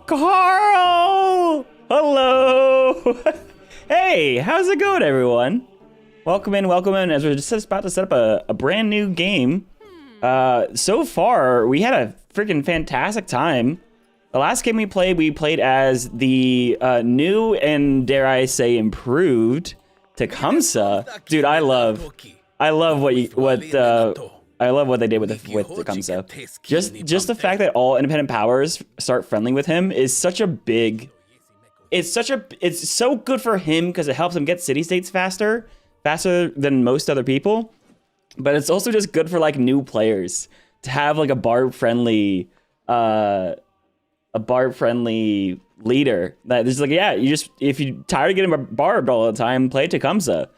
Carl! Hello! Hey, how's it going, everyone? Welcome in, as we're just about to set up a brand new game. So far, we had a freaking fantastic time. The last game we played as the new and, dare I say, improved Tecumseh. Dude, I love what they did with Tecumseh. Just the fact that all independent powers start friendly with him is such a big. It's so good for him because it helps him get city-states faster than most other people. But it's also just good for like new players to have like a barb-friendly leader that is like, yeah, if you're tired of getting barbed all the time, play Tecumseh.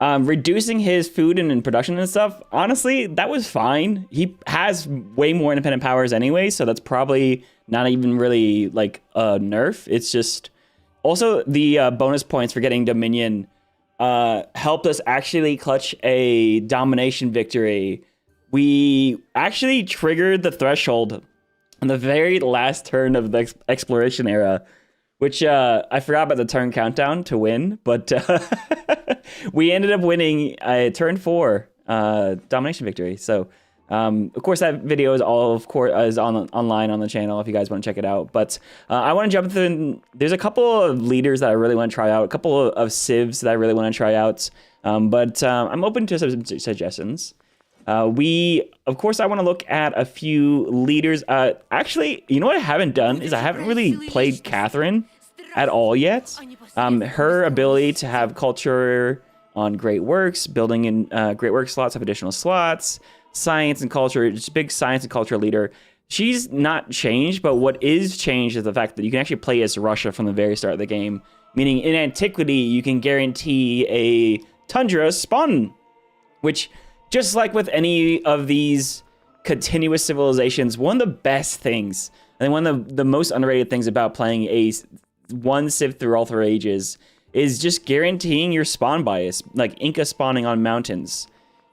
Reducing his food and production and stuff, honestly, that was fine. He has way more independent powers anyway, so that's probably not even really like a nerf. It's just also the bonus points for getting Dominion helped us actually clutch a domination victory. We actually triggered the threshold on the very last turn of the exploration era, which I forgot about the turn countdown to win, but we ended up winning a turn 4 domination victory. So, of course, that video is online on the channel if you guys want to check it out. But I want to jump through. There's a couple of leaders that I really want to try out, a couple of civs that I really want to try out. But I'm open to some suggestions. Of course, I want to look at a few leaders. Actually, you know what I haven't done is I haven't really played Catherine at all yet. Her ability to have culture on great works, building in great work slots, have additional slots, science and culture, just big science and culture leader. She's not changed, but what is changed is the fact that you can actually play as Russia from the very start of the game. Meaning in antiquity, you can guarantee a tundra spawn, which, just like with any of these continuous civilizations, one of the best things, and one of the most underrated things about playing one civ through all 3 ages is just guaranteeing your spawn bias, like Inca spawning on mountains,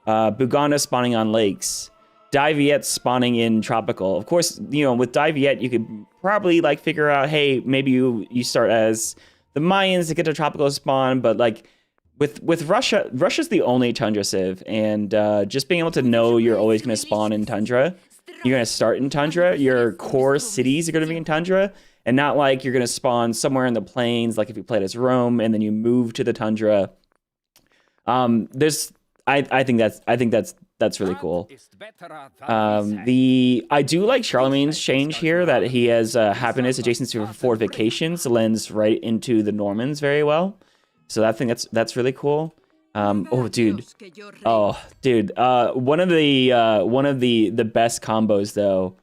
Buganda spawning on lakes, Diviet spawning in tropical. Of course, you know, with Diviet, you could probably like figure out, hey, maybe you start as the Mayans to get to tropical spawn, but like with Russia's the only tundra civ, and just being able to know you're always going to spawn in tundra, you're going to start in tundra, your core cities are going to be in tundra, and not like you're going to spawn somewhere in the plains, like if you played as Rome and then you move to the tundra. I think that's really cool. I do like Charlemagne's change here, that he has happiness adjacent to fortifications, lends right into the Normans very well. So I think that's really cool. One of the best combos though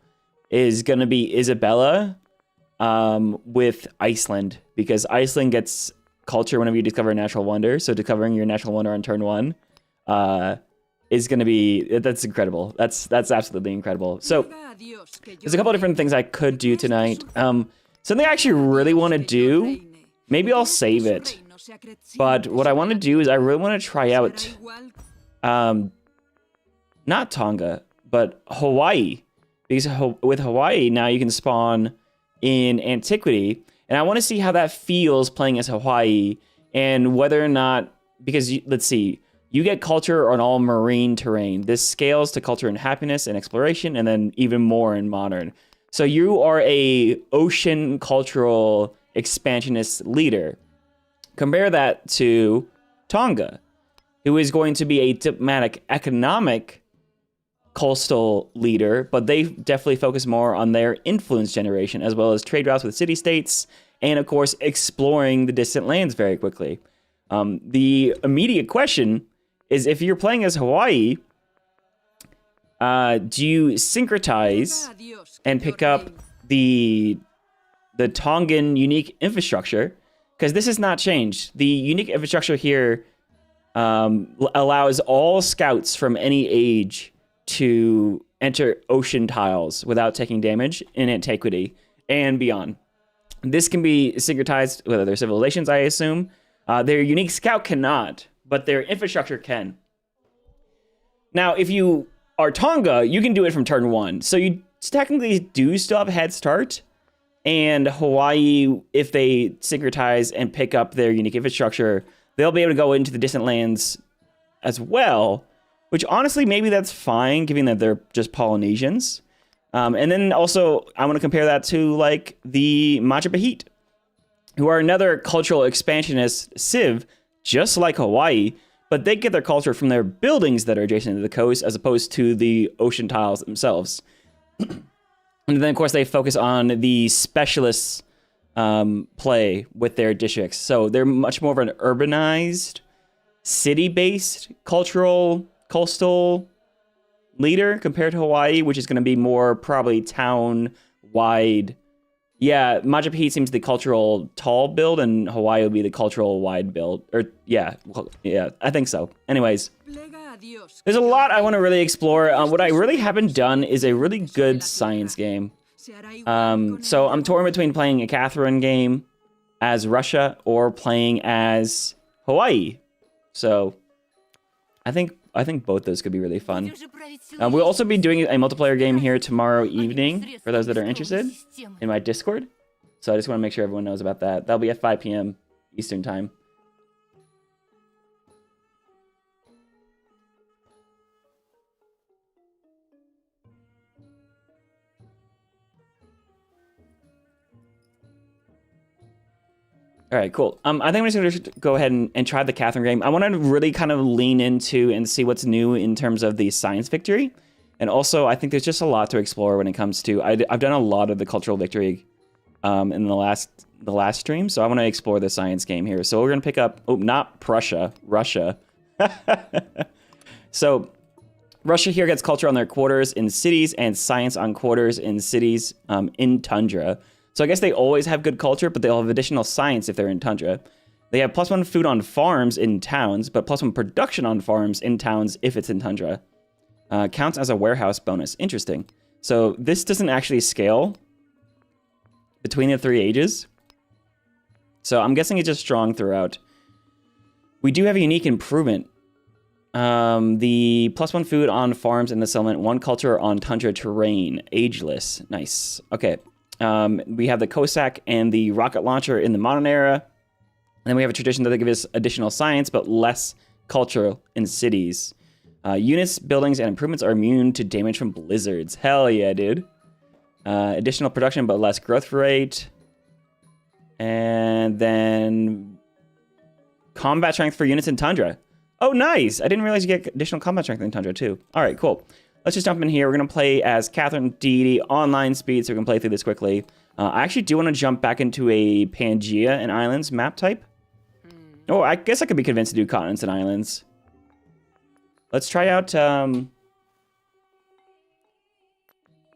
is gonna be Isabella with Iceland, because Iceland gets culture whenever you discover a natural wonder. So discovering your natural wonder on turn 1 is gonna be, that's incredible. That's absolutely incredible. So there's a couple of different things I could do tonight. Something I actually really want to do, maybe I'll save it. But what I want to do is I really want to try out, not Tonga, but Hawaii. Because with Hawaii, now you can spawn in antiquity. And I want to see how that feels playing as Hawaii, and whether or not, because let's see, you get culture on all marine terrain. This scales to culture and happiness and exploration, and then even more in modern. So you are a ocean cultural expansionist leader. Compare that to Tonga, who is going to be a diplomatic, economic coastal leader, but they definitely focus more on their influence generation, as well as trade routes with city-states, and of course, exploring the distant lands very quickly. The immediate question is, if you're playing as Hawaii, do you syncretize and pick up the Tongan unique infrastructure? Because this has not changed. The unique infrastructure here allows all scouts from any age to enter ocean tiles without taking damage in antiquity and beyond. This can be syncretized with other civilizations, I assume. Their unique scout cannot, but their infrastructure can. Now, if you are Tonga, you can do it from turn 1. So you technically do still have a head start, And Hawaii, if they syncretize and pick up their unique infrastructure, they'll be able to go into the distant lands as well, which honestly, maybe that's fine, given that they're just Polynesians. And then also, I want to compare that to like the Majapahit, who are another cultural expansionist civ, just like Hawaii, but they get their culture from their buildings that are adjacent to the coast as opposed to the ocean tiles themselves. And then, of course, they focus on the specialists play with their districts. So they're much more of an urbanized, city-based cultural coastal leader compared to Hawaii, which is going to be more probably town-wide. Yeah, Majapahit seems the cultural tall build, and Hawaii would be the cultural wide build. Or yeah, I think so. Anyways, there's a lot I want to really explore. What I really haven't done is a really good science game. So I'm torn between playing a Catherine game as Russia or playing as Hawaii. So I think both those could be really fun. We'll also be doing a multiplayer game here tomorrow evening for those that are interested in my Discord. So I just want to make sure everyone knows about that. That'll be at 5 p.m. Eastern time. All right, cool. I think I'm just going to go ahead and try the Catherine game. I want to really kind of lean into and see what's new in terms of the science victory. And also, I think there's just a lot to explore when it comes to... I've done a lot of the cultural victory in the last stream, so I want to explore the science game here. So we're going to pick up... Oh, not Prussia. Russia. So Russia here gets culture on their quarters in cities and science on quarters in cities in tundra. So I guess they always have good culture, but they'll have additional science if they're in tundra. They have +1 food on farms in towns, but +1 production on farms in towns if it's in tundra. Counts as a warehouse bonus. Interesting. So this doesn't actually scale between the 3 ages. So I'm guessing it's just strong throughout. We do have a unique improvement. The +1 food on farms in the settlement, 1 culture on tundra terrain, ageless. Nice. Okay. We have the Cossack and the rocket launcher in the modern era. And then we have a tradition that they give us additional science, but less culture in cities. Units, buildings, and improvements are immune to damage from blizzards. Hell yeah, dude. Additional production, but less growth rate. And then combat strength for units in tundra. Oh, nice. I didn't realize you get additional combat strength in tundra, too. All right, cool. Let's just jump in here. We're going to play as Catherine Deity online speed, so we can play through this quickly. I actually do want to jump back into a Pangea and Islands map type. Oh, I guess I could be convinced to do continents and islands. Let's try out...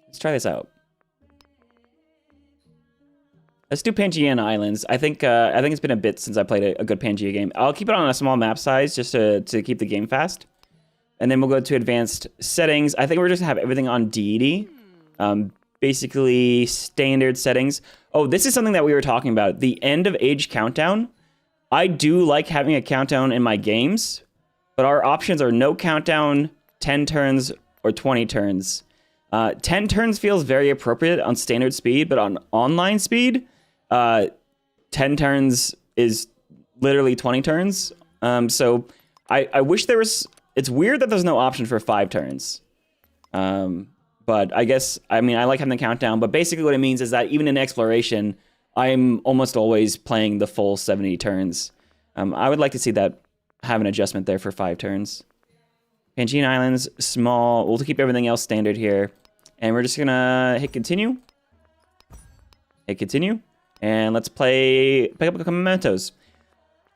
let's try this out. Let's do Pangea and Islands. I think it's been a bit since I played a good Pangea game. I'll keep it on a small map size just to keep the game fast. And then we'll go to advanced settings. I think we're just going to have everything on deity. Basically, standard settings. Oh, this is something that we were talking about. The end of age countdown. I do like having a countdown in my games, but our options are no countdown, 10 turns, or 20 turns. 10 turns feels very appropriate on standard speed, but on online speed, 10 turns is literally 20 turns. So I wish there was... It's weird that there's no option for 5 turns. But I guess, I mean, I like having the countdown, but basically what it means is that even in exploration, I'm almost always playing the full 70 turns. I would like to see that have an adjustment there for 5 turns. Pangea Islands, small. We'll keep everything else standard here. And we're just gonna hit continue. Hit continue. And let's pick up a couple mementos.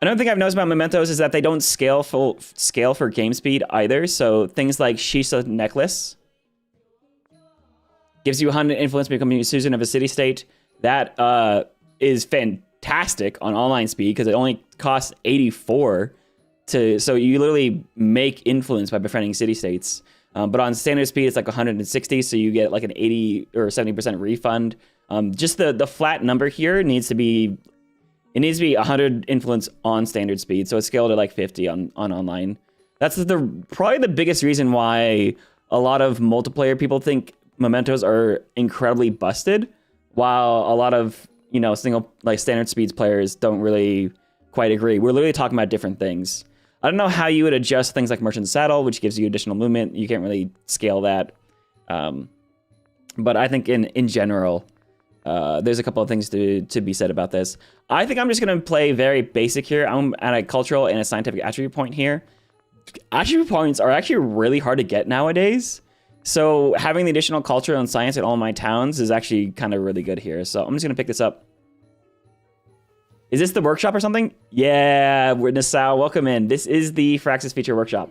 Another thing I've noticed about mementos is that they don't scale for game speed either. So things like Shisa Necklace gives you 100 influence becoming a citizen of a city-state. That is fantastic on online speed because it only costs 84 so you literally make influence by befriending city-states. But on standard speed, it's like 160, so you get like an 80 or 70% refund. Just the flat number here needs to be... It needs to be 100 influence on standard speed, so it's scaled at like 50 on online. That's probably the biggest reason why a lot of multiplayer people think mementos are incredibly busted. while a lot of, you know, standard speeds players don't really quite agree. We're literally talking about different things. I don't know how you would adjust things like Merchant Saddle, which gives you additional movement. You can't really scale that. But I think in general, there's a couple of things to be said about this. I think I'm just going to play very basic here. I'm at a cultural and a scientific attribute point here. Attribute points are actually really hard to get nowadays. So having the additional culture and science in all my towns is actually kind of really good here. So I'm just going to pick this up. Is this the workshop or something? Yeah, we're Nassau. Welcome in. This is the Firaxis Feature Workshop.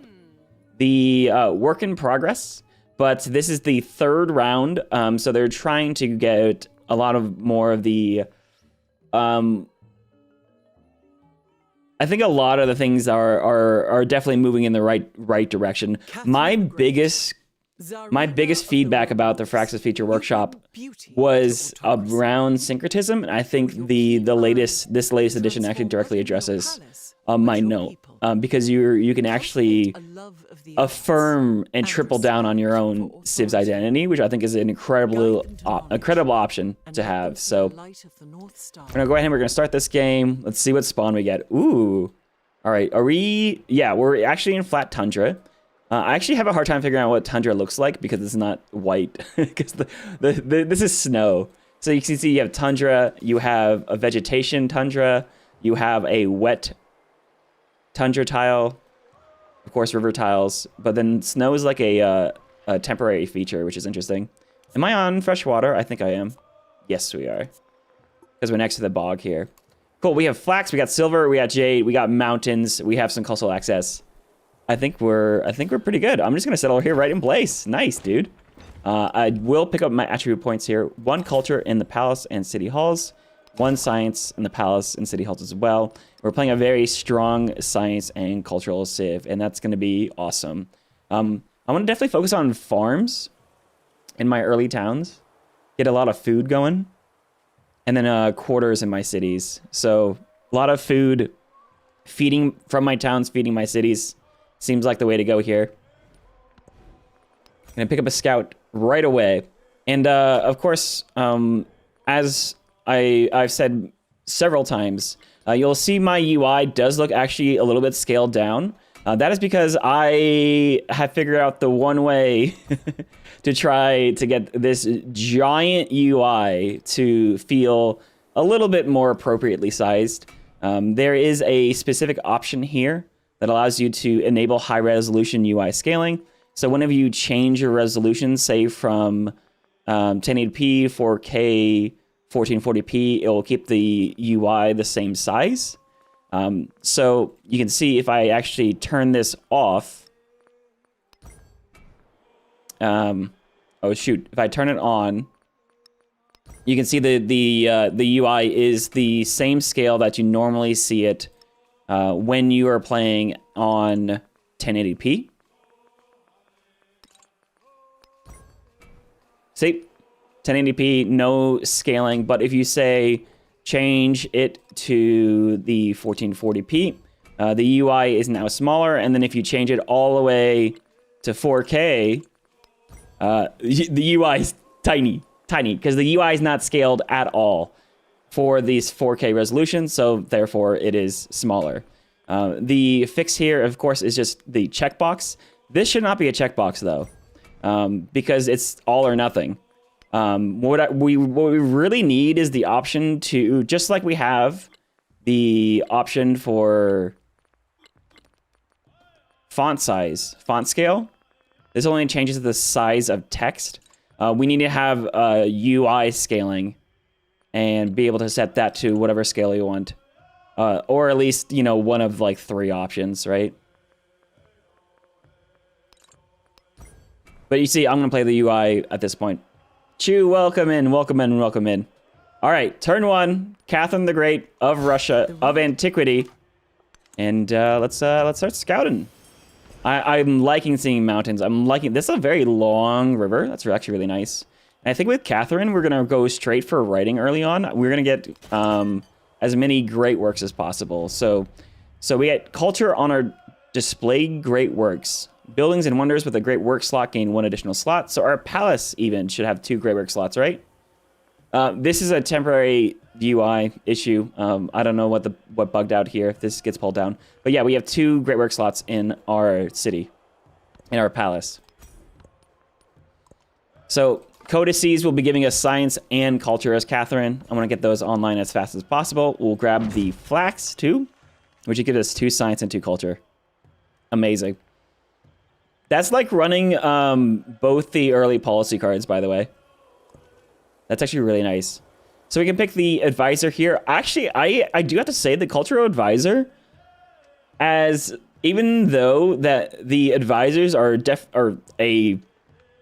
The work in progress, but this is the third round. So they're trying to get a lot of more of the... I think a lot of the things are definitely moving in the right direction. My biggest feedback about the Firaxis Feature Workshop was around syncretism, and I think this latest edition actually directly addresses my note, because you can actually affirm and triple down on your own Civ's identity, which I think is an incredible option to have. So we're gonna go ahead and we're gonna start this game. Let's see what spawn we get. Ooh, all right. Are we? Yeah, we're actually in flat tundra. I actually have a hard time figuring out what tundra looks like because it's not white, because this is snow. So you can see you have tundra, you have a vegetation tundra, you have a wet tundra tile, of course river tiles, but then snow is like a temporary feature, which is interesting. Am I on fresh water? I think I am. Yes, we are, because we're next to the bog here. Cool. We have flax, we got silver, we got jade, we got mountains, we have some coastal access. I think we're pretty good. I'm just gonna settle here right in place. Nice, dude. I will pick up my attribute points here. 1 culture in the palace and city halls. 1 science in the palace and city halls as well. We're playing a very strong science and cultural civ, and that's gonna be awesome. I want to definitely focus on farms in my early towns. Get a lot of food going, and then quarters in my cities. So a lot of food, feeding from my towns, feeding my cities. Seems like the way to go here. Gonna pick up a scout right away. And of course, as I've said several times, you'll see my UI does look actually a little bit scaled down. That is because I have figured out the one way to try to get this giant UI to feel a little bit more appropriately sized. There is a specific option here that allows you to enable high resolution UI scaling. So whenever you change your resolution, say from 1080p, 4K, 1440p, it will keep the UI the same size. So you can see if I actually turn this off, oh shoot, if I turn it on, you can see the UI is the same scale that you normally see it when you are playing on 1080p. See, 1080p, no scaling, but if you say change it to the 1440p, the UI is now smaller, and then if you change it all the way to 4K, the UI is tiny, because the UI is not scaled at all for these 4K resolutions, so therefore it is smaller. The fix here, of course, is just the checkbox. This should not be a checkbox, though, because it's all or nothing. What we really need is the option to, just like we have the option for font size, font scale, this only changes the size of text. We need to have UI scaling and be able to set that to whatever scale you want. Or at least, you know, one of like 3 options, right? But you see, I'm gonna play the UI at this point. Chew, welcome in, welcome in, welcome in. All right, turn 1, Catherine the Great of Russia, of antiquity. And let's start scouting. I'm liking seeing mountains. I'm liking, this is a very long river. That's actually really nice. And I think with Catherine, we're gonna go straight for writing early on. We're gonna get as many great works as possible. So we get culture on our display great works. Buildings and wonders with a great work slot gain 1 additional slot. So our palace even should have 2 great work slots, right? This is a temporary UI issue. I don't know what bugged out here if this gets pulled down. But yeah, we have 2 Great Work slots in our city, in our palace. So codices will be giving us science and culture as Catherine. I want to get those online as fast as possible. We'll grab the flax too, which will give us 2 science and 2 culture. Amazing. That's like running both the early policy cards, by the way. That's actually really nice. So we can pick the advisor here. Actually, I do have to say the cultural advisor, as even though that the advisors are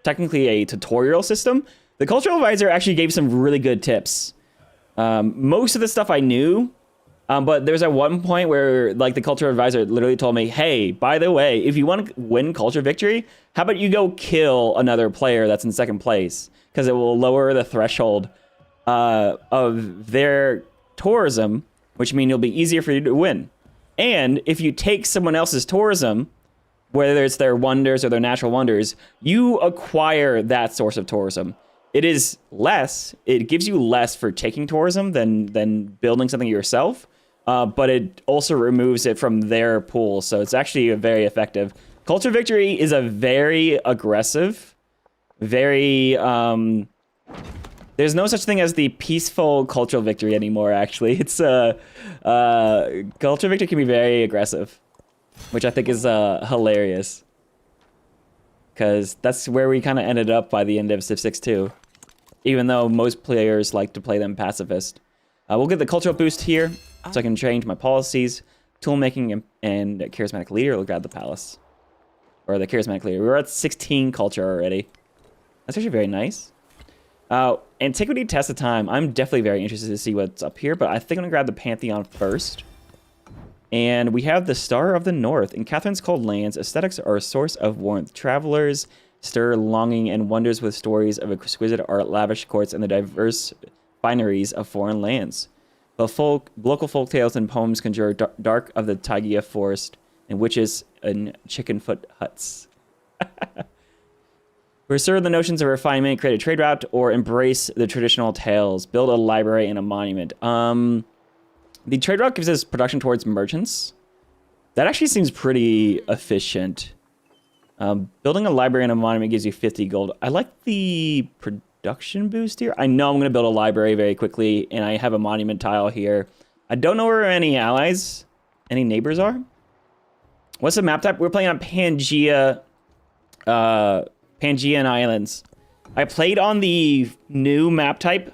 technically a tutorial system, the cultural advisor actually gave some really good tips. Most of the stuff I knew, but there's at one point where like the cultural advisor literally told me, hey, by the way, if you want to win culture victory, how about you go kill another player that's in second place? Because it will lower the threshold of their tourism, which means it'll be easier for you to win. And if you take someone else's tourism, whether it's their wonders or their natural wonders, you acquire that source of tourism. It is less, it gives you less for taking tourism than building something yourself, but it also removes it from their pool, so it's actually a very effective. Culture Victory is a very aggressive, very, there's no such thing as the peaceful cultural victory anymore, actually. It's, Culture Victory can be very aggressive, which I think is hilarious. Because that's where we kind of ended up by the end of Civ 6 too. Even though most players like to play them pacifist. We'll get the cultural boost here, so I can change my policies. Tool making and charismatic leader. We'll grab the palace. Or the charismatic leader. We're at 16 culture already. That's actually very nice. Antiquity test of time. I'm definitely very interested to see what's up here, but I think I'm gonna grab the Pantheon first. And we have the Star of the North. In Catherine's cold lands, aesthetics are a source of warmth. Travelers stir longing and wonders with stories of exquisite art, lavish courts, and the diverse fineries of foreign lands. But local folk tales and poems conjure dark of the taiga forest and witches and chickenfoot huts. Preserve the notions of refinement, create a trade route, or embrace the traditional tales. Build a library and a monument. The trade route gives us production towards merchants. That actually seems pretty efficient. Building a library and a monument gives you 50 gold. I like the production boost here. I know I'm going to build a library very quickly, and I have a monument tile here. I don't know where any allies, any neighbors are. What's the map type? We're playing on Pangaean Islands. I played on the new map type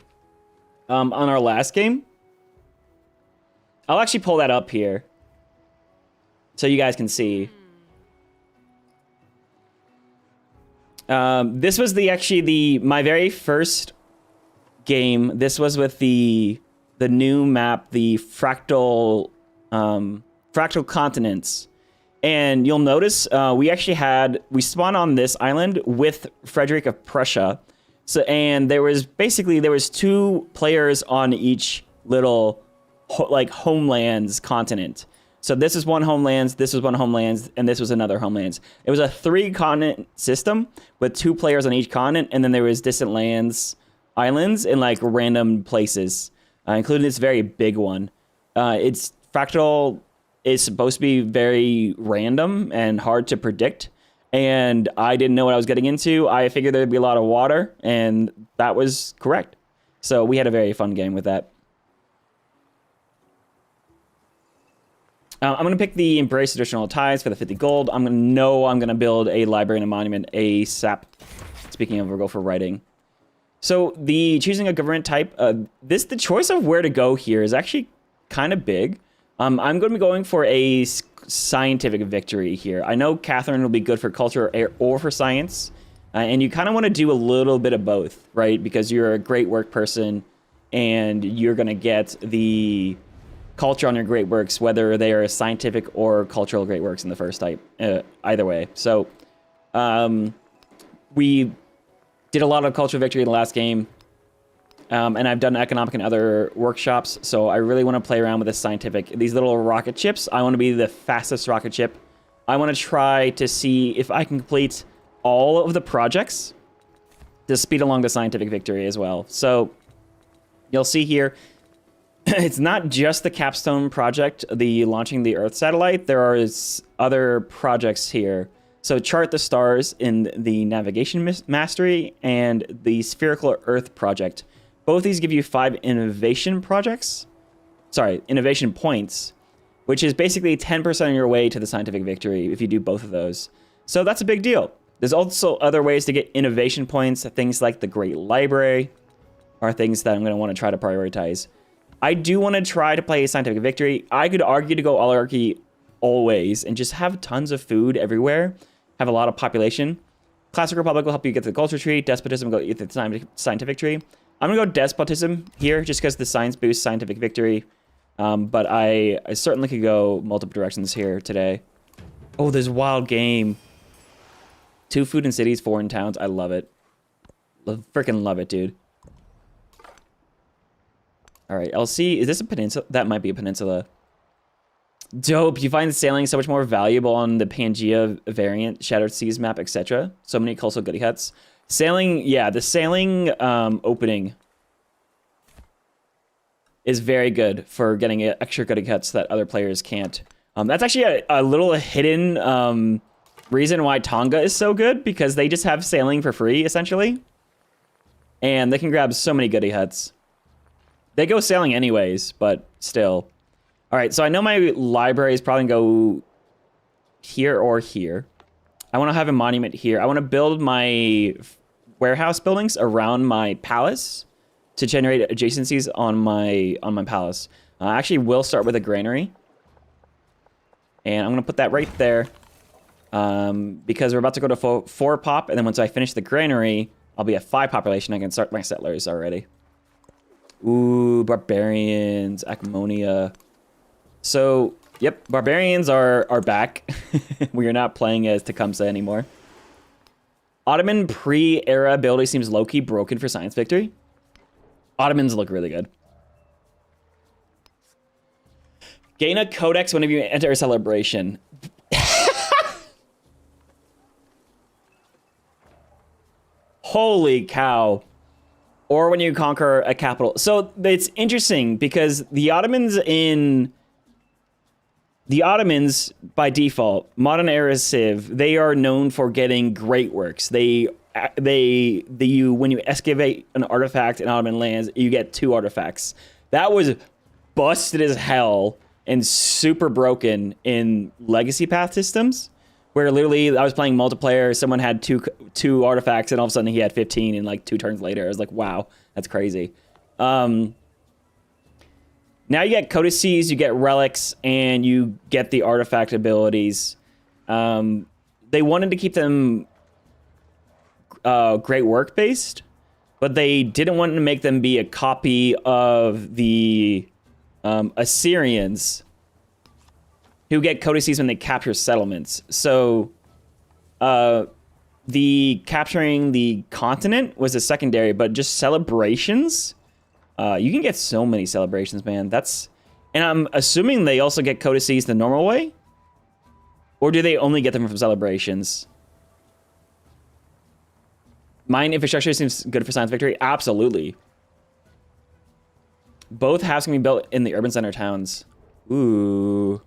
on our last game. I'll actually pull that up here so you guys can see. This was my very first game. This was with the new map, the fractal continents. And you'll notice we spawned on this island with Frederick of Prussia. And there was 2 players on each little homelands continent. So this is one homelands, this was one homelands, and this was another homelands. It was a 3-continent system with 2 players on each continent, and then there was distant lands, islands, in random places, including this very big one. It's fractal is supposed to be very random and hard to predict, and I didn't know what I was getting into. I figured there'd be a lot of water, and that was correct. So we had a very fun game with that. I'm going to pick the Embrace Traditional Ties for the 50 gold. I'm going to build a library and a monument ASAP. Speaking of, we'll go for writing. So the choosing a government type, the choice of where to go here is actually kind of big. I'm going to be going for a scientific victory here. I know Catherine will be good for culture or for science. And you kind of want to do a little bit of both, right? Because you're a great work person and you're going to get the culture on your great works, whether they are scientific or cultural great works in the first type, either way. So we did a lot of cultural victory in the last game, and I've done economic and other workshops, so I really want to play around with this scientific. These little rocket chips, I want to be the fastest rocket chip. I want to try to see if I can complete all of the projects to speed along the scientific victory as well. So You'll see here, it's not just the capstone project, the launching the Earth satellite. There are other projects here. So chart the stars in the navigation mastery and the spherical Earth project. Both these give you 5 innovation projects. Sorry, innovation points, which is basically 10% on your way to the scientific victory if you do both of those. So that's a big deal. There's also other ways to get innovation points. Things like the Great Library are things that I'm going to want to try to prioritize. I do want to try to play a scientific victory. I could argue to go oligarchy always and just have tons of food everywhere, have a lot of population. Classic Republic will help you get to the culture tree. Despotism will get the scientific tree. I'm going to go despotism here just because the science boosts scientific victory. But I certainly could go multiple directions here today. Oh, there's wild game. 2 food in cities, 4 in towns. I love it. Freaking love it, dude. All right, LC, is this a peninsula? That might be a peninsula. Dope, you find sailing so much more valuable on the Pangea variant, Shattered Seas map, etc. So many coastal goodie huts. Sailing, yeah, the sailing opening is very good for getting extra goodie huts that other players can't. That's actually a little hidden reason why Tonga is so good, because they just have sailing for free, essentially. And they can grab so many goodie huts. They go sailing anyways, but still. All right, so I know my library is probably going to go here or here. I want to have a monument here. I want to build my warehouse buildings around my palace to generate adjacencies on my palace. I actually will start with a granary. And I'm going to put that right there. Because we're about to go to 4 pop, and then once I finish the granary, I'll be at 5 population. I can start my settlers already. Ooh, barbarians, Achaemonia. So, yep, barbarians are back. We are not playing as Tecumseh anymore. Ottoman pre-era ability seems low-key broken for science victory. Ottomans look really good. Gain a codex whenever you enter a celebration. Holy cow. Or when you conquer a capital. So it's interesting because the Ottomans by default, modern era Civ, they are known for getting great works. When you excavate an artifact in Ottoman lands, you get 2 artifacts. That was busted as hell and super broken in legacy path systems, where literally I was playing multiplayer, someone had two artifacts, and all of a sudden he had 15 in like 2 turns later. I was like, wow, that's crazy. Now you get codices, you get relics, and you get the artifact abilities. They wanted to keep them great work based, but they didn't want to make them be a copy of the Assyrians, who get codices when they capture settlements. So the capturing the continent was a secondary, but just celebrations, you can get so many celebrations, man. And I'm assuming they also get codices the normal way, or do they only get them from celebrations? Mine infrastructure seems good for science victory. Absolutely. Both halves can be built in the urban center towns. Ooh.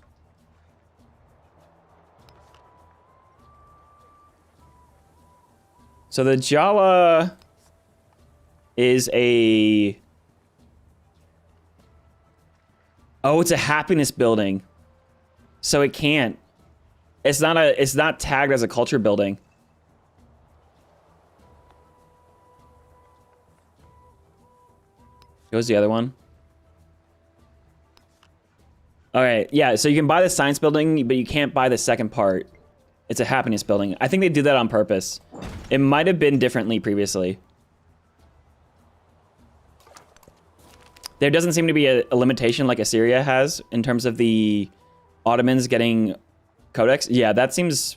So the Jala is a... Oh, it's a happiness building. So it can't. It's not tagged as a culture building. Goes the other one. All right, yeah, so you can buy the science building, but you can't buy the second part. It's a happiness building. I think they did that on purpose. It might have been differently previously. There doesn't seem to be a limitation like Assyria has in terms of the Ottomans getting codex. Yeah, that seems...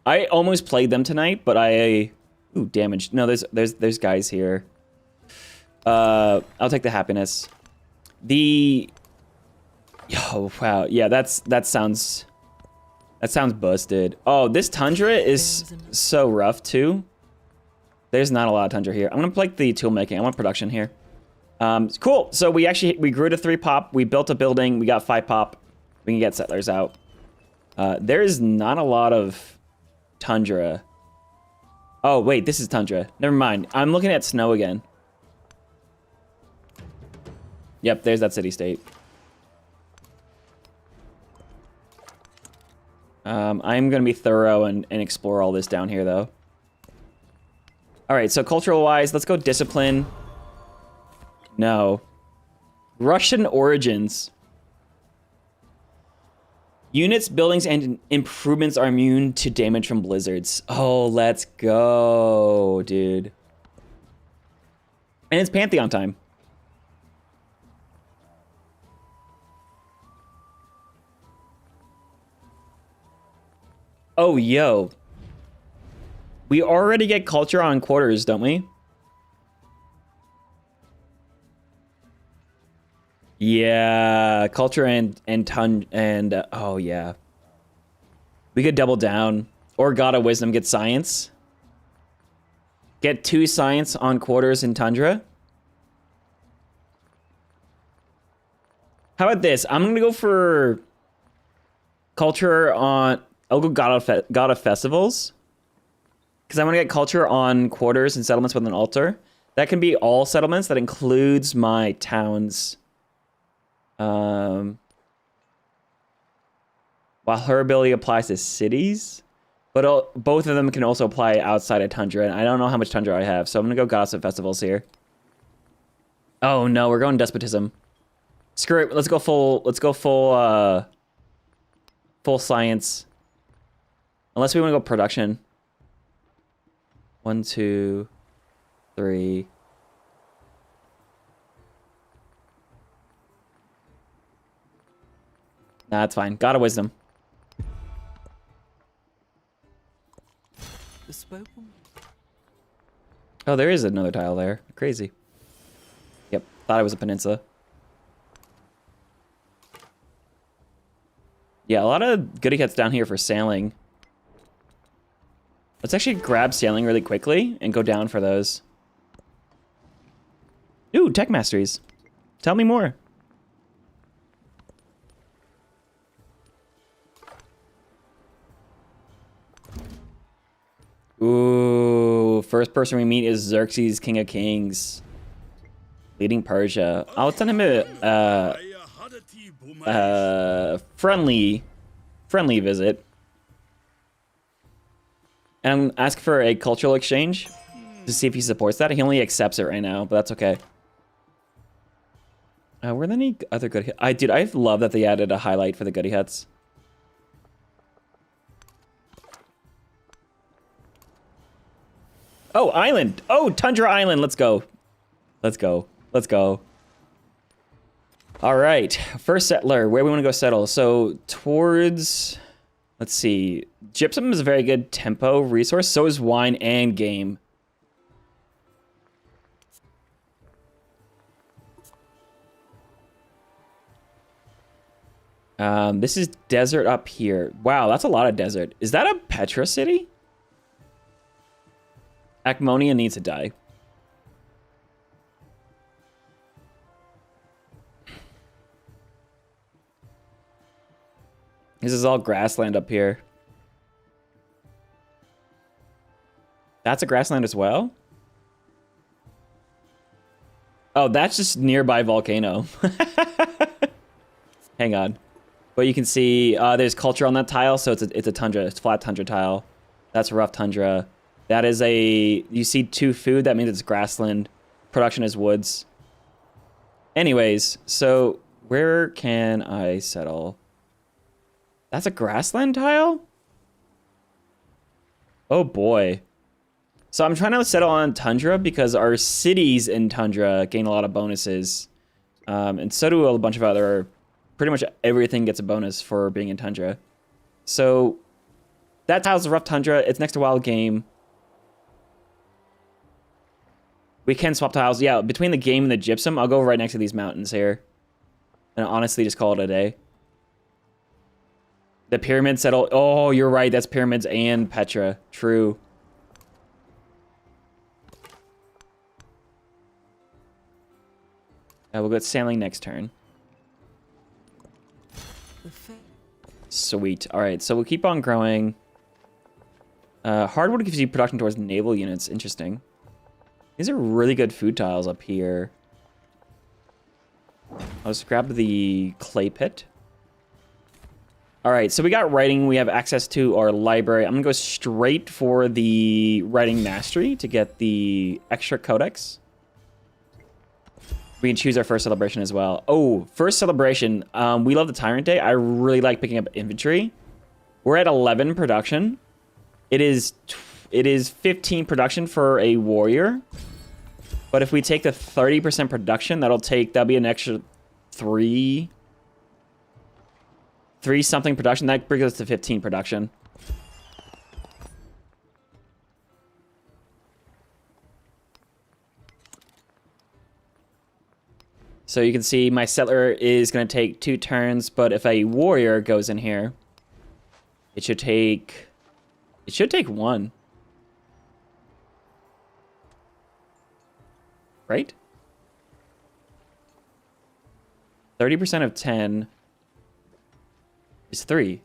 I almost played them tonight, but I... Ooh, damage. No, there's guys here. I'll take the happiness. Oh, wow. Yeah, that sounds busted. Oh, this tundra is so rough too. There's not a lot of tundra here. I'm gonna play the tool making. I want production here. Cool. So we grew to 3 pop. We built a building. We got 5 pop. We can get settlers out. There is not a lot of tundra. Oh, wait, this is tundra. Never mind. I'm looking at snow again. Yep, there's that city-state. I'm going to be thorough and explore all this down here, though. All right, so cultural-wise, let's go discipline. No. Russian origins. Units, buildings, and improvements are immune to damage from blizzards. Oh, let's go, dude. And it's Pantheon time. Oh, yo. We already get culture on quarters, don't we? Yeah, culture and oh yeah. We could double down. Or God of Wisdom get science. Get 2 science on quarters in tundra. How about this? I'm gonna go for culture on. I'll go God of Festivals. Because I want to get culture on quarters and settlements with an altar. That can be all settlements. That includes my towns. While her ability applies to cities. But both of them can also apply outside of tundra. And I don't know how much tundra I have. So I'm going to go Goddess of Festivals here. Oh no, we're going despotism. Screw it. Let's go full science. Unless we want to go production. 1, 2, 3. Nah, that's fine. God of Wisdom. Oh, there is another tile there. Crazy. Yep, thought it was a peninsula. Yeah, a lot of goody cuts down here for sailing. Let's actually grab sailing really quickly and go down for those. Ooh, tech masteries. Tell me more. Ooh, first person we meet is Xerxes, King of Kings. Leading Persia. I'll send him a friendly visit. And ask for a cultural exchange to see if he supports that. He only accepts it right now, but that's okay. Were there any other good hits? Dude, I love that they added a highlight for the goody huts. Oh, island. Oh, Tundra Island. Let's go. Let's go. Let's go. All right. First settler. Where we want to go settle. So towards... Let's see. Gypsum is a very good tempo resource. So is wine and game. This is desert up here. Wow, that's a lot of desert. Is that a Petra city? Acmonia needs to die. This is all grassland up here. That's a grassland as well? Oh, that's just nearby volcano. Hang on. But you can see there's culture on that tile, so it's a tundra. It's flat tundra tile. That's rough tundra. That is a... You see 2 food, that means it's grassland. Production is woods. Anyways, so where can I settle? That's a grassland tile? Oh boy. So I'm trying to settle on tundra because our cities in tundra gain a lot of bonuses. And so do a bunch of other... Pretty much everything gets a bonus for being in tundra. So that tile's a rough tundra. It's next to wild game. We can swap tiles. Yeah, between the game and the gypsum, I'll go right next to these mountains here. And honestly, just call it a day. The pyramid settle. Oh, you're right. That's pyramids and Petra. True. We'll go sailing next turn. Sweet. All right, so we'll keep on growing. Hardwood gives you production towards naval units. Interesting. These are really good food tiles up here. I'll just grab the clay pit. All right, so we got writing. We have access to our library. I'm gonna go straight for the writing mastery to get the extra codex. We can choose our first celebration as well. Oh, first celebration. We love the Tyrant Day. I really like picking up infantry. We're at 11 production. It is 15 production for a warrior. But if we take the 30% production, that'll be an extra 3 something production. That brings us to 15 production. So you can see my settler is going to take 2 turns, but if a warrior goes in here, it should take 1. Right? 30% of 10 is 3.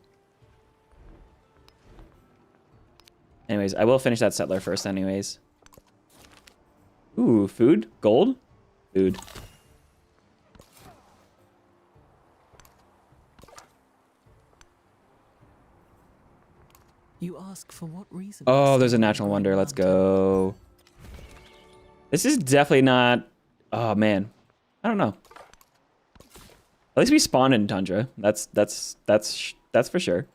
Anyways, I will finish that settler first anyways. Ooh, food? Gold? Food. You ask for what reason? Oh, there's a natural wonder. Let's go. This is definitely not... Oh, man. I don't know. At least we spawned in Tundra. That's for sure.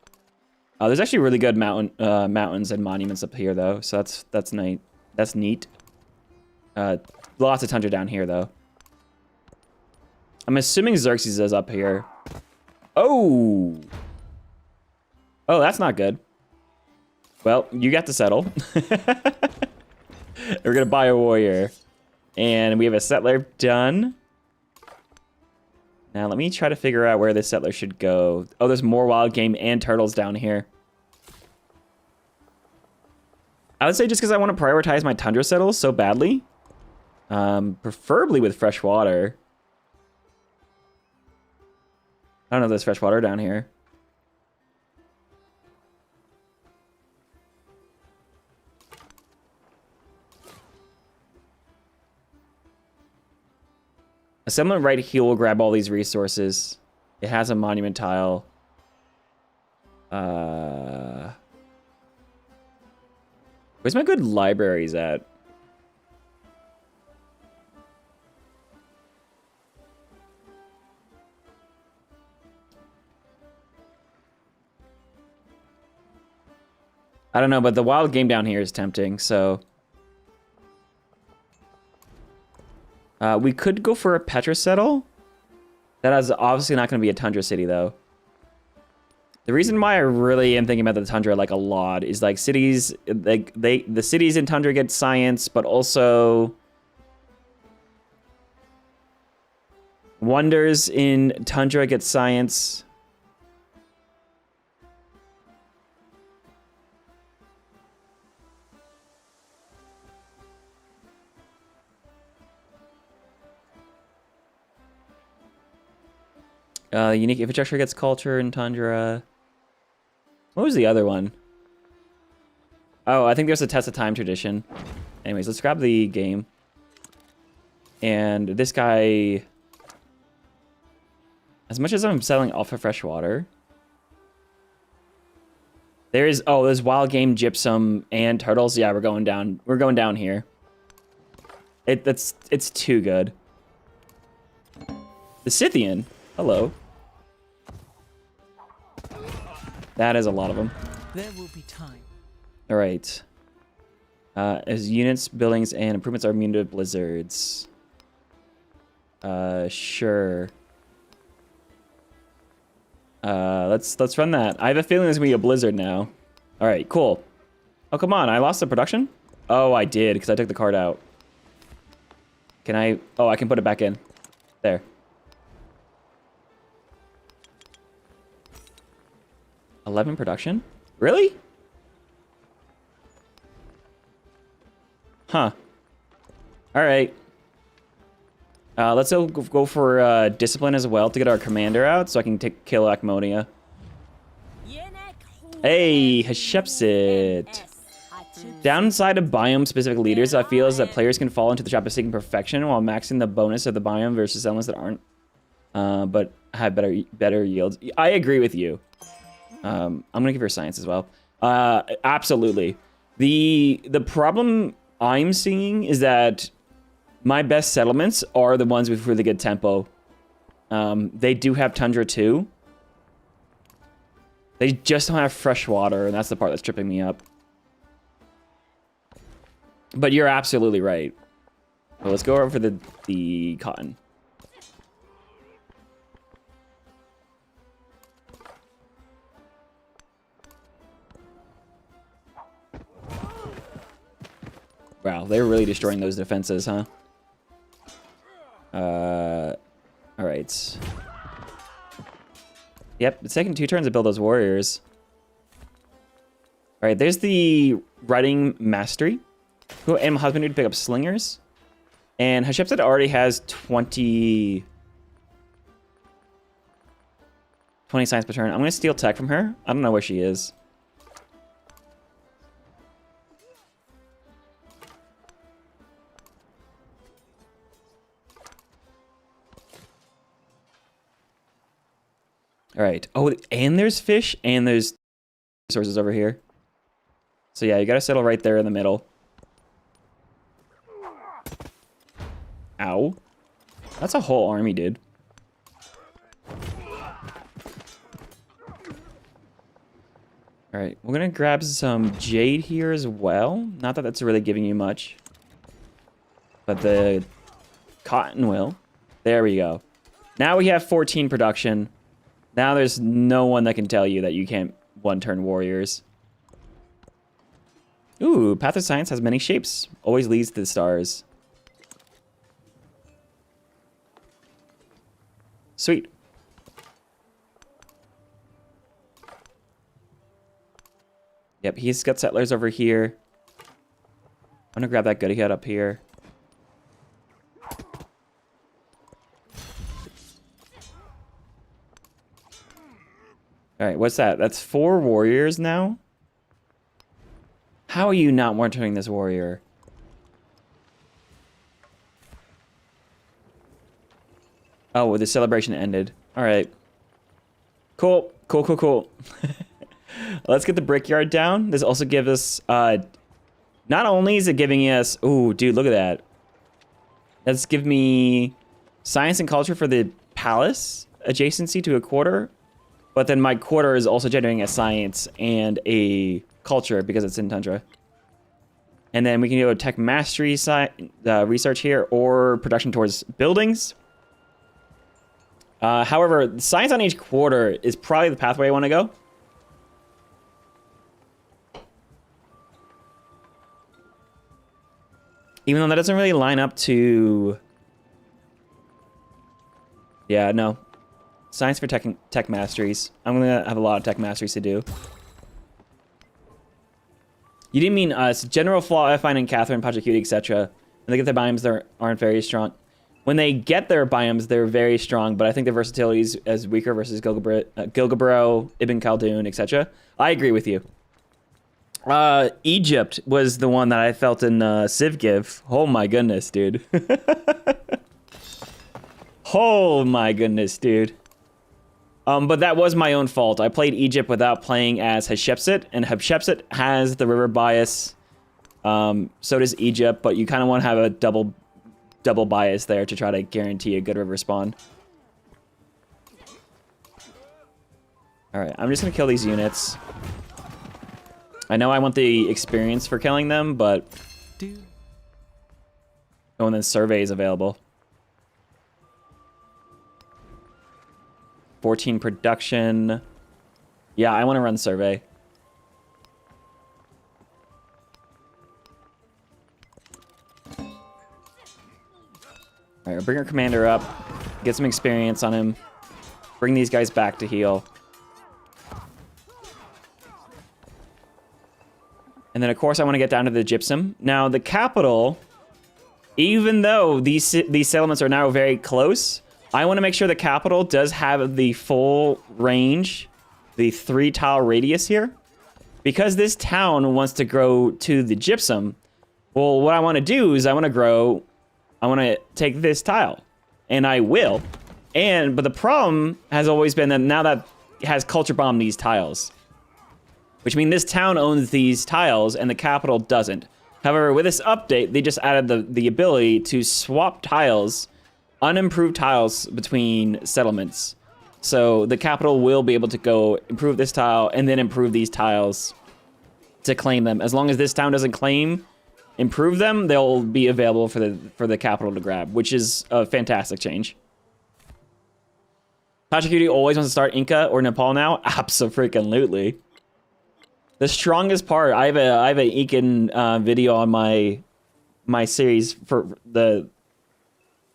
There's actually really good mountains and monuments up here, though. So that's nice. That's neat. Lots of Tundra down here, though. I'm assuming Xerxes is up here. Oh! Oh, that's not good. Well, you got to settle. We're gonna buy a warrior. And we have a settler done. Now let me try to figure out where this settler should go. Oh, there's more wild game and turtles down here. I would say just because I want to prioritize my tundra settles so badly. Preferably with fresh water. I don't know if there's fresh water down here. Someone right here will grab all these resources. It has a monument tile. Where's my good libraries at? I don't know, but the wild game down here is tempting, so... we could go for a Petra settle. That is obviously not going to be a Tundra city, though. The reason why I really am thinking about the Tundra like a lot is like cities, like the cities in Tundra get science, but also wonders in Tundra get science. Unique infrastructure gets culture in Tundra. What was the other one? Oh, I think there's a test of time tradition. Anyways, let's grab the game. And this guy... As much as I'm selling alpha fresh water... There's wild game, gypsum, and turtles. Yeah, we're going down. We're going down here. It's too good. The Scythian. Hello. That is a lot of them. There will be time. All right. As units, buildings, and improvements are immune to blizzards. Sure. Let's run that. I have a feeling there's gonna be a blizzard now. All right, cool. Oh, come on. I lost the production? Oh, I did, because I took the card out. Can I... Oh, I can put it back in. There. $11 production? Really? Huh. All right. Let's go for discipline as well to get our commander out so I can kill Akmonia. Hey, Hatshepsut. Downside of biome-specific leaders, I feel, is that players can fall into the trap of seeking perfection while maxing the bonus of the biome versus elements that aren't, but have better yields. I agree with you. I'm gonna give her science as well. Absolutely. The problem I'm seeing is that my best settlements are the ones with really good tempo. They do have tundra too. They just don't have fresh water, and that's the part that's tripping me up. But you're absolutely right. Well, let's go over for the cotton. Wow, they're really destroying those defenses, huh? All right. Yep, it's taking 2 turns to build those warriors. All right, there's the riding mastery. Cool, animal husbandry to pick up slingers. And Hatshepsut already has 20 science per turn. I'm going to steal tech from her. I don't know where she is. All right. Oh, and there's fish and there's resources over here. So yeah, you got to settle right there in the middle. Ow. That's a whole army, dude. All right, we're gonna grab some jade here as well. Not that that's really giving you much, but the cotton will. There we go. Now we have 14 production. Now there's no one that can tell you that you can't one-turn warriors. Ooh, Path of Science has many shapes. Always leads to the stars. Sweet. Yep, he's got settlers over here. I'm gonna grab that goody head up here. All right, what's that? That's 4 warriors now? How are you not one-turning this warrior? Oh, well, the celebration ended. All right. Cool. Cool, cool, cool. Let's get the brickyard down. This also gives us, not only is it giving us, ooh, dude, look at that. Let's give me science and culture for the palace adjacency to a quarter. But then my quarter is also generating a science and a culture because it's in tundra. And then we can go tech mastery research here or production towards buildings. However, science on each quarter is probably the pathway I want to go. Even though that doesn't really line up to... Yeah, no. Science for tech masteries. I'm going to have a lot of tech masteries to do. You didn't mean us. General flaw I find in Catherine, Pachacuti, etc. When they get their biomes, they aren't very strong. When they get their biomes, they're very strong, but I think their versatility is weaker versus Gilgabro, Ibn Khaldun, etc. I agree with you. Egypt was the one that I felt in Civ Give. Oh my goodness, dude. Oh my goodness, dude. But that was my own fault. I played Egypt without playing as Hatshepsut, and Hatshepsut has the river bias. So does Egypt, but you kind of want to have a double bias there to try to guarantee a good river spawn. All right, I'm just gonna kill these units. I know I want the experience for killing them, but... Oh, and then survey is available. 14 production. Yeah, I want to run survey. All right, we'll bring our commander up. Get some experience on him. Bring these guys back to heal. And then, of course, I want to get down to the gypsum. Now, the capital even though these settlements are now very close, I want to make sure the capital does have the full range, the 3 tile radius here. Because this town wants to grow to the gypsum, well, what I want to do is I want to take this tile, and I will. But the problem has always been that now that it has culture bombed these tiles, which means this town owns these tiles and the capital doesn't. However, with this update, they just added the ability to swap tiles, unimproved tiles between settlements. So the capital will be able to go improve this tile and then improve these tiles to claim them. As long as this town doesn't improve them, they'll be available for the capital to grab, which is a fantastic change. Pachacuti always wants to start Inca or Nepal now. Abso-freaking-lutely. The strongest part, I have an Incan video on my series for the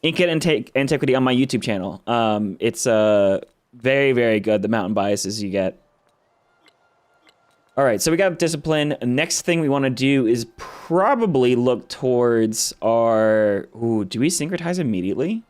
Incan antiquity on my YouTube channel. It's very, very good, the mountain biases you get. All right, so we got discipline. Next thing we want to do is probably look towards our... Ooh, do we syncretize immediately?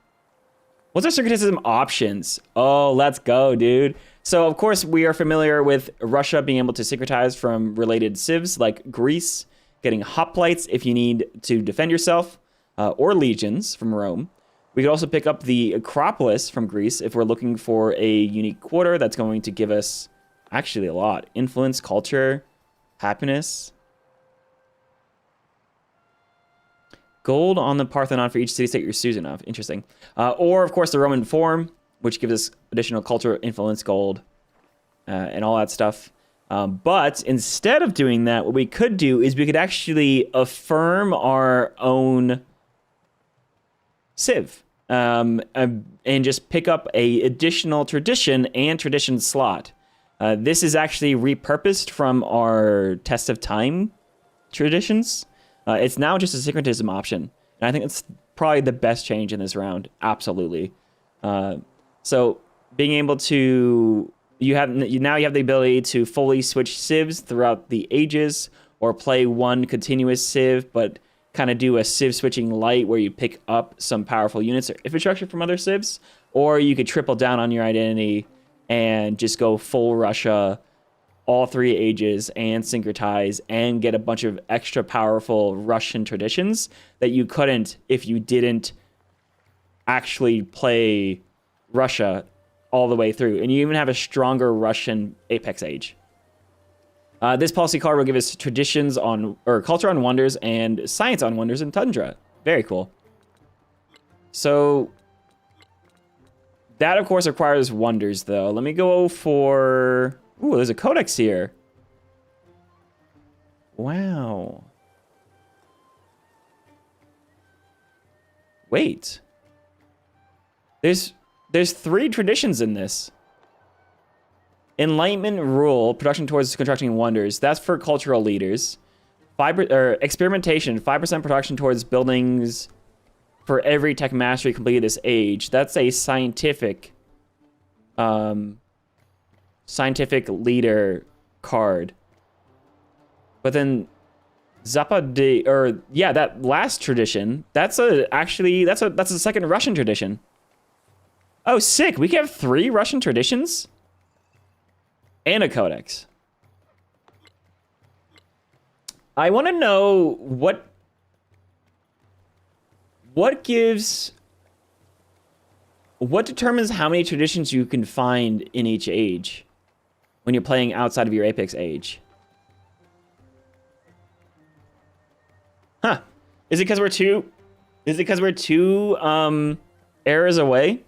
What's our syncretism options? Oh, let's go, dude. So, of course, we are familiar with Russia being able to syncretize from related civs like Greece, getting hoplites if you need to defend yourself, or legions from Rome. We could also pick up the Acropolis from Greece if we're looking for a unique quarter that's going to give us actually a lot. Influence, culture, happiness. Gold on the Parthenon for each city-state you're Susan of. Interesting. Or, of course, the Roman Forum, which gives us additional culture, influence, gold, and all that stuff. But instead of doing that, what we could do is we could actually affirm our own civ and just pick up a additional tradition and tradition slot. This is actually repurposed from our Test of Time traditions. It's now just a syncretism option. And I think it's probably the best change in this round. Absolutely. So being able to... Now you have the ability to fully switch civs throughout the ages, or play one continuous civ, but kind of do a civ switching light where you pick up some powerful units or infrastructure from other civs, or you could triple down on your identity and just go full Russia, all 3 ages, and syncretize, and get a bunch of extra powerful Russian traditions that you couldn't if you didn't actually play Russia all the way through. And you even have a stronger Russian Apex Age. This policy card will give us traditions on, or culture on wonders, and science on wonders in Tundra. Very cool. So that, of course, requires wonders, though. Let me go for... Ooh, there's a codex here. Wow. Wait. There's 3 traditions in this. Enlightenment rule, production towards constructing wonders. That's for cultural leaders. Experimentation, 5% production towards buildings for every tech mastery completed this age. That's a scientific leader card. But then that last tradition, that's a second Russian tradition. Oh, sick. We can have 3 Russian traditions and a codex. I want to know what determines how many traditions you can find in each age when you're playing outside of your Apex Age. Huh. Is it because we're two eras away?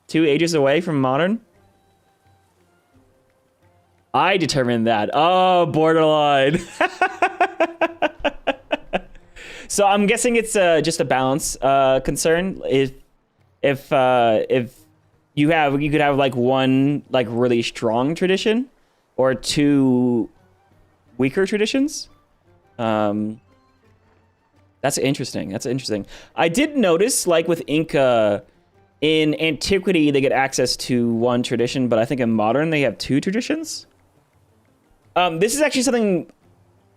2 ages away from modern? I determined that. Oh, borderline. So I'm guessing it's just a balance concern. If you could have like one like really strong tradition or 2 weaker traditions. That's interesting. I did notice, like with Inca, in antiquity they get access to 1 tradition, but I think in modern they have 2 traditions. This is actually something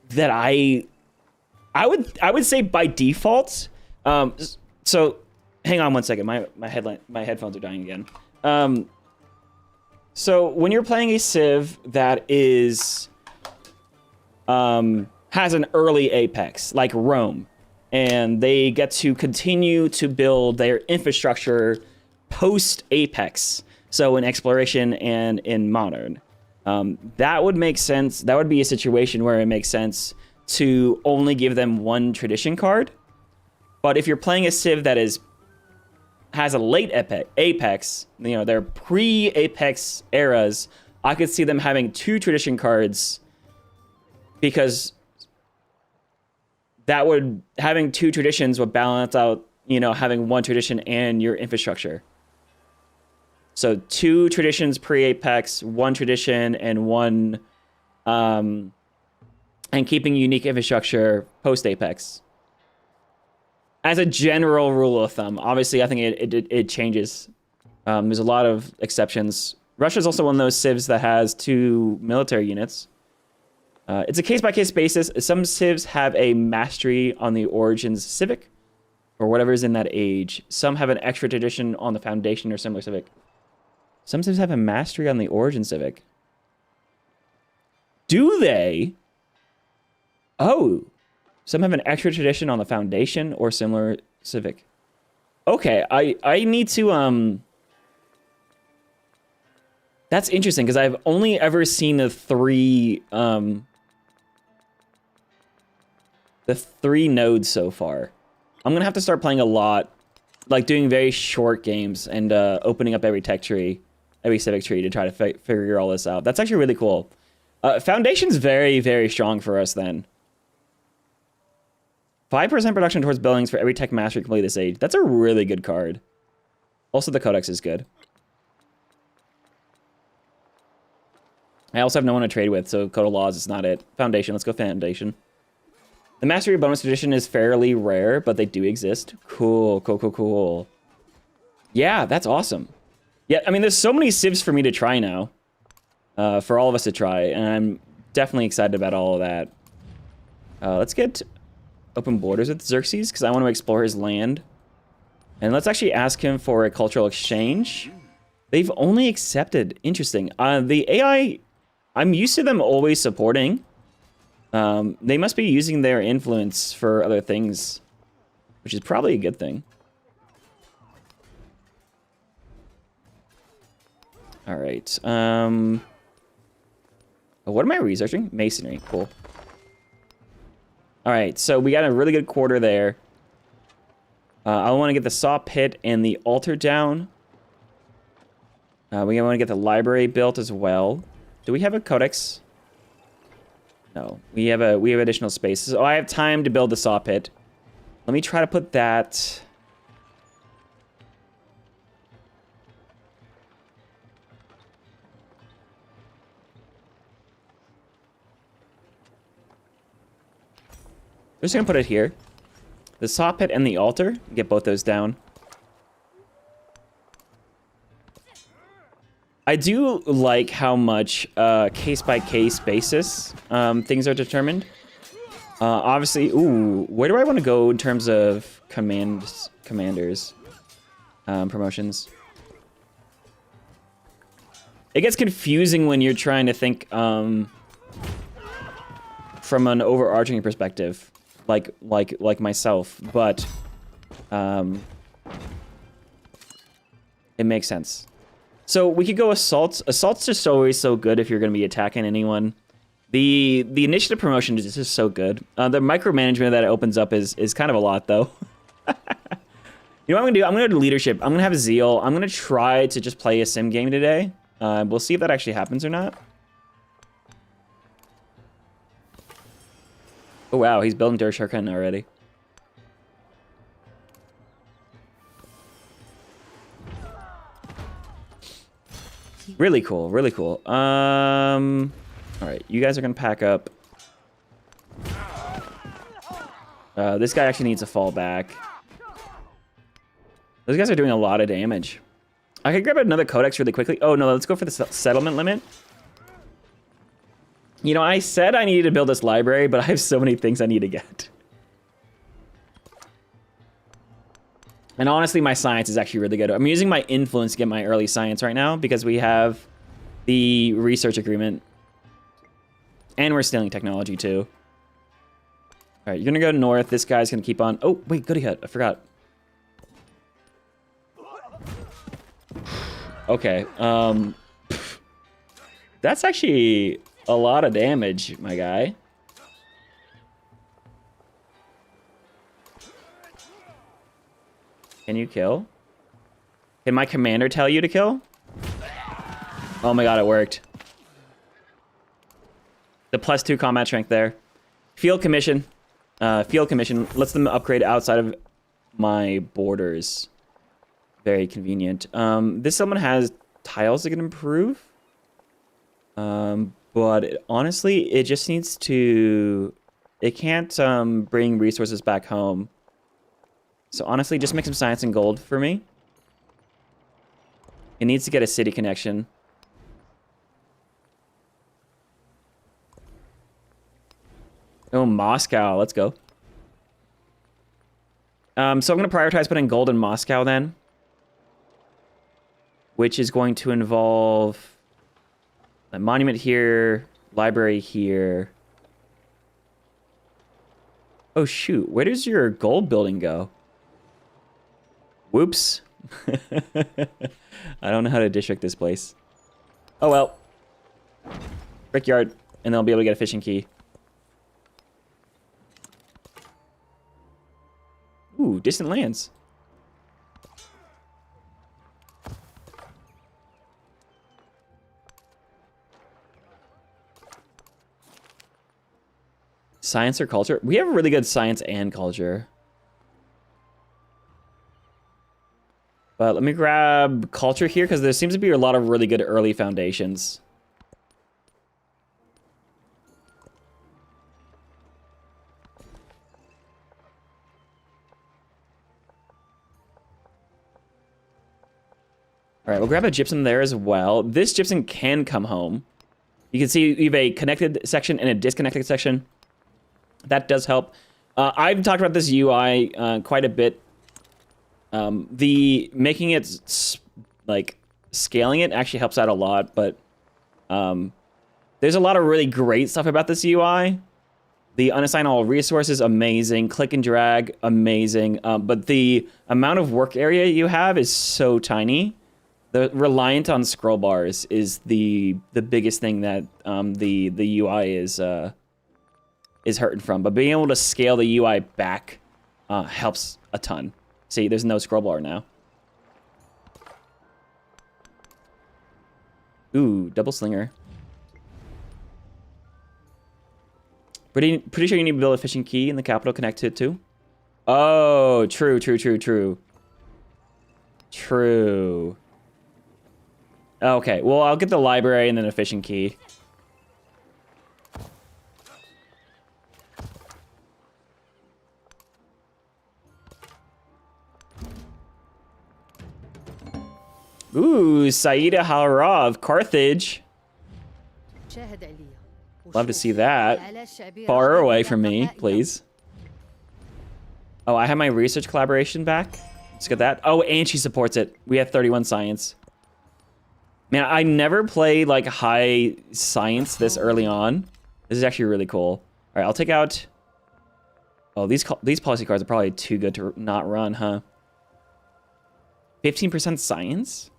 that I would say by default So hang on one second. My headphones are dying again. So when you're playing a civ that is has an early apex like Rome, and they get to continue to build their infrastructure post apex, so in exploration and in modern, that would make sense. That would be a situation where it makes sense to only give them one tradition card. But if you're playing a civ that has a late apex, you know, their pre-apex eras, I could see them having 2 tradition cards, because having 2 traditions would balance out, you know, having 1 tradition and your infrastructure. So 2 traditions pre-apex, 1 tradition, and 1 and keeping unique infrastructure post-apex. As a general rule of thumb, obviously, I think it changes. There's a lot of exceptions. Russia's also one of those civs that has 2 military units. It's a case-by-case basis. Some civs have a mastery on the Origins Civic, or whatever is in that age. Some have an extra tradition on the Foundation or similar Civic. Some civs have a mastery on the Origin Civic. Do they? Oh. Some have an extra tradition on the Foundation or similar Civic. Okay, I need to, that's interesting, because I've only ever seen the 3 nodes so far. I'm gonna have to start playing a lot, like doing very short games and opening up every tech tree, every civic tree to try to figure all this out. That's actually really cool. Foundation's very, very strong for us then. 5% production towards buildings for every tech mastery complete this age. That's a really good card. Also, the Codex is good. I also have no one to trade with, so Code of Laws is not it. Foundation, let's go Foundation. The Mastery bonus tradition is fairly rare, but they do exist. Cool, cool, cool, cool. Yeah, that's awesome. Yeah, I mean, there's so many civs for me to try now. For all of us to try, and I'm definitely excited about all of that. Let's get open borders with Xerxes, because I want to explore his land. And let's actually ask him for a cultural exchange. They've only accepted. Interesting. The AI, I'm used to them always supporting. They must be using their influence for other things, which is probably a good thing. All right. What am I researching? Masonry. Cool. All right, so we got a really good quarter there. I want to get the saw pit and the altar down. We want to get the library built as well. Do we have a codex? No, we have additional spaces. Oh, I have time to build the saw pit. Let me try to put that. I'm just gonna put it here. The saw pit and the altar. Get both those down. I do like how much case-by-case basis things are determined. Obviously, ooh, where do I want to go in terms of commanders, promotions? It gets confusing when you're trying to think from an overarching perspective. Like myself, but it makes sense. So we could go assaults. Assault's just always so good if you're going to be attacking anyone. The initiative promotion is just so good. The micromanagement that it opens up is kind of a lot, though. You know what I'm going to do? I'm going to do leadership. I'm going to have zeal. I'm going to try to just play a sim game today. We'll see if that actually happens or not. Oh, wow, he's building Dersharkan already. Really cool, really cool. All right, you guys are gonna pack up. This guy actually needs to fall back. Those guys are doing a lot of damage. I could grab another codex really quickly. Oh, no, let's go for the settlement limit. You know, I said I needed to build this library, but I have so many things I need to get. And honestly, my science is actually really good. I'm using my influence to get my early science right now because we have the research agreement. And we're stealing technology too. All right, you're gonna go north. This guy's gonna keep on. Oh, wait, goody hut. I forgot. Okay, that's actually a lot of damage, my guy. Can you kill? Can my commander tell you to kill? Oh my god, it worked. The +2 combat strength there. Field commission. Field commission lets them upgrade outside of my borders. Very convenient. This someone has tiles that can improve. But honestly, it just needs to... It can't bring resources back home. So honestly, just make some science and gold for me. It needs to get a city connection. Oh, Moscow. Let's go. So I'm going to prioritize putting gold in Moscow then. Which is going to involve a monument here, library here. Oh, shoot. Where does your gold building go? Whoops. I don't know how to district this place. Oh, well. Brickyard. And then I'll be able to get a fishing key. Ooh, distant lands. Science or culture? We have really good science and culture. But let me grab culture here because there seems to be a lot of really good early foundations. All right, we'll grab a gypsum there as well. This gypsum can come home. You can see you have a connected section and a disconnected section. That does help. I've talked about this UI quite a bit. The making it like scaling it actually helps out a lot, but there's a lot of really great stuff about this UI. The unassigned all resources, amazing. Click and drag, amazing. But the amount of work area you have is so tiny. The reliant on scroll bars is the biggest thing that the UI is hurting from. But being able to scale the UI back helps a ton. See, there's no scroll bar now. Ooh, double slinger. Pretty sure you need to build a fishing key in the capital connect to it too. Oh, true. True. Okay, well, I'll get the library and then a fishing key. Ooh, Saida Halra of Carthage. Love to see that. Far away from me, please. Oh, I have my research collaboration back. Let's get that. Oh, and she supports it. We have 31 science. Man, I never played like high science this early on. This is actually really cool. All right, I'll take out... Oh, these policy cards are probably too good to not run, huh? 15% science?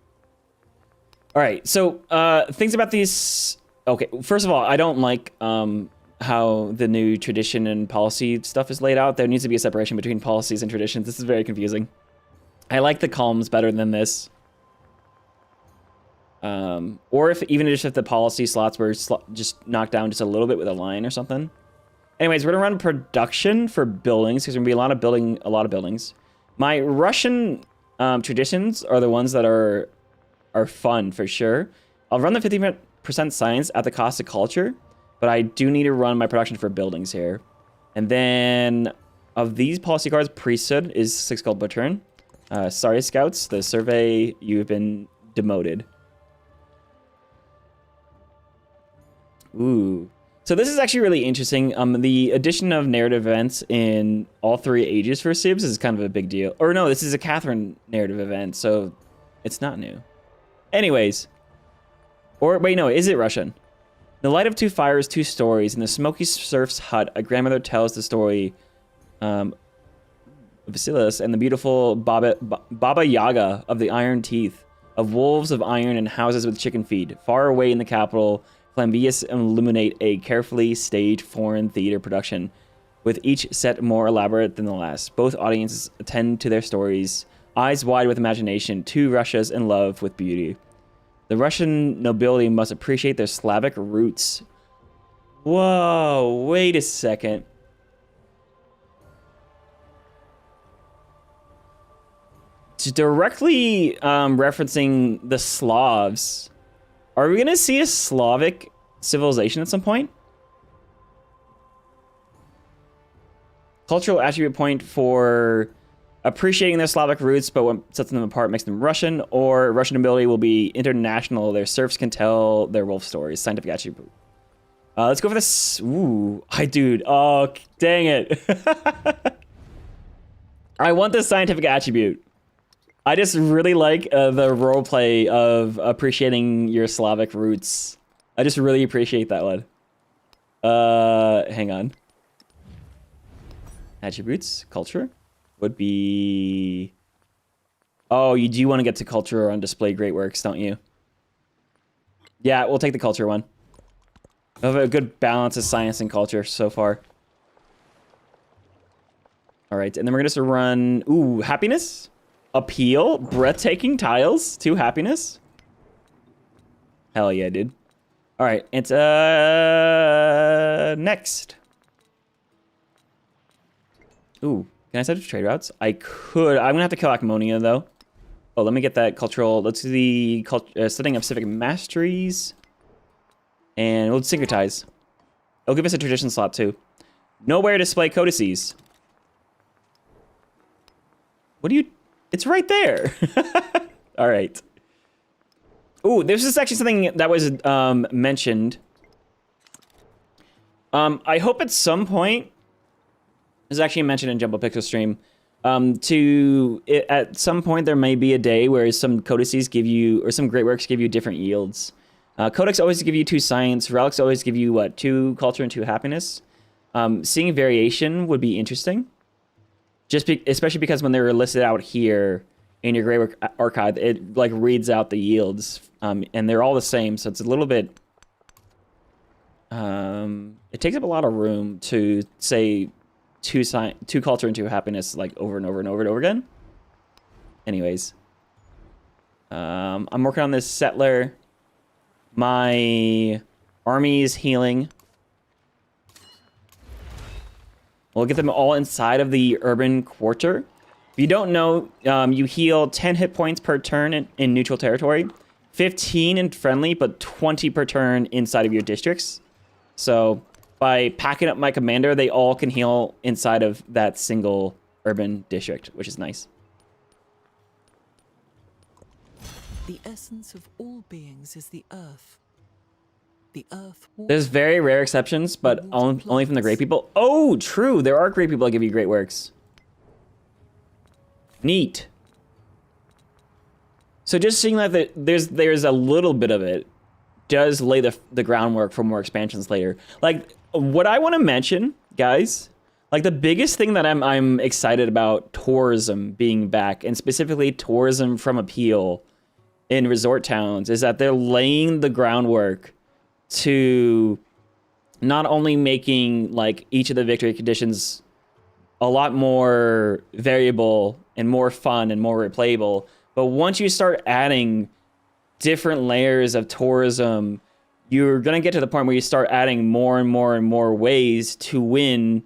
All right, so things about these... Okay, first of all, I don't like how the new tradition and policy stuff is laid out. There needs to be a separation between policies and traditions. This is very confusing. I like the columns better than this. Or if the policy slots were just knocked down just a little bit with a line or something. Anyways, we're gonna run production for buildings because there's gonna be a lot of buildings. My Russian traditions are the ones that are fun for sure. I'll run the 50% science at the cost of culture, but I do need to run my production for buildings here. And then of these policy cards, priesthood is 6 gold per turn. Sorry, scouts, the survey, you've been demoted. Ooh. So this is actually really interesting. The addition of narrative events in all 3 ages for Sibs is kind of a big deal. Or no, this is a Catherine narrative event, so it's not new. Anyways. Or, wait, no, is it Russian? The light of 2 fires, 2 stories. In the smoky serf's hut, a grandmother tells the story of Vasilis and the beautiful Baba Yaga of the iron teeth, of wolves of iron and houses with chicken feed. Far away in the capital, Flambius illuminate a carefully staged foreign theater production, with each set more elaborate than the last. Both audiences attend to their stories, eyes wide with imagination, 2 Russias in love with beauty. The Russian nobility must appreciate their Slavic roots. Whoa, wait a second. Directly referencing the Slavs, are we going to see a Slavic civilization at some point? Cultural attribute point for appreciating their Slavic roots, but what sets them apart makes them Russian, or Russian ability will be international. Their serfs can tell their wolf stories. Scientific attribute. Let's go for this. Ooh, dude. Oh, dang it. I want this scientific attribute. I just really like the roleplay of appreciating your Slavic roots. I just really appreciate that one. Hang on. Attributes, culture. Would be... Oh, you do want to get to culture on display great works, don't you? Yeah, we'll take the culture one. We have a good balance of science and culture so far. All right, and then we're going to run... Ooh, happiness? Appeal? Breathtaking tiles? 2 happiness? Hell yeah, dude. All right, it's next. Ooh. Can I set up trade routes? I could. I'm gonna have to kill Achamonia though. Oh, let me get that cultural. Let's do the setting of civic masteries, and we'll syncretize. It'll give us a tradition slot too. Nowhere to display codices. What do you? It's right there. All right. Ooh, this is actually something that was mentioned. I hope at some point. This is actually mentioned in Jumbo Pixel stream. At some point there may be a day where some codices give you, or some great works give you different yields. Codex always give you 2 science. Relics always give you what, 2 culture and 2 happiness. Seeing variation would be interesting. Especially because when they're listed out here in your great work archive, it like reads out the yields, and they're all the same. So it's a little bit. It takes up a lot of room to say. 2 culture and 2 happiness, like over and over and over and over again. Anyways, I'm working on this settler. My army is healing. We'll get them all inside of the urban quarter. If you don't know, you heal 10 hit points per turn in neutral territory, 15 in friendly, but 20 per turn inside of your districts. So by packing up my commander, they all can heal inside of that single urban district, which is nice. The essence of all beings is the earth. The earth. There's very rare exceptions, but only from the great people. Oh, true. There are great people that give you great works. Neat. So just seeing that there's a little bit of it does lay the groundwork for more expansions later. Like, what I want to mention, guys, like the biggest thing that I'm excited about tourism being back, and specifically tourism from Appeal in resort towns, is that they're laying the groundwork to not only making like each of the victory conditions a lot more variable and more fun and more replayable, but once you start adding different layers of tourism, you're going to get to the point where you start adding more and more and more ways to win.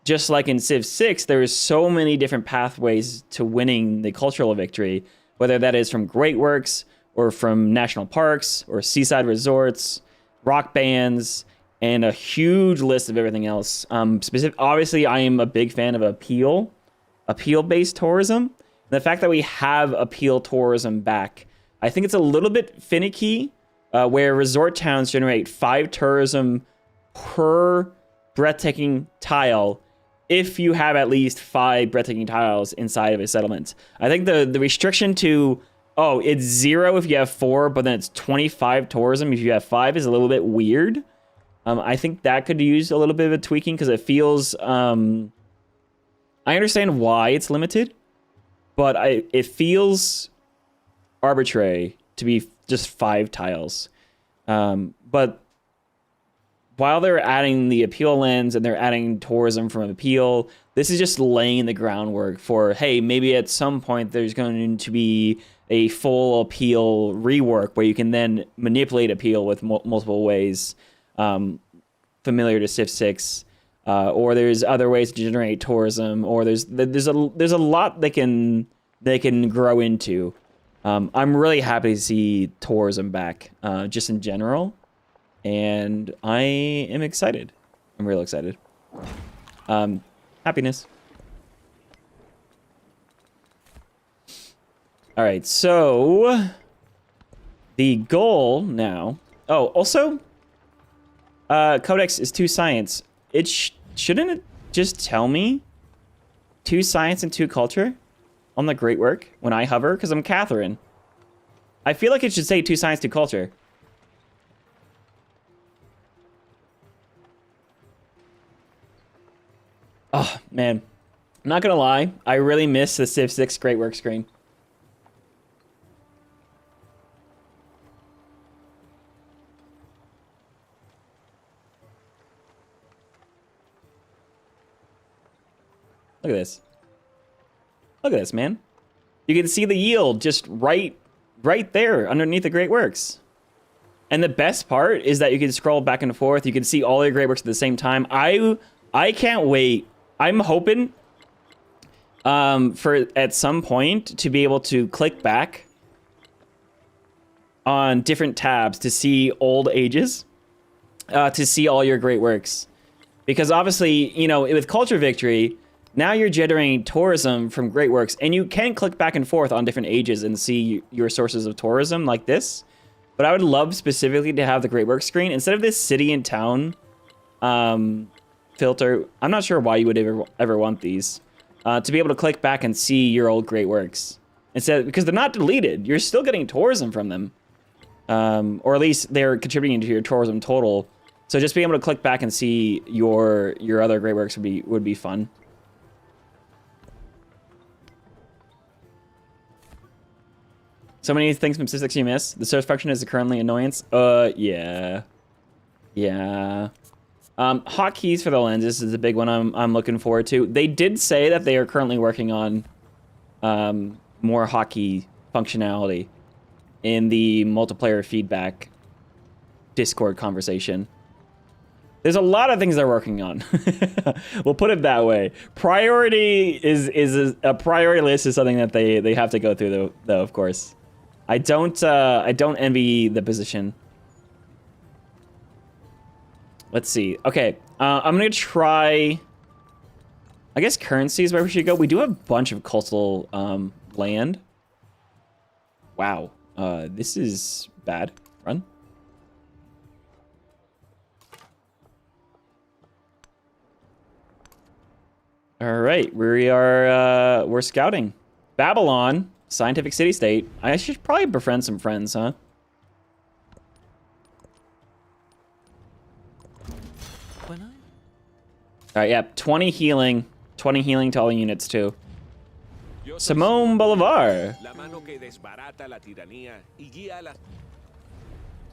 Just like in Civ 6, there's so many different pathways to winning the cultural victory, whether that is from great works or from national parks or seaside resorts, rock bands, and a huge list of everything else. Obviously, I am a big fan of appeal-based tourism. The fact that we have appeal tourism back, I think it's a little bit finicky, where resort towns generate 5 tourism per breathtaking tile if you have at least 5 breathtaking tiles inside of a settlement. I think the restriction to, oh, it's 0 if you have 4, but then it's 25 tourism if you have 5 is a little bit weird. I think that could use a little bit of a tweaking because it feels... I understand why it's limited, but it feels arbitrary to be just 5 tiles. But while they're adding the appeal lens and they're adding tourism from appeal, this is just laying the groundwork for, hey, maybe at some point there's going to be a full appeal rework where you can then manipulate appeal with multiple ways, familiar to Civ 6, or there's other ways to generate tourism, or there's a lot they can grow into. I'm really happy to see tourism back, just in general. And I am excited. I'm real excited. Happiness. All right, so the goal now. Oh, also, Codex is 2 science. Shouldn't it just tell me 2 science and 2 culture on the great work when I hover? Because I'm Catherine. I feel like it should say 2 science, 2 culture. Oh, man. I'm not gonna lie. I really miss the Civ 6 Great Work screen. Look at this. Look at this, man. You can see the yield just right there underneath the Great Works. And the best part is that you can scroll back and forth. You can see all your Great Works at the same time. I can't wait. I'm hoping for at some point to be able to click back on different tabs to see old ages, to see all your Great Works. Because obviously, you know, with Culture Victory, now you're generating tourism from Great Works, and you can click back and forth on different ages and see your sources of tourism like this. But I would love specifically to have the Great Works screen instead of this city and town filter. I'm not sure why you would ever want these. To be able to click back and see your old Great Works. Instead, because they're not deleted. You're still getting tourism from them. Or at least they're contributing to your tourism total. So just being able to click back and see your other Great Works would be fun. So many things from Civ 6 you miss. The search function is currently annoyance. Yeah. Yeah. Hotkeys for the lenses is a big one I'm looking forward to. They did say that they are currently working on more hotkey functionality in the multiplayer feedback Discord conversation. There's a lot of things they're working on. We'll put it that way. Priority is a priority list is something that they have to go through though, of course. I don't envy the position. Let's see. Okay, I'm gonna try. I guess currency is where we should go. We do have a bunch of coastal land. Wow, this is bad. Run. All right, we're scouting. Babylon, scientific city-state. I should probably befriend some friends, huh? All right, yeah, 20 healing to all units too. Simone Bolivar.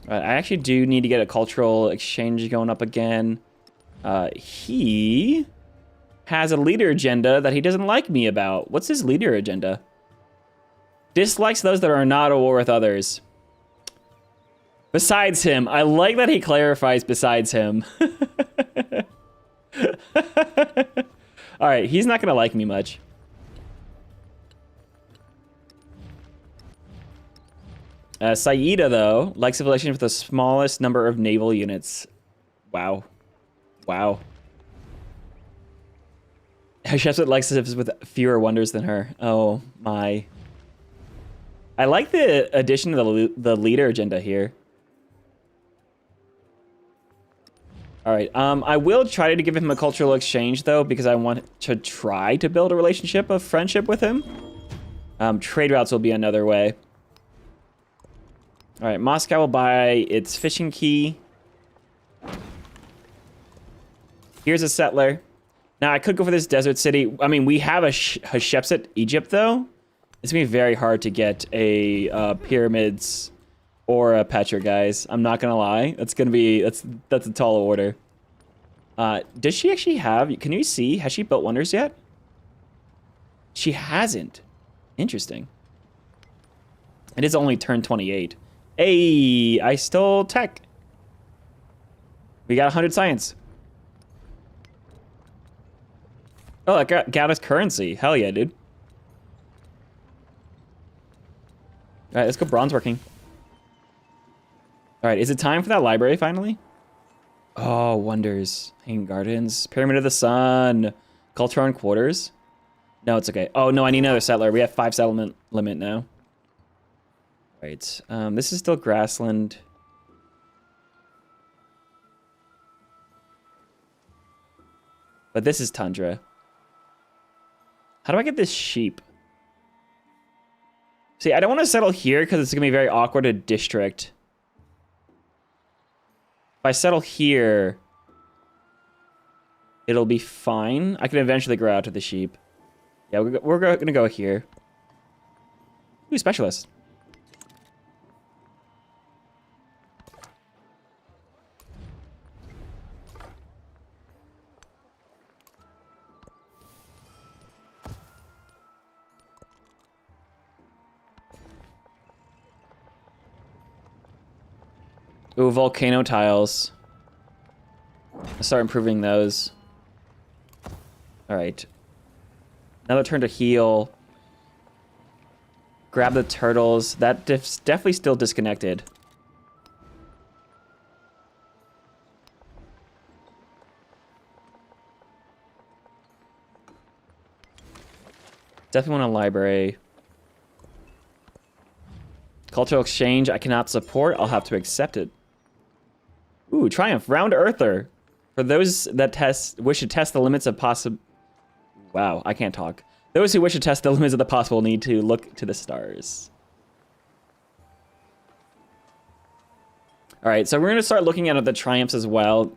I actually do need to get a cultural exchange going up again. He has a leader agenda that he doesn't like me about. What's his leader agenda? Dislikes those that are not at war with others. Besides him. I like that he clarifies besides him. All right, he's not gonna like me much. Saida, though, likes civilization with the smallest number of naval units. Wow. Wow. Shepset likes civs with fewer wonders than her. Oh, my. I like the addition of the leader agenda here. All right. I will try to give him a cultural exchange though, because I want to try to build a relationship of friendship with him. Trade routes will be another way. All right. Moscow will buy its fishing key. Here's a settler. Now I could go for this desert city. I mean, we have a Hatshepsut, Egypt though. It's gonna be very hard to get a pyramids or a Petra, guys. I'm not gonna lie. That's a tall order. Does she actually have? Can you see? Has she built wonders yet? She hasn't. Interesting. It is only turn 28. Hey, I stole tech. We got 100 science. Oh, that got us currency. Hell yeah, dude. All right, let's go bronze working. All right, is it time for that library finally? Oh, wonders. Hanging Gardens. Pyramid of the Sun. Culture on Quarters. No, it's okay. Oh, no, I need another settler. We have 5 settlement limit now. Right. This is still grassland. But this is tundra. How do I get this sheep? See, I don't want to settle here because it's going to be very awkward to district. If I settle here, it'll be fine. I can eventually grow out to the sheep. Yeah, we're going to go here. Ooh, specialist. Ooh, volcano tiles. Let's start improving those. All right. Another turn to heal. Grab the turtles. That's definitely still disconnected. Definitely want a library. Cultural exchange, I cannot support. I'll have to accept it. Ooh, Triumph, Round Earther. For those that wish to test the limits of possible... Wow, I can't talk. Those who wish to test the limits of the possible need to look to the stars. All right, so we're going to start looking at the triumphs as well.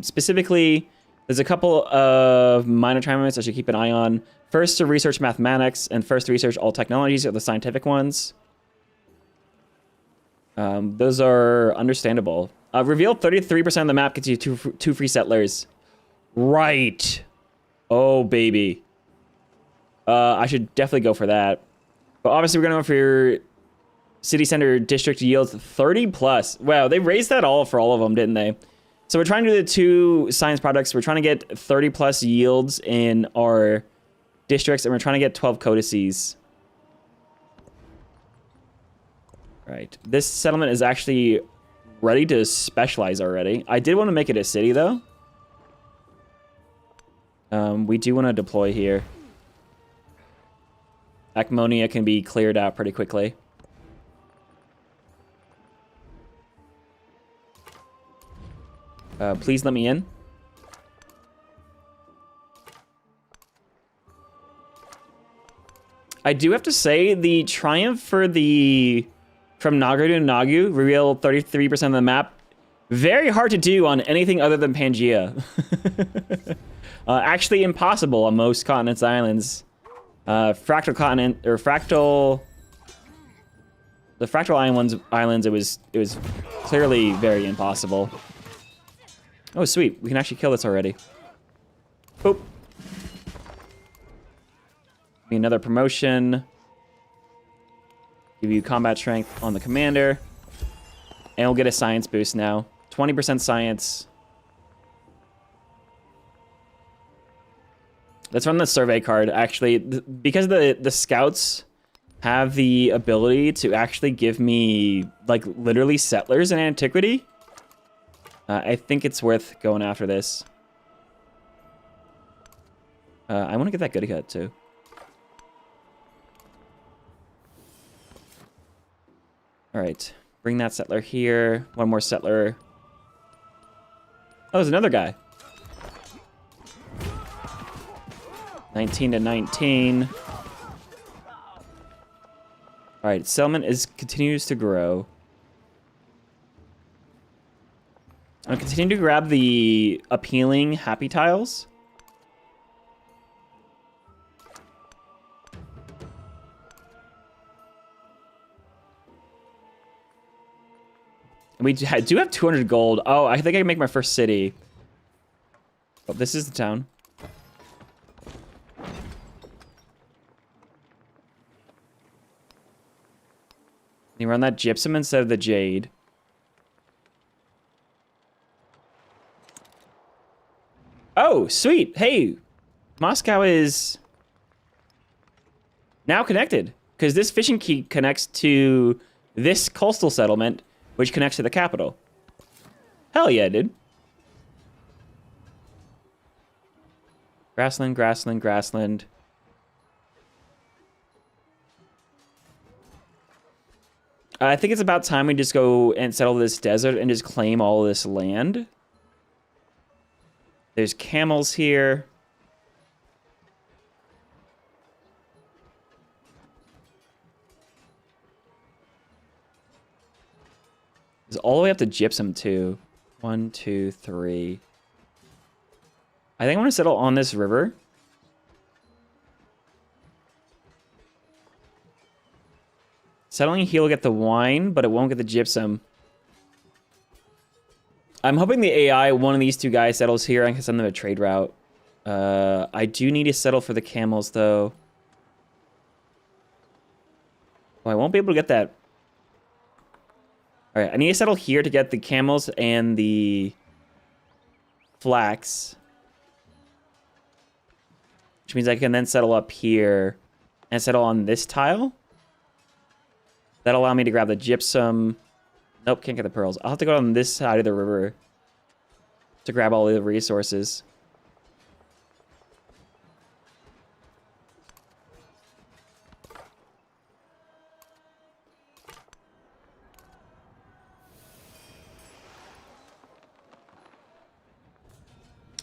Specifically, there's a couple of minor triumphs I should keep an eye on. First to research mathematics, and first to research all technologies are the scientific ones. Those are understandable. Reveal 33% of the map gets you two free settlers. Right. Oh, baby. I should definitely go for that. But obviously, we're going to go for your city center district yields 30 plus. Wow, they raised that all for all of them, didn't they? So we're trying to do the 2 science products. We're trying to get 30 plus yields in our districts, and we're trying to get 12 codices. Right. This settlement is actually ready to specialize already. I did want to make it a city, though. We do want to deploy here. Acmonia can be cleared out pretty quickly. Please let me in. I do have to say, the triumph for the... From Nagu to Nagu, reveal 33% of the map. Very hard to do on anything other than Pangea. Actually impossible on most continents islands. Fractal, the Fractal Islands, it was clearly very impossible. Oh, sweet. We can actually kill this already. Boop. Be another promotion. Give you combat strength on the commander. And we'll get a science boost now. 20% science. Let's run the survey card, actually. Because the scouts have the ability to actually give me, like, literally settlers in antiquity. I think it's worth going after this. I want to get that goody cut, too. All right, bring that settler here. One more settler. Oh, there's another guy. 19 to 19. All right, settlement continues to grow. I'm continuing to grab the appealing happy tiles. And we do have 200 gold. Oh, I think I can make my first city. Oh, this is the town. You run that gypsum instead of the jade. Oh, sweet. Hey, Moscow is now connected because this fishing key connects to this coastal settlement, which connects to the capital. Hell yeah, dude. Grassland, grassland, grassland. I think it's about time we just go and settle this desert and just claim all this land. There's camels here. It's all the way up to gypsum too. 1, 2, 3. I think I want to settle on this river. Settling here will get the wine, but it won't get the gypsum. I'm hoping the AI, one of these two guys, settles here. I can send them a trade route. I do need to settle for the camels, though. Oh, I won't be able to get that. All right, I need to settle here to get the camels and the flax. Which means I can then settle up here and settle on this tile. That'll allow me to grab the gypsum. Nope, can't get the pearls. I'll have to go on this side of the river to grab all the resources.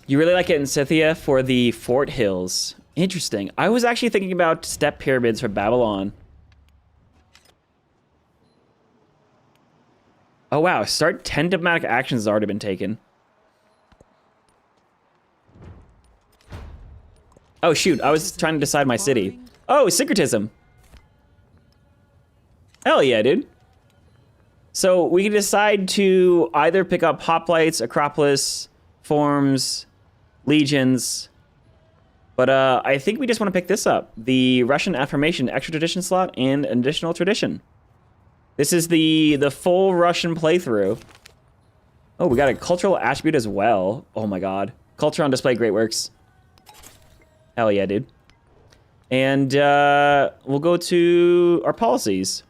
You really like it in Scythia for the fort hills. Interesting. I was actually thinking about step pyramids for Babylon. Oh wow, start 10 diplomatic actions has already been taken. Oh shoot, I was trying to decide my city. Oh, syncretism. Hell yeah, dude. So we can decide to either pick up hoplites, Acropolis, forms, legions. But I think we just want to pick this up. The Russian affirmation, extra tradition slot, and additional tradition. This is the full Russian playthrough. Oh, we got a cultural attribute as well. Oh my god. Culture on display, great works. Hell yeah, dude. And we'll go to our policies.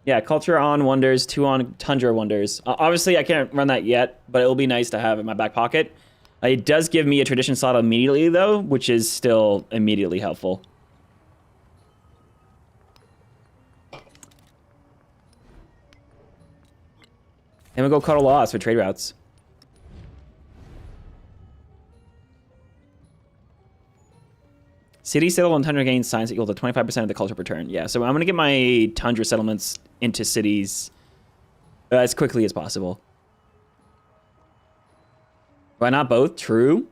Yeah, culture on wonders, 2 on tundra wonders. Obviously, I can't run that yet, but it'll be nice to have in my back pocket. It does give me a tradition slot immediately, though, which is still immediately helpful. And we'll go cuddle laws for trade routes. City settle on tundra gains science equal to 25% of the culture per turn. Yeah, so I'm going to get my tundra settlements into cities as quickly as possible. Why not both? True.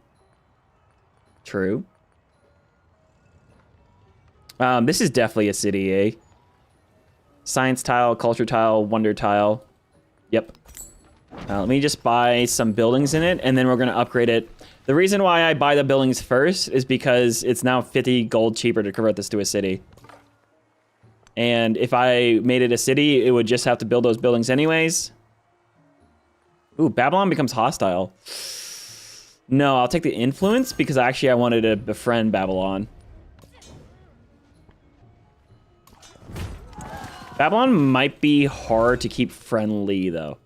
True. This is definitely a city, eh? Science tile, culture tile, wonder tile. Yep. Let me just buy some buildings in it, and then we're going to upgrade it. The reason why I buy the buildings first is because it's now 50 gold cheaper to convert this to a city. And if I made it a city, it would just have to build those buildings anyways. Ooh, Babylon becomes hostile. No, I'll take the influence because actually I wanted to befriend Babylon. Babylon might be hard to keep friendly, though.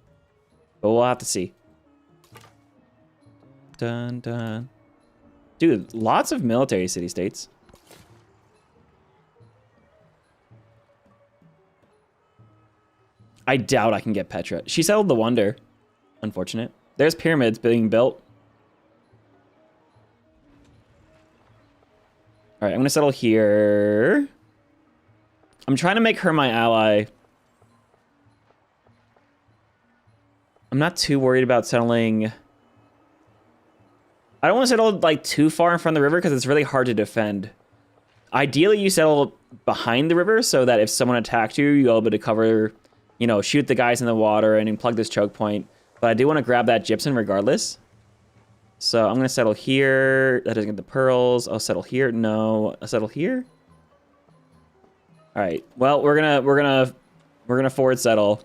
But we'll have to see. Dun, dun. Dude, lots of military city-states. I doubt I can get Petra. She settled the wonder. Unfortunate. There's pyramids being built. All right, I'm gonna settle here. I'm trying to make her my ally. I'm not too worried about settling. I don't want to settle like too far in front of the river because it's really hard to defend. Ideally, you settle behind the river so that if someone attacked you, you're able to cover, you know, shoot the guys in the water and plug this choke point. But I do want to grab that gypsum regardless. So I'm gonna settle here. That doesn't get the pearls. I'll settle here. No, I'll settle here. All right. Well, we're gonna forward settle.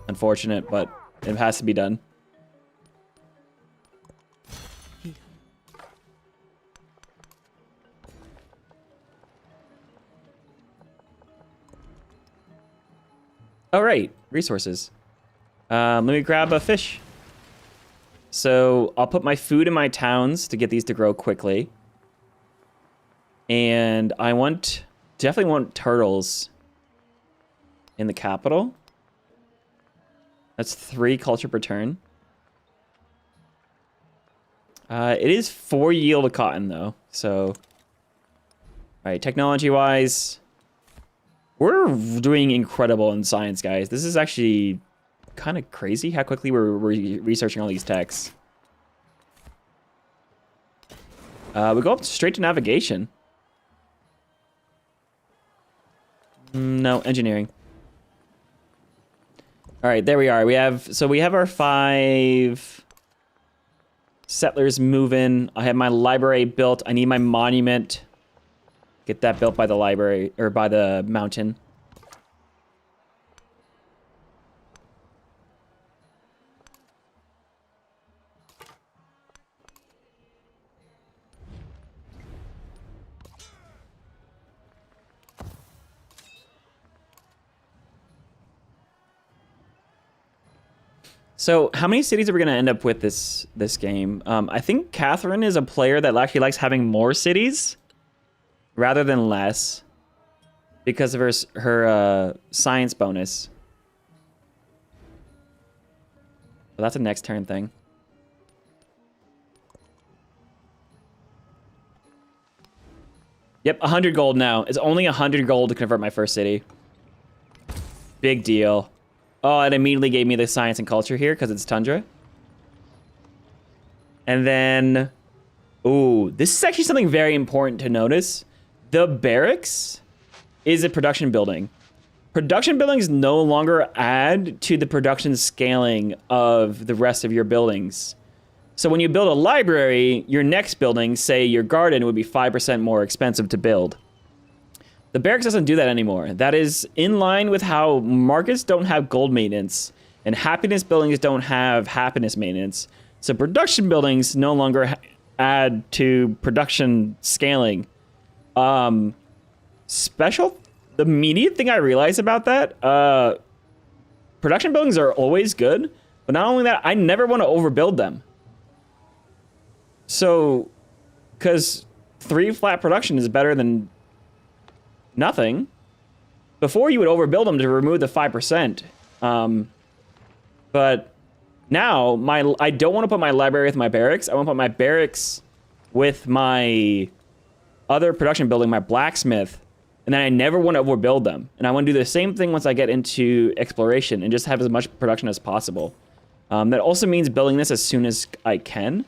Unfortunate, but it has to be done. All right, resources. Let me grab a fish. So I'll put my food in my towns to get these to grow quickly. And I definitely want turtles in the capital. That's 3 culture per turn. It is 4 yield of cotton though. So, all right, technology-wise, we're doing incredible in science, guys. This is actually kind of crazy how quickly we're researching all these techs. We go up straight to navigation. No, engineering. All right, there we are. We have our 5 settlers moving. I have my library built. I need my monument. Get that built by the library or by the mountain. So how many cities are we going to end up with this game? I think Catherine is a player that actually likes having more cities rather than less because of her science bonus. But that's a next turn thing. Yep, 100 gold now. It's only 100 gold to convert my first city. Big deal. Oh, it immediately gave me the science and culture here because it's tundra. And then, ooh, this is actually something very important to notice. The barracks is a production building. Production buildings no longer add to the production scaling of the rest of your buildings. So when you build a library, your next building, say your garden, would be 5% more expensive to build. The barracks doesn't do that anymore. That is in line with how markets don't have gold maintenance and happiness buildings don't have happiness maintenance. So production buildings no longer add to production scaling. The immediate thing I realized about that, production buildings are always good, but not only that, I never want to overbuild them. So, because 3 flat production is better than nothing. Before you would overbuild them to remove the 5%. But now I don't want to put my library with my barracks. I want to put my barracks with my other production building, my blacksmith, and then I never want to overbuild them. And I want to do the same thing once I get into exploration and just have as much production as possible. That also means building this as soon as I can.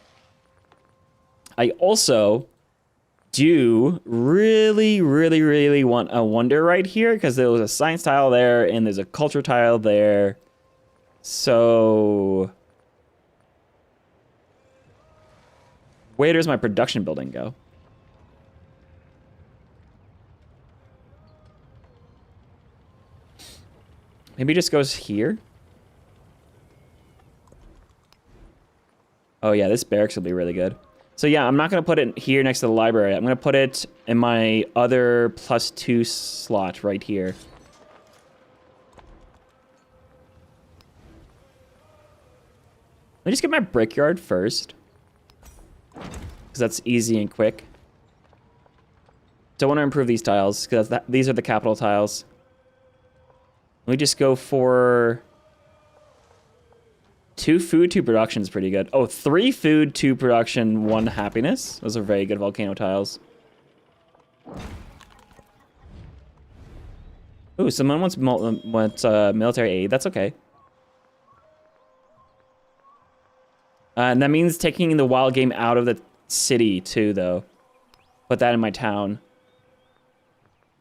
I also do really want a wonder right here because there was a science tile there and there's a culture tile there. So where does my production building go? Maybe it just goes here. Oh yeah, this barracks will be really good. So yeah, I'm not going to put it here next to the library. I'm going to put it in my other +2 slot right here. Let me just get my brickyard first, because that's easy and quick. Don't want to improve these tiles, because these are the capital tiles. Let me just go for 2 2 food, 2 production is pretty good. Oh, 3 food, 2 production, 1 happiness. Those are very good volcano tiles. Ooh, someone wants military aid. That's okay. And that means taking the wild game out of the city too, though. Put that in my town.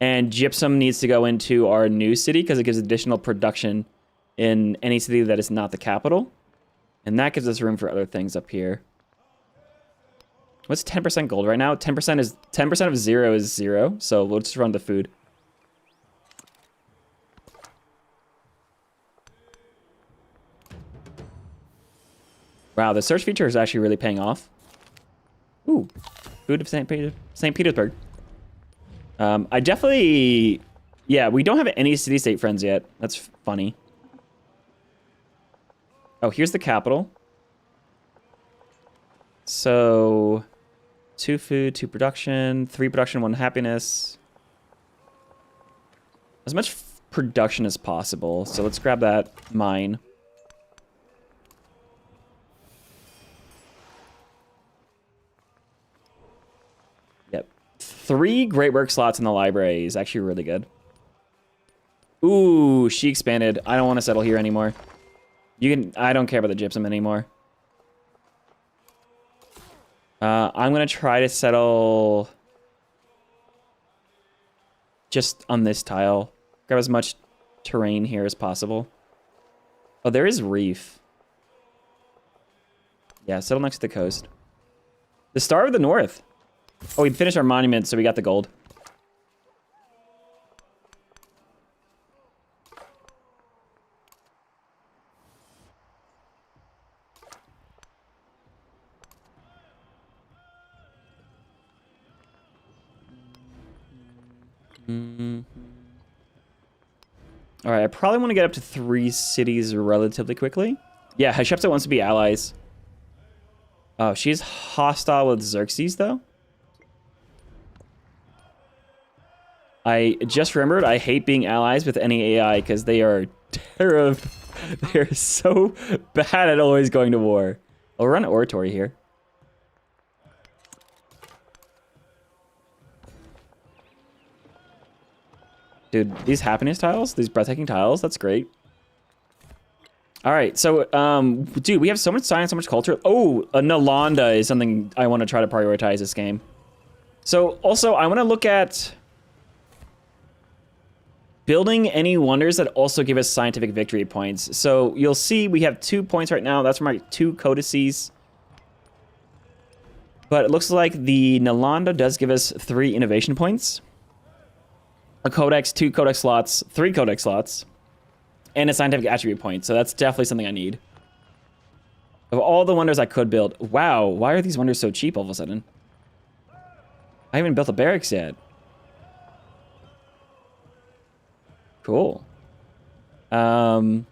And gypsum needs to go into our new city because it gives additional production in any city that is not the capital. And that gives us room for other things up here. What's 10% gold right now? 10% of 0 is 0. So we'll just run the food. Wow, the search feature is actually really paying off. Ooh, food of St. Petersburg. I definitely... Yeah, we don't have any city-state friends yet. That's funny. Oh, here's the capital. So... 2 food, 2 production, 3 production, 1 happiness. As much production as possible. So let's grab that mine. Yep. 3 great work slots in the library is actually really good. Ooh, she expanded. I don't want to settle here anymore. I don't care about the gypsum anymore. I'm gonna try to settle just on this tile. Grab as much terrain here as possible. Oh, there is reef. Yeah, settle next to the coast. The Star of the North. Oh, we finished our monument, so we got the gold. All right, I probably want to get up to 3 cities relatively quickly. Yeah, Hatshepsut wants to be allies. Oh, she's hostile with Xerxes, though. I just remembered I hate being allies with any AI because they are terrible. They are so bad at always going to war. I'll run oratory here. Dude, these happiness tiles, these breathtaking tiles, that's great. All right, so, dude, we have so much science, so much culture. Oh, Nalanda is something I want to try to prioritize this game. So, also, I want to look at building any wonders that also give us scientific victory points. So, you'll see we have 2 points right now. That's from our 2 codices. But it looks like the Nalanda does give us 3 innovation points. A codex, 2 codex slots, 3 codex slots, and a scientific attribute point. So that's definitely something I need. Of all the wonders I could build, wow, why are these wonders so cheap all of a sudden? I haven't built a barracks yet. Cool. That's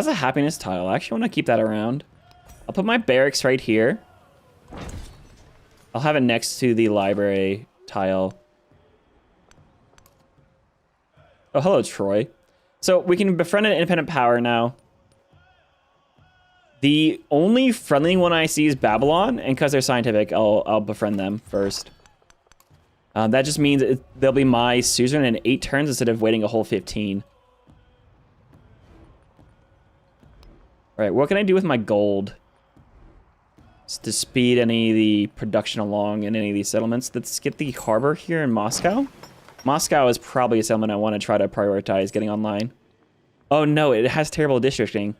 a happiness tile. I actually want to keep that around. I'll put my barracks right here. I'll have it next to the library tile. Oh, hello, Troy. So we can befriend an independent power now. The only friendly one I see is Babylon, and because they're scientific, I'll befriend them first. That just means they'll be my suzerain in 8 turns instead of waiting a whole 15. All right, what can I do with my gold? Just to speed any of the production along in any of these settlements. Let's get the harbor here in Moscow. Moscow is probably a settlement I want to try to prioritize getting online. Oh no, it has terrible districting.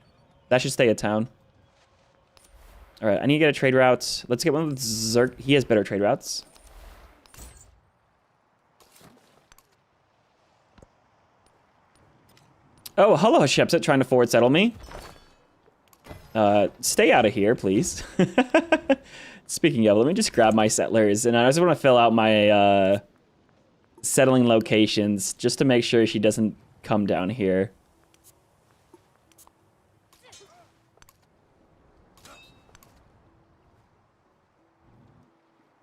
That should stay a town. All right, I need to get a trade route. Let's get one with Zerk. He has better trade routes. Oh, hello, Hatshepsut, trying to forward settle me. Stay out of here, please. Speaking of, let me just grab my settlers, and I just want to fill out my settling locations just to make sure she doesn't come down here.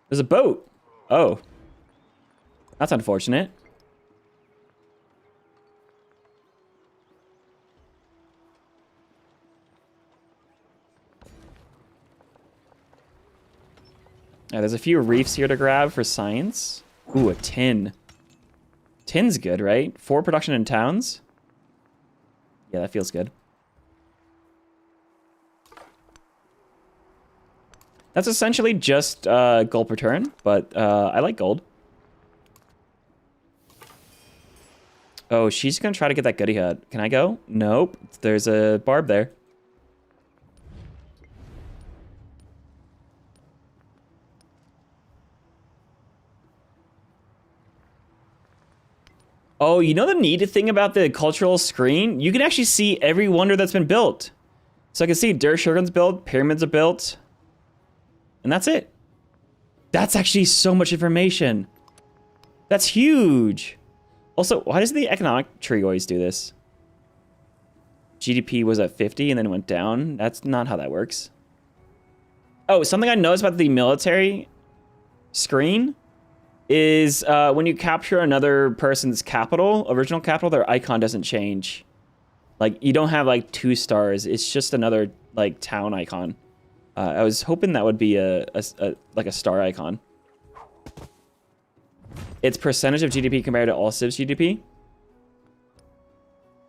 There's a boat. Oh. That's unfortunate. There's a few reefs here to grab for science. Ooh, a tin. Tin's good, right? 4 production in towns. Yeah, that feels good. That's essentially just gold per turn, but I like gold. Oh, she's gonna try to get that goody hut. Can I go? Nope. There's a barb there. Oh, you know the neat thing about the cultural screen? You can actually see every wonder that's been built. So I can see Der Shogun's built, pyramids are built, and that's it. That's actually so much information. That's huge. Also, why does the economic tree always do this? GDP was at 50 and then went down. That's not how that works. Oh, something I noticed about the military screen is when you capture another person's capital, original capital, their icon doesn't change. Like, you don't have, like, 2 stars. It's just another, like, town icon. I was hoping that would be like a star icon. It's percentage of GDP compared to all civs GDP.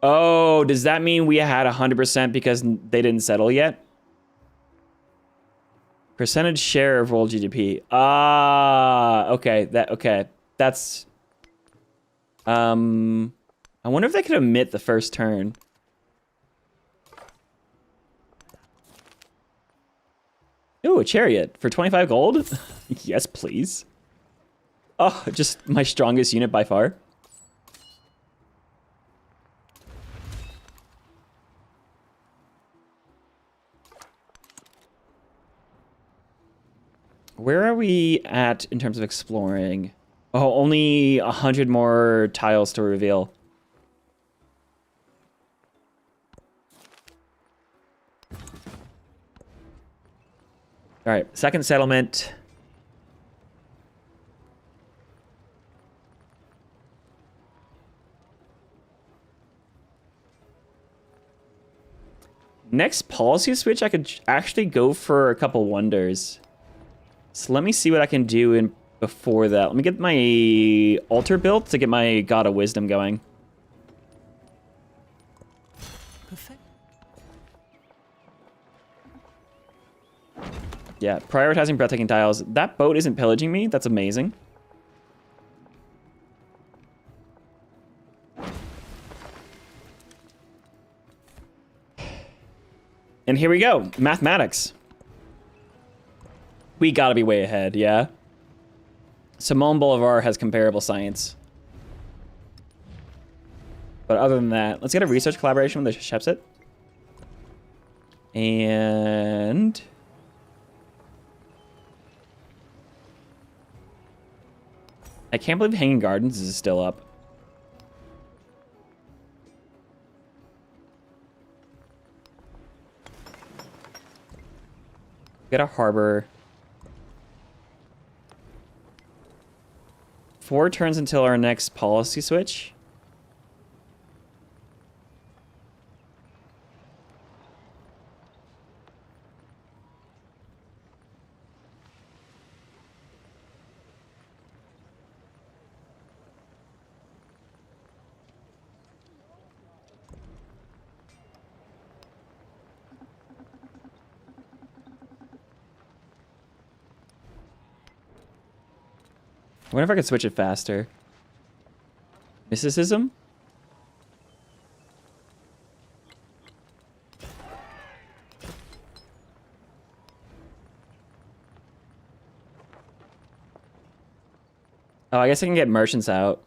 Oh, does that mean we had 100% because they didn't settle yet? Percentage share of world GDP. Ah, okay. That's. I wonder if they could omit the first turn. Ooh, a chariot for 25 gold. Yes, please. Oh, just my strongest unit by far. Where are we at in terms of exploring? Oh, only 100 more tiles to reveal. All right, second settlement. Next policy switch, I could actually go for a couple wonders. So let me see what I can do before that. Let me get my altar built to get my God of Wisdom going. Perfect. Yeah, prioritizing breathtaking tiles. That boat isn't pillaging me. That's amazing. And here we go. Mathematics. We gotta be way ahead, yeah? Simone Bolivar has comparable science. But other than that, let's get a research collaboration with the Shepset. And... I can't believe Hanging Gardens is still up. Get a harbor. 4 turns until our next policy switch. I wonder if I could switch it faster. Mysticism? Oh, I guess I can get merchants out.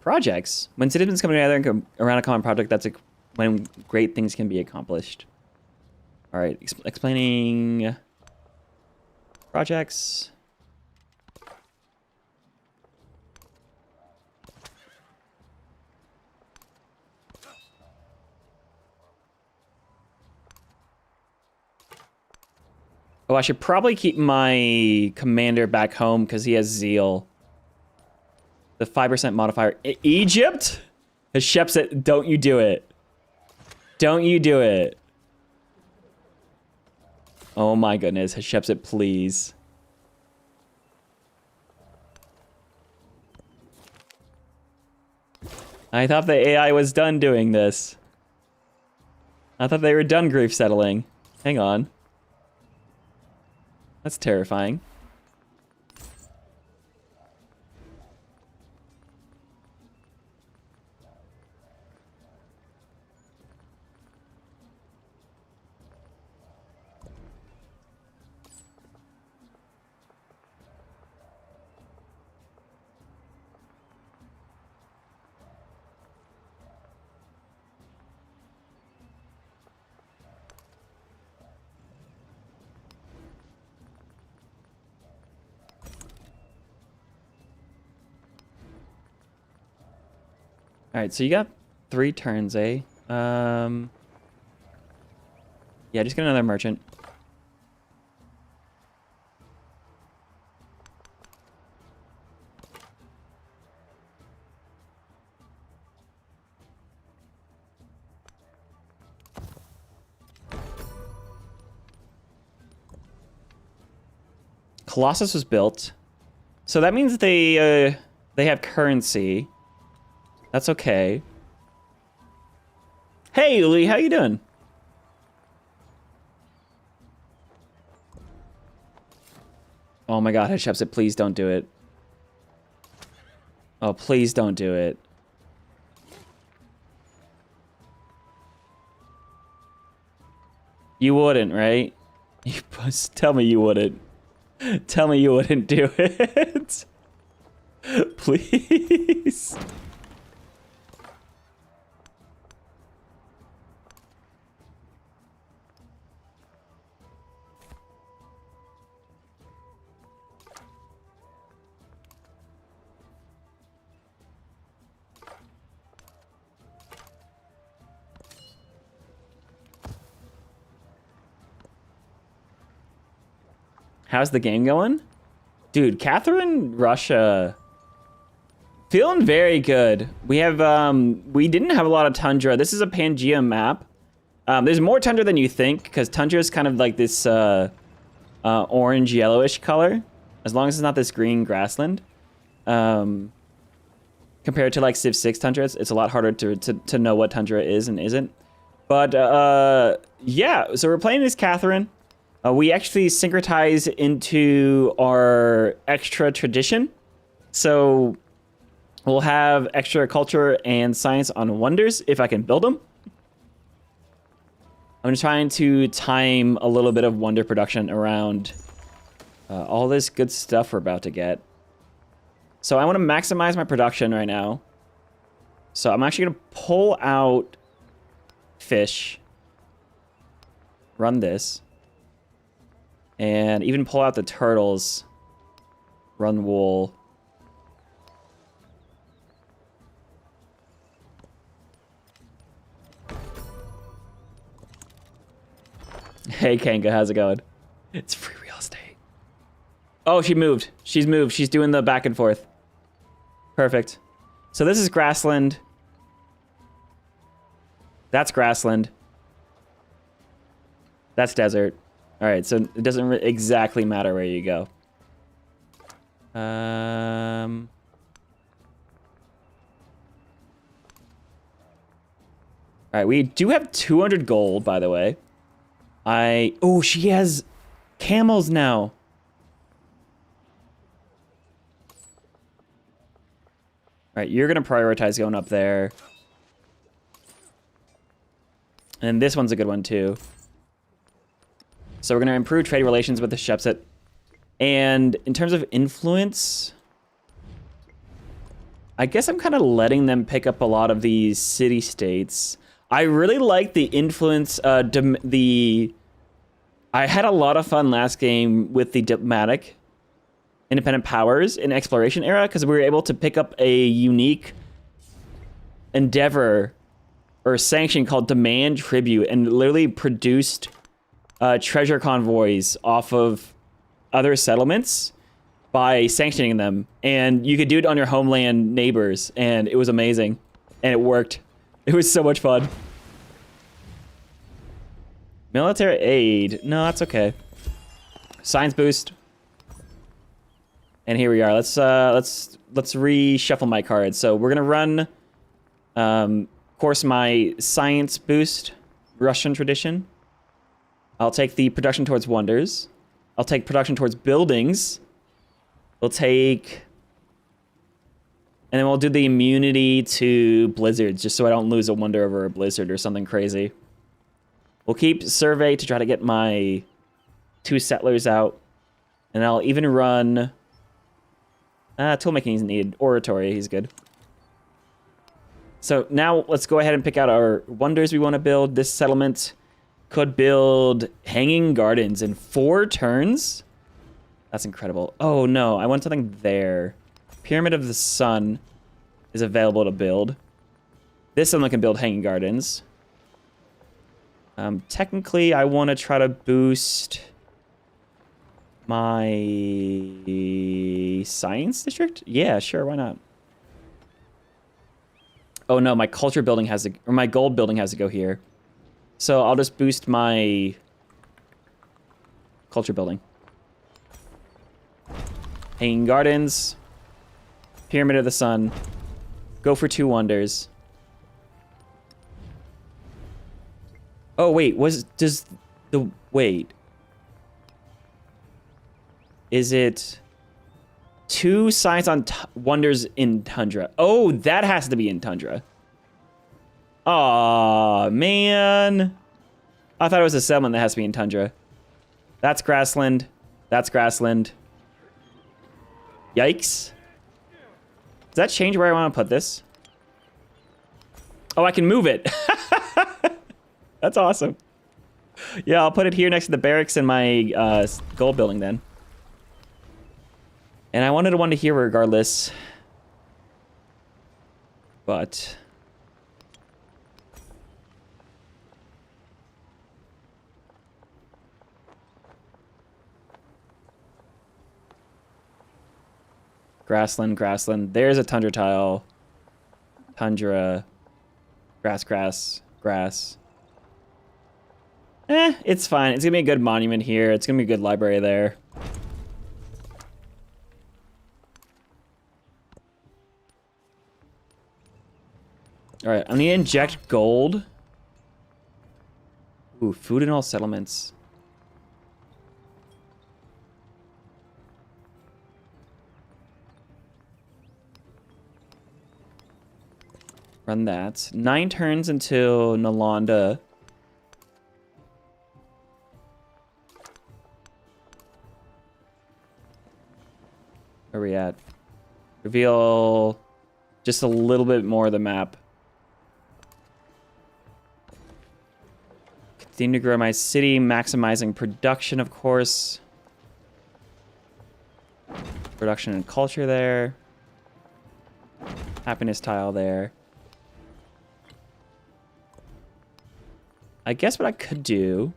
Projects. When citizens come together and come around a common project, that's when great things can be accomplished. All right, explaining projects. Oh, I should probably keep my commander back home because he has zeal. The 5% modifier. Egypt? Has Shep said, don't you do it. Don't you do it. Oh my goodness, Hatshepsut, please. I thought the AI was done doing this. I thought they were done grief settling. Hang on. That's terrifying. All right, so you got 3 turns, eh? Yeah, just get another merchant. Colossus was built, so that means they have currency. That's okay. Hey, Uli, how you doing? Oh my god, Hatshepsut, please don't do it. Oh, please don't do it. You wouldn't, right? You tell me you wouldn't. Tell me you wouldn't do it. Please. How's the game going? Dude, Catherine, Russia. Feeling very good. We have, we didn't have a lot of tundra. This is a Pangea map. There's more tundra than you think, because tundra is kind of like this orange yellowish color, as long as it's not this green grassland. Compared to like Civ 6 tundra, it's a lot harder to know what tundra is and isn't. But yeah, so we're playing as Catherine. We actually syncretize into our extra tradition. So we'll have extra culture and science on wonders if I can build them. I'm trying to time a little bit of wonder production around all this good stuff we're about to get. So I want to maximize my production right now. So I'm actually going to pull out fish, run this, and even pull out the turtles, run wool. Hey, Kanka, how's it going? It's free real estate. Oh, she moved. She's moved. She's doing the back and forth. Perfect. So this is grassland. That's grassland. That's desert. All right, so it doesn't exactly matter where you go. All right, we do have 200 gold, by the way. Oh, she has camels now. All right, you're gonna prioritize going up there. And this one's a good one too. So we're gonna improve trade relations with the Hatshepsut. And in terms of influence, I guess I'm kind of letting them pick up a lot of these city-states. I really like the influence, I had a lot of fun last game with the diplomatic independent powers in exploration era, because we were able to pick up a unique endeavor or sanction called demand tribute, and literally produced treasure convoys off of other settlements by sanctioning them. And you could do it on your homeland neighbors, and it was amazing. And it worked. It was so much fun. Military aid. No, that's okay. Science boost. And here we are. Let's reshuffle my cards. So we're gonna run, of course, my science boost, Russian tradition. I'll take the production towards wonders. I'll take production towards buildings. We'll take, and then we'll do the immunity to blizzards, just so I don't lose a wonder over a blizzard or something crazy. We'll keep survey to try to get my 2 settlers out, and I'll even run. Toolmaking is needed. Oratory, he's good. So now let's go ahead and pick out our wonders we want to build. This settlement could build hanging gardens in 4 turns. That's incredible. Oh no, I want something there. Pyramid of the Sun is available to build. This settlement can build hanging gardens. Technically, I want to try to boost my science district? Yeah, sure, why not? Oh no, my culture building has to, or my gold building has to go here. So I'll just boost my culture building. Hanging gardens, Pyramid of the Sun, go for 2 wonders. Oh wait, is it 2 science on wonders in Tundra? Oh, that has to be in Tundra. Aw, man. I thought it was a settlement that has to be in Tundra. That's grassland. That's grassland. Yikes. Does that change where I want to put this? Oh, I can move it. That's awesome. Yeah, I'll put it here next to the barracks and my gold building then. And I wanted one to here regardless. But grassland, grassland. There's a tundra tile. Tundra. Grass, grass, grass. It's fine. It's gonna be a good monument here. It's gonna be a good library there. All right, I'm gonna inject gold. Ooh, food in all settlements. Run that. 9 turns until Nalanda. Where are we at? Reveal just a little bit more of the map. Continue to grow my city, maximizing production, of course. Production and culture there. Happiness tile there. I guess what I could do...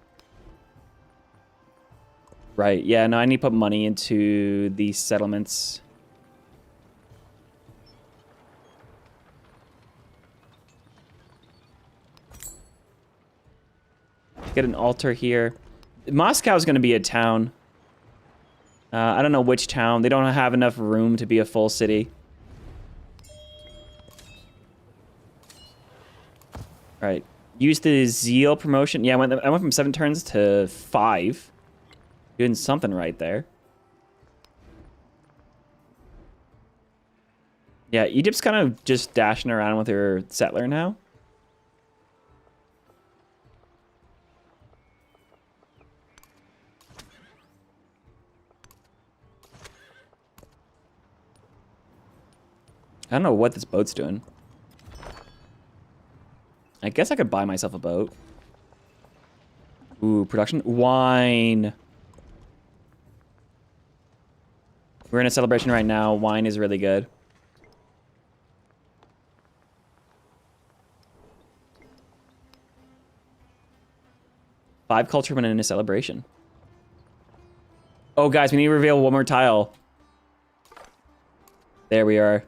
Right, yeah, no, I need to put money into these settlements. Get an altar here. Moscow's gonna be a town. I don't know which town. They don't have enough room to be a full city. All right, use the zeal promotion. Yeah, I went from 7 turns to 5. Doing something right there. Yeah, Egypt's kind of just dashing around with her settler now. I don't know what this boat's doing. I guess I could buy myself a boat. Ooh, production. Wine. We're in a celebration right now. Wine is really good. Five culture when in a celebration. Oh, guys, we need to reveal one more tile. There we are.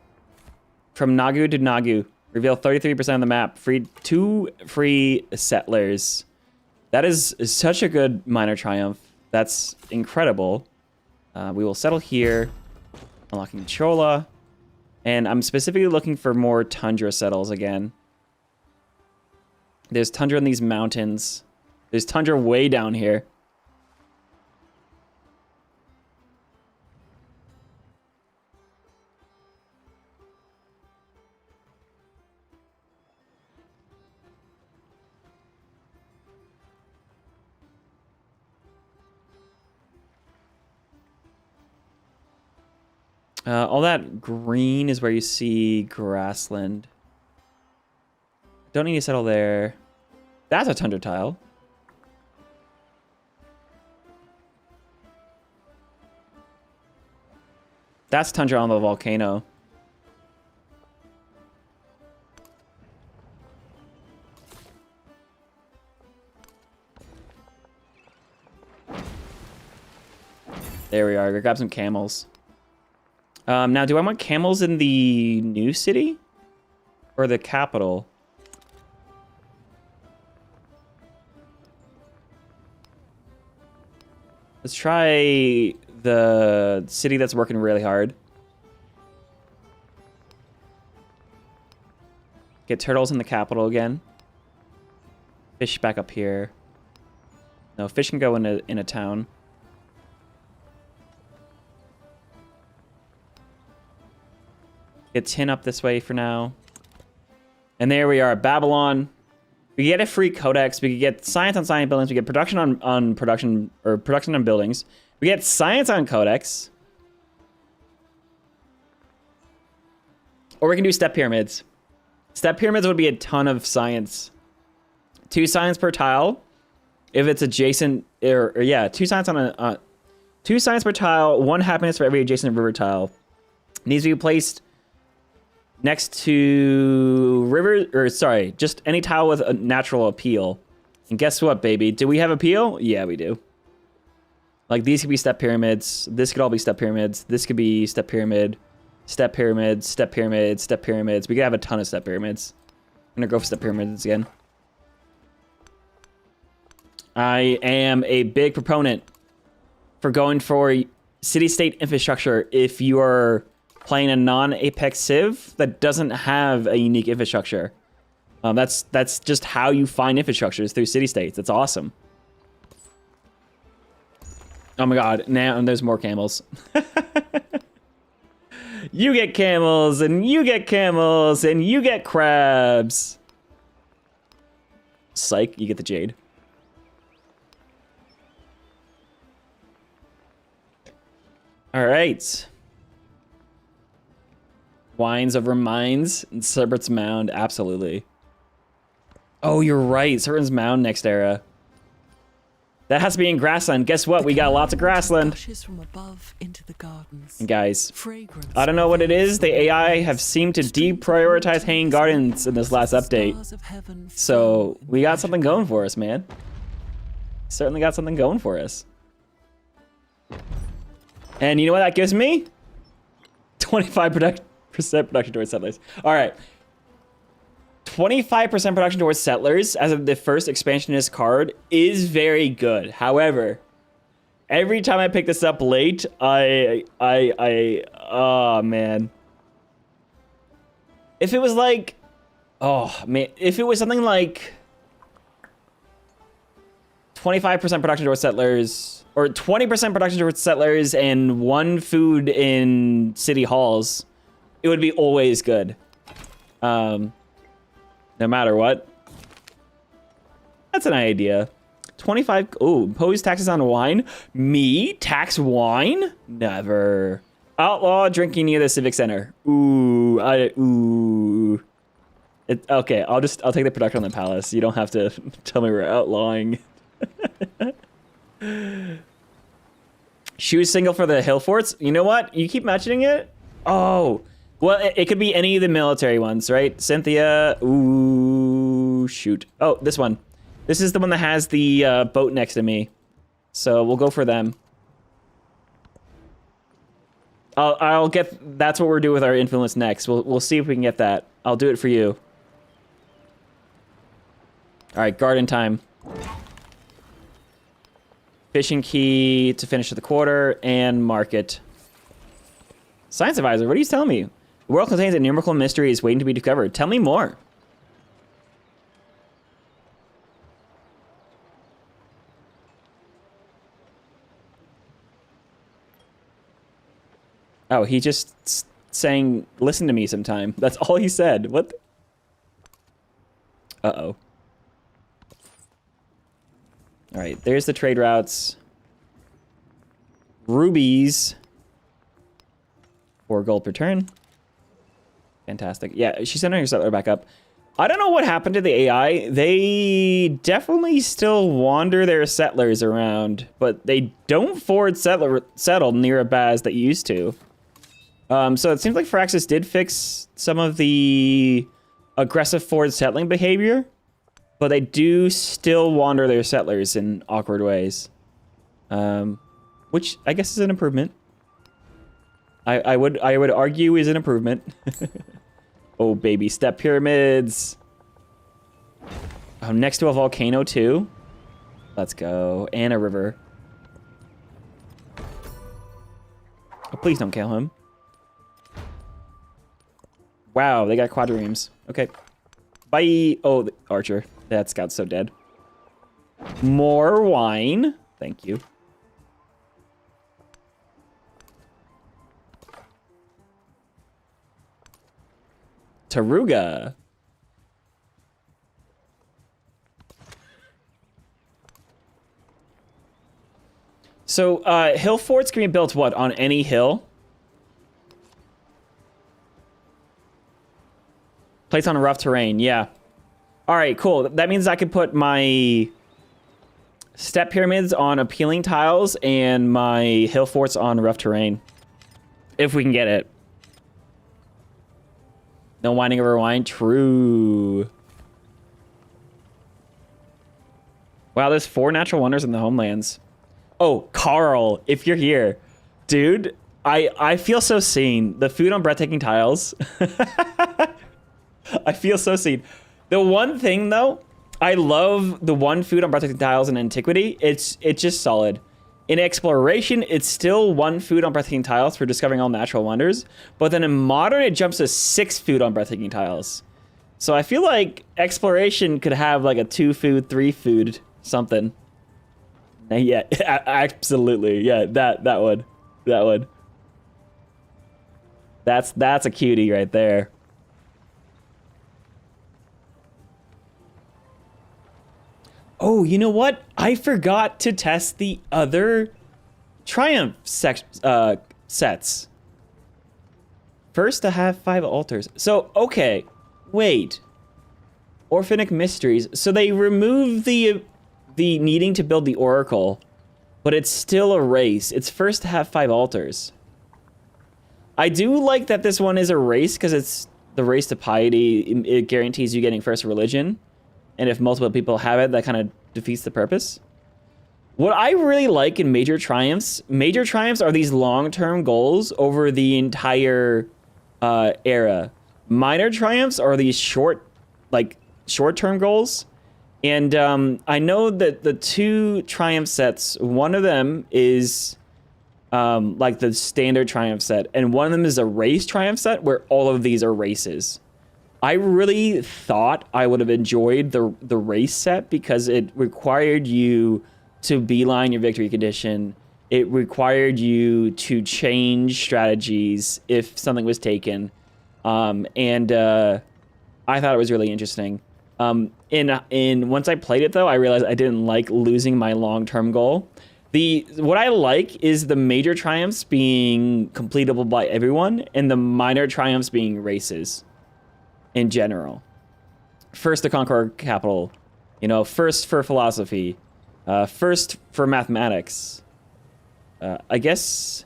From Nagu to Nagu. Reveal 33% of the map. 2 free settlers. That is such a good minor triumph. That's incredible. We will settle here. Unlocking Chola. And I'm specifically looking for more tundra settles again. There's tundra in these mountains. There's tundra way down here. All that green is where you see grassland. Don't need to settle there. That's a tundra tile. That's tundra on the volcano. There we are. Go grab some camels. Now, do I want camels in the new city? Or the capital? Let's try the city that's working really hard. Get turtles in the capital again. Fish back up here. No, fish can go in a town. Get tin up this way for now. And there we are, Babylon. We get a free codex. We could get science on science buildings. We get production on production, or production on buildings. We get science on codex. Or we can do step pyramids. Step pyramids would be a ton of science. 2 science per tile. If it's adjacent, or yeah, 2 science on a 2 science per tile. 1 happiness for every adjacent river tile. Needs to be placed next to river, or sorry, just any tile with a natural appeal. And guess what, baby? Do we have appeal? Yeah, we do. Like, these could be step pyramids. This could all be step pyramids. This could be step pyramid. Step pyramids, step pyramids, step pyramids. We could have a ton of step pyramids. I'm gonna go for step pyramids again. I am a big proponent for going for city-state infrastructure if you are playing a non-Apex Civ that doesn't have a unique infrastructure. That's just how you find infrastructures, through city-states. It's awesome. Oh my god, now there's more camels. You get camels, and you get camels, and you get crabs. Psych, you get the jade. All right. Wines over mines and Cerbert's Mound, absolutely. Oh, you're right. Cerbert's Mound next era. That has to be in grassland. Guess what? We got lots of grassland. From above into the gardens. And guys, I don't know what it is. The AI have seemed to deprioritize hanging gardens in this last update. So we got something going for us, man. Certainly got something going for us. And you know what that gives me? 25% production towards settlers. All right. 25% production towards settlers as of the first expansionist card is very good. However, every time I pick this up late, oh man. If it was like, oh man, if it was something like 25% production towards settlers, or 20% production towards settlers and 1 food in city halls, it would be always good. No matter what. That's an idea. 25, oh, impose taxes on wine? Me? Tax wine? Never. Outlaw drinking near the civic center. Ooh, ooh. Okay, I'll take the production on the palace. You don't have to tell me we're outlawing. Shoes single for the hill forts? You know what? You keep mentioning it? Oh. Well, it could be any of the military ones, right? Cynthia, ooh, shoot. Oh, this one. This is the one that has the boat next to me. So we'll go for them. I'll get, that's what we're doing with our influence next. We'll see if we can get that. I'll do it for you. All right, garden time. Fishing key to finish the quarter and market. Science advisor, what are you telling me? The world contains innumerable mysteries waiting to be discovered. Tell me more. Oh, he just saying, listen to me sometime. That's all he said. What? Uh-oh. All right, there's the trade routes. Rubies. 4 gold per turn. Fantastic. Yeah, she's sending her settler back up. I don't know what happened to the AI. They definitely still wander their settlers around, but they don't settle near a baz that you used to. So it seems like Firaxis did fix some of the aggressive forward settling behavior, but they do still wander their settlers in awkward ways. Which I guess is an improvement. I would argue is an improvement. Oh, baby step pyramids. Oh, next to a volcano too. Let's go. And a river. Oh, please don't kill him. Wow, they got quadriremes. Okay. Bye. Oh, the archer. That scout's so dead. More wine. Thank you. Taruga. So, hill forts can be built, what, on any hill? Placed on rough terrain, yeah. All right, cool. That means I could put my step pyramids on appealing tiles and my hill forts on rough terrain. If we can get it. No whining over wine. True. Wow, there's 4 natural wonders in the homelands. Oh, Carl, if you're here. Dude, I feel so seen. The food on breathtaking tiles. I feel so seen. The one thing, though, I love the one food on breathtaking tiles in antiquity. It's just solid. In exploration, it's still 1 food on breathtaking tiles for discovering all natural wonders. But then in modern, it jumps to 6 food on breathtaking tiles. So I feel like exploration could have like a 2 food, 3 food, something. Yeah, absolutely. Yeah, that would. That's a cutie right there. Oh, you know what? I forgot to test the other Triumph sets. First to have 5 altars. So, okay, wait. Orphanic Mysteries. So they remove the needing to build the Oracle, but it's still a race. It's first to have 5 altars. I do like that this one is a race because it's the race to piety. It guarantees you getting first religion. And if multiple people have it, that kind of defeats the purpose. What I really like in major triumphs are these long-term goals over the entire era. Minor triumphs are these short-term goals. And I know that the 2 triumph sets, one of them is like the standard triumph set, and one of them is a race triumph set where all of these are races. I really thought I would have enjoyed the race set because it required you to beeline your victory condition. It required you to change strategies if something was taken. And I thought it was really interesting. Once I played it though, I realized I didn't like losing my long-term goal. What I like is the major triumphs being completable by everyone and the minor triumphs being races. In general, first to conquer capital, first for philosophy, first for mathematics. I guess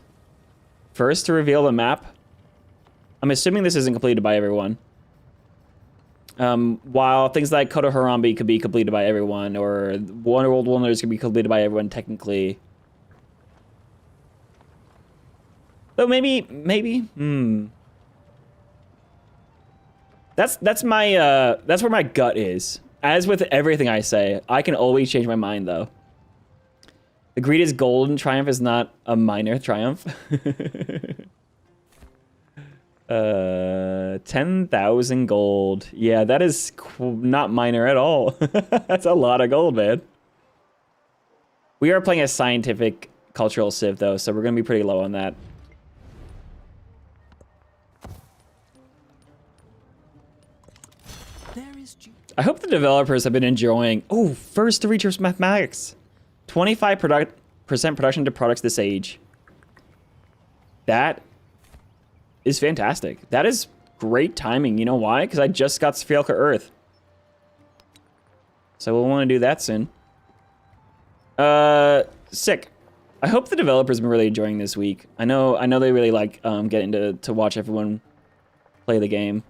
first to reveal the map. I'm assuming this isn't completed by everyone. While things like Koto Harambe could be completed by everyone, or World Wonders could be completed by everyone technically. Though maybe. That's where my gut is. As with everything I say, I can always change my mind though. The greatest golden triumph is not a minor triumph. 10,000 gold. Yeah, that is not minor at all. That's a lot of gold, man. We are playing a scientific cultural civ, though, so we're going to be pretty low on that. I hope the developers have been enjoying... Oh, first to reach mathematics. 25% production to products this age. That is fantastic. That is great timing. You know why? Because I just got spherical Earth. So we'll want to do that soon. Sick. I hope the developers have been really enjoying this week. I know they really like getting to watch everyone play the game.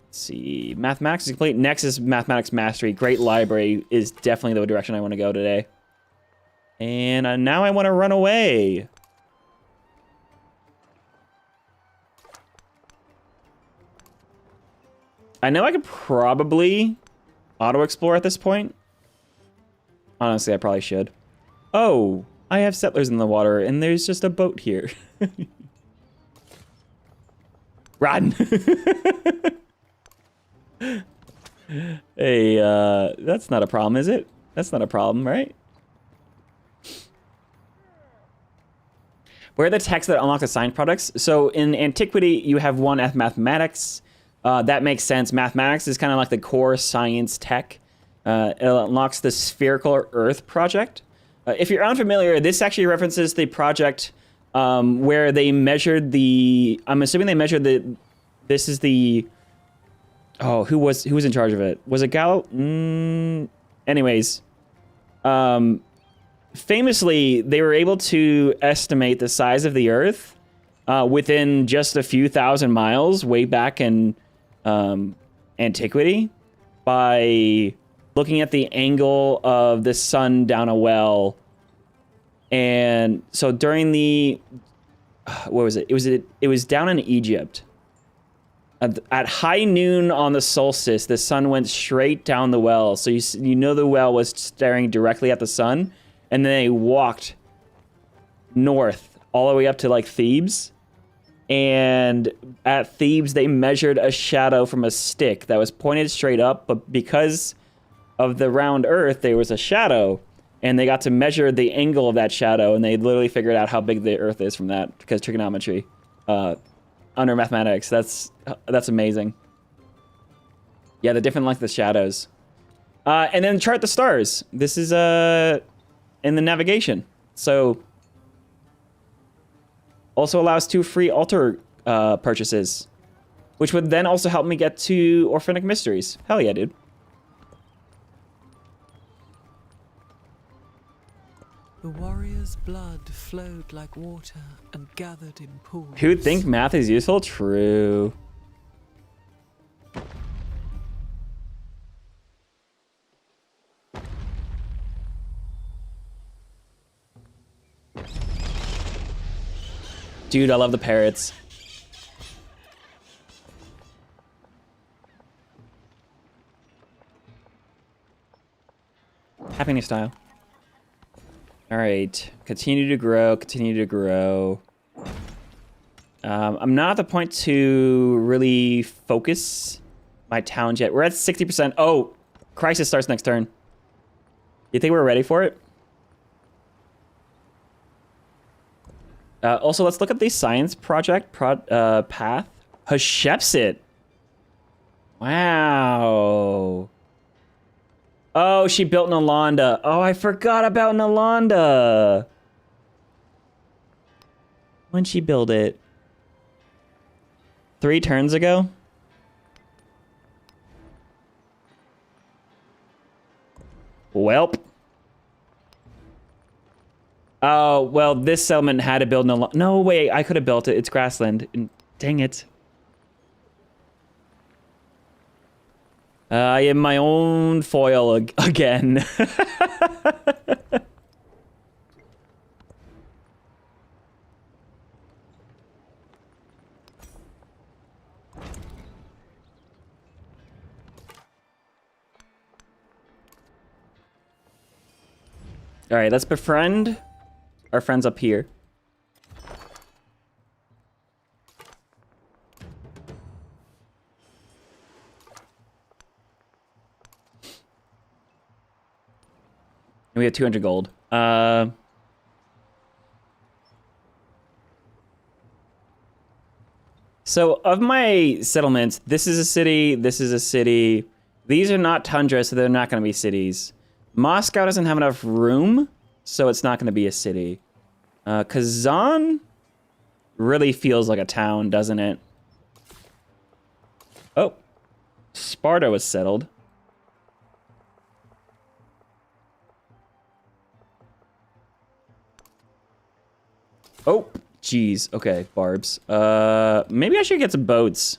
Let's see. Mathematics is complete. Next is Mathematics Mastery. Great library is definitely the direction I want to go today. And now I want to run away. I know I could probably auto-explore at this point. Honestly, I probably should. Oh, I have settlers in the water, and there's just a boat here. Run! Hey, that's not a problem, is it? That's not a problem, right? Where are the texts that unlock the science products? So in antiquity, you have one F mathematics. That makes sense. Mathematics is kind of like the core science tech. It unlocks the Spherical Earth project. If you're unfamiliar, this actually references the project where they measured the... I'm assuming they measured the... This is the... Oh, who was in charge of it? Was it Gallo? Anyways. Famously, they were able to estimate the size of the Earth within just a few thousand miles way back in antiquity by looking at the angle of the sun down a well. And so during the... What was it? It was down in Egypt. At high noon on the solstice, the sun went straight down the well. So you know the well was staring directly at the sun. And then they walked north all the way up to like Thebes. And at Thebes, they measured a shadow from a stick that was pointed straight up. But because of the round earth, there was a shadow. And they got to measure the angle of that shadow. And they literally figured out how big the earth is from that because trigonometry. Under mathematics. That's amazing. Yeah, the different length of shadows. And then chart the stars. This is in the navigation. So also allows 2 free altar purchases, which would then also help me get to Orphanic Mysteries. Hell yeah, dude. The warrior's blood flowed like water and gathered in pools. Who'd think math is useful? True. Dude, I love the parrots. Happy New Style. All right, continue to grow, continue to grow. I'm not at the point to really focus my towns yet. We're at 60%. Oh, crisis starts next turn. You think we're ready for it? Also, let's look at the science project path. Hatshepsut. Wow. Oh, she built Nalanda. Oh, I forgot about Nalanda. When'd she build it? 3 turns ago? Welp. Oh, well, this settlement had to build Nalanda. No, wait, I could have built it. It's grassland. Dang it. I am my own foil again. All right, let's befriend our friends up here. We have 200 gold. So of my settlements, this is a city, this is a city. These are not tundra, so they're not going to be cities. Moscow doesn't have enough room, so it's not going to be a city. Kazan really feels like a town, doesn't it? Oh, Sparta was settled. Oh, jeez. Okay, barbs. Maybe I should get some boats.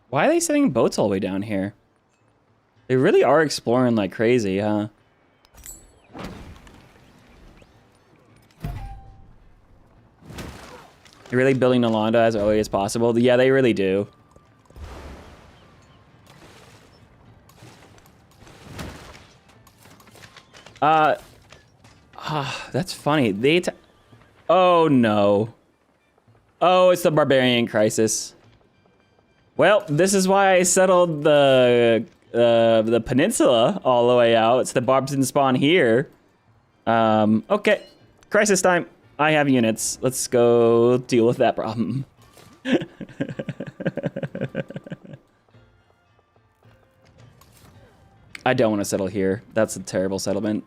Why are they sending boats all the way down here? They really are exploring like crazy, huh? They're really building Nalanda as early as possible. Yeah, they really do. That's funny. Oh no. Oh, it's the barbarian crisis. Well, this is why I settled the peninsula all the way out. It's the barbs didn't spawn here. Okay, crisis time. I have units. Let's go deal with that problem. I don't want to settle here. That's a terrible settlement.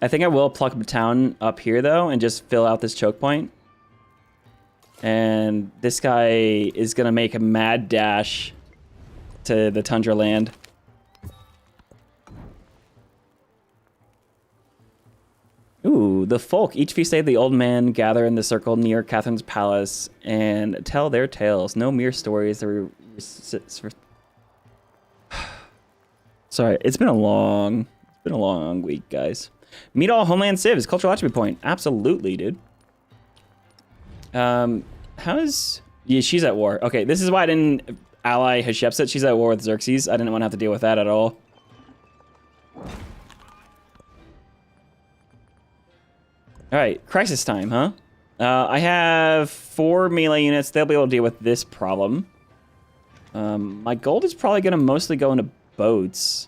I think I will pluck a town up here though and just fill out this choke point. And this guy is gonna make a mad dash to the tundra land. Ooh, the folk. Each feast day, the old man gather in the circle near Catherine's palace and tell their tales. No mere stories. Sorry, it's been a long week, guys. Meet all homeland civs. Cultural attribute point. Absolutely, dude. Yeah, she's at war. Okay, this is why I didn't ally Hatshepsut. She's at war with Xerxes. I didn't want to have to deal with that at all. All right, crisis time, huh? I have 4 melee units. They'll be able to deal with this problem. My gold is probably going to mostly go into boats.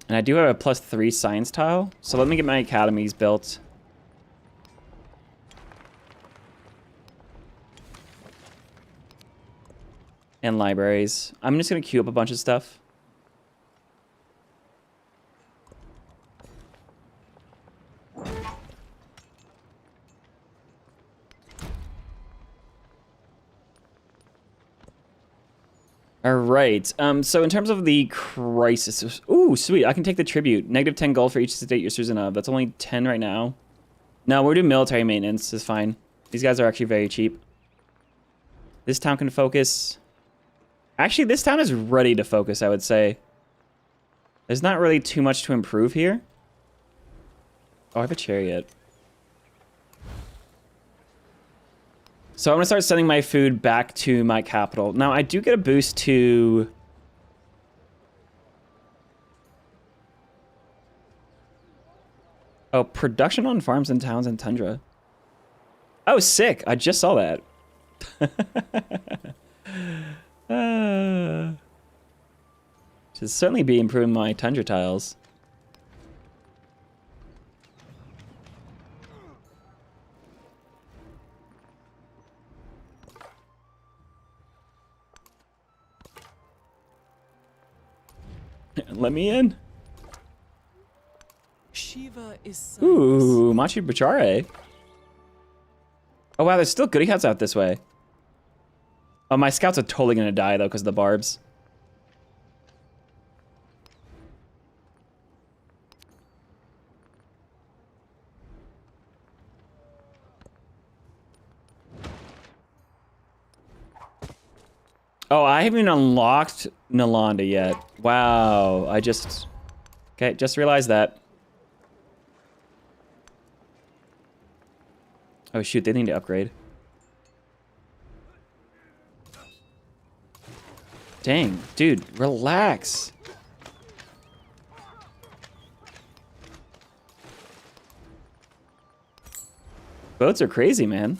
And I do have a +3 science tile, so let me get my academies built. And libraries. I'm just gonna queue up a bunch of stuff. All right, so in terms of the crisis, ooh, sweet, I can take the tribute. -10 gold for each state you're cruising of. That's only 10 right now. No, we're doing military maintenance, it's fine. These guys are actually very cheap. This town can focus. Actually, this town is ready to focus, I would say. There's not really too much to improve here. Oh, I have a chariot. So I'm gonna start sending my food back to my capital. Now I do get a boost to... Oh, production on farms and towns and tundra. Oh, sick, I just saw that. Should certainly be improving my tundra tiles. Let me in. Shiva is Ooh, Machu Picchu. Oh wow, there's still goody huts out this way. Oh, my scouts are totally gonna die though because of the barbs. Oh, I haven't even unlocked Nalanda yet. Wow, okay, just realized that. Oh shoot, they need to upgrade. Dang, dude, relax. Boats are crazy, man.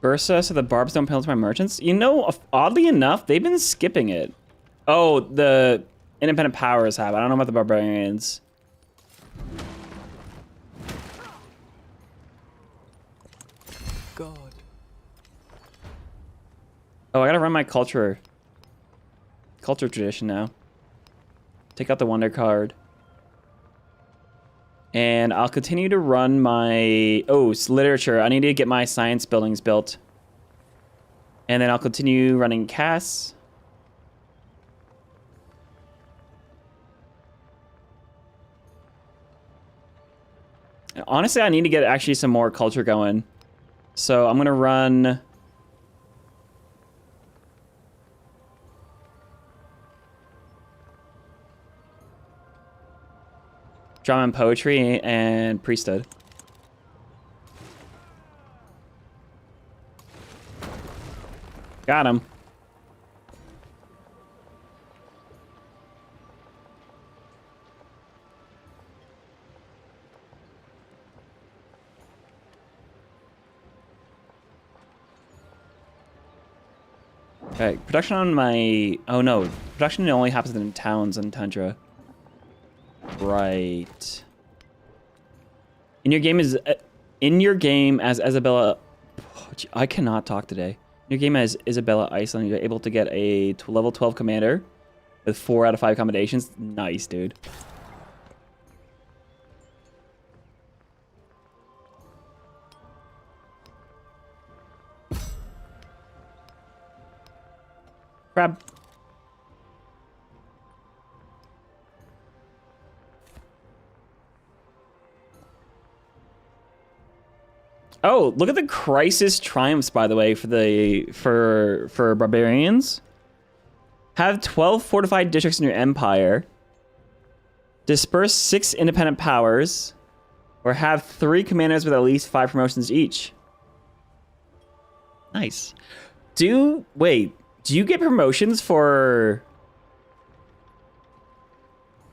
Bursa, so the barbs don't penalize my merchants? You know, oddly enough, they've been skipping it. Oh, the independent powers have. I don't know about the barbarians. God. Oh, I gotta run my culture tradition now. Take out the wonder card. And I'll continue to run my... Oh, it's literature. I need to get my science buildings built. And then I'll continue running casts. And honestly, I need to get actually some more culture going. So I'm going to run... Drama and poetry and priesthood. Got him. Okay, production on my... Oh no, production only happens in towns and tundra. Right. In your game as Isabella... Oh, gee, I cannot talk today. In your game as Isabella Iceland, you're able to get a level 12 commander with 4 out of 5 accommodations. Nice, dude. Crab. Oh, look at the crisis triumphs, by the way, for barbarians. Have 12 fortified districts in your empire. Disperse 6 independent powers. Or have 3 commanders with at least 5 promotions each. Nice. Wait, do you get promotions for...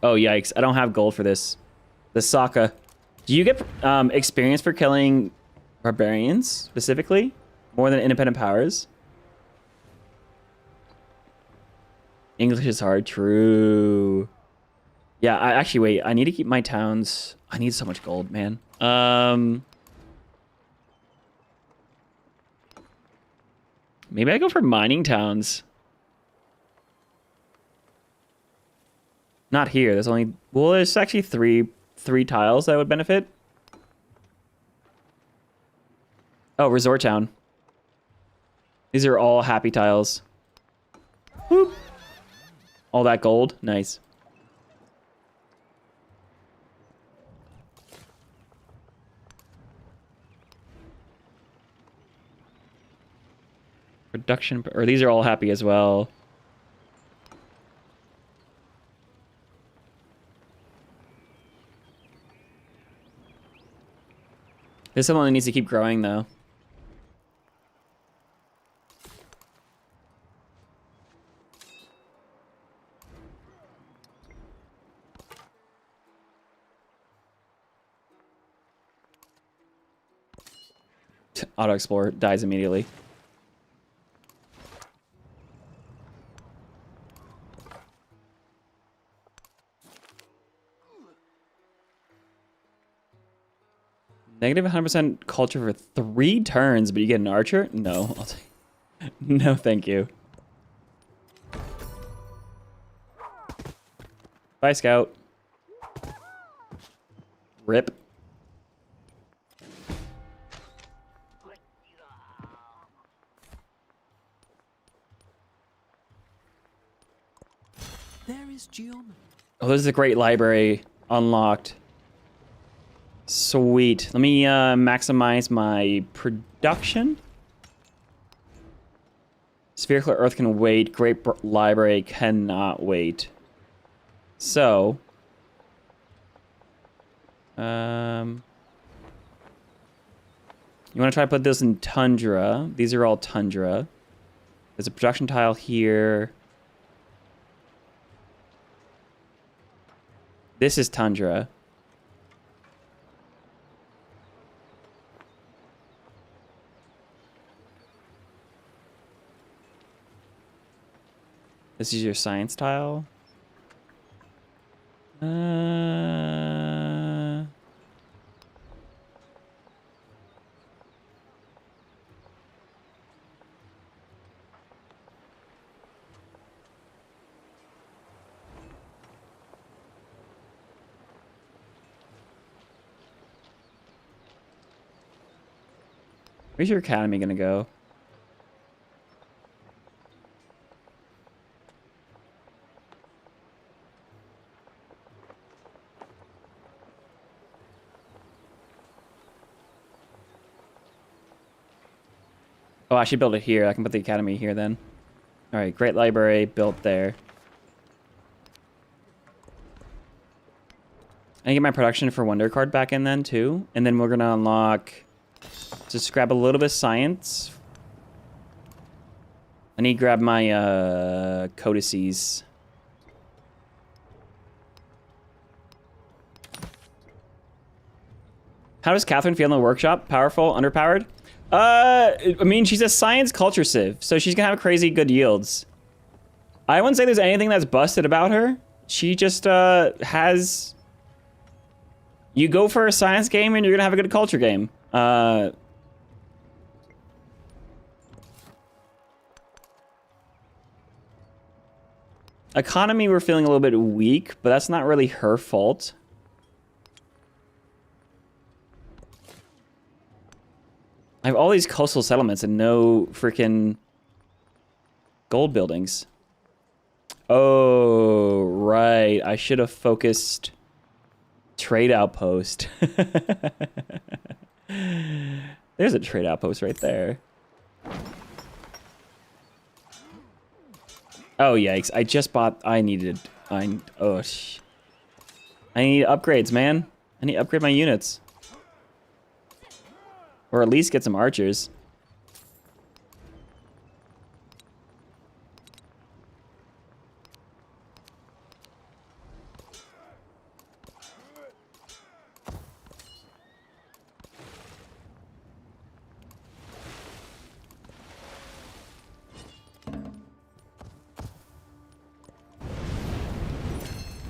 Oh, yikes. I don't have gold for this. The Sokka. Do you get experience for killing barbarians, specifically? More than independent powers? English is hard. True. Yeah, actually, wait. I need to keep my towns. I need so much gold, man. Maybe I go for mining towns. Not here. There's only... Well, there's actually three tiles that would benefit. Oh, resort town. These are all happy tiles. Whoop. All that gold. Nice. Production... Or these are all happy as well. This one only needs to keep growing, though. Auto explore dies immediately. Negative 100% culture for 3 turns, but you get an archer? No, I'll take. No, thank you. Bye, Scout. Rip. There is geometry. Oh, this is a great library unlocked. Sweet. Let me maximize my production. Spherical Earth can wait. Great library cannot wait. So, you want to try to put this in Tundra. These are all Tundra. There's a production tile here. This is Tundra. This is your science tile. Where's your academy gonna go? Oh, I should build it here. I can put the academy here then. All right, great library built there. I get my production for Wonder Card back in then too. And then we're gonna unlock, just grab a little bit of science. I need to grab my codices. How does Catherine feel in the workshop? Powerful, underpowered? I mean, she's a science culture sieve, so she's gonna have crazy good yields. I wouldn't say there's anything that's busted about her. She just has... You go for a science game and you're gonna have a good culture game. Economy, we're feeling a little bit weak, but that's not really her fault. I have all these coastal settlements and no freaking gold buildings. Oh, right. I should have focused trade outpost. There's a trade outpost right there. Oh, yikes. I just bought... I need upgrades, man. I need to upgrade my units. Or at least get some archers.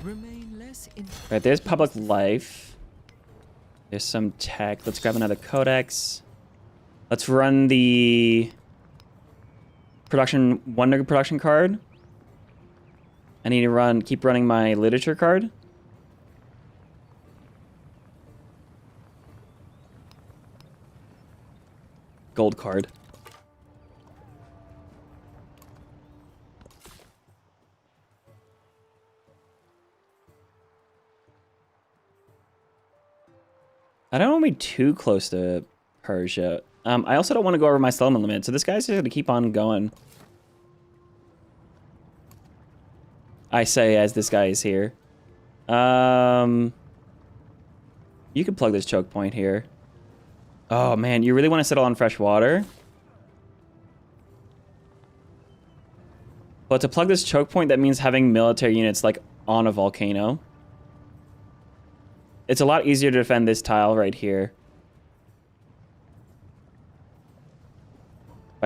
Remain less in. Right, there's public life. There's some tech. Let's grab another codex. Let's run the Wonder production card. I need to keep running my literature card. Gold card. I don't want to be too close to Persia. I also don't want to go over my settlement limit, so this guy's just going to keep on going. I say as this guy is here. You could plug this choke point here. Oh man, you really want to settle on fresh water? But to plug this choke point, that means having military units like on a volcano. It's a lot easier to defend this tile right here.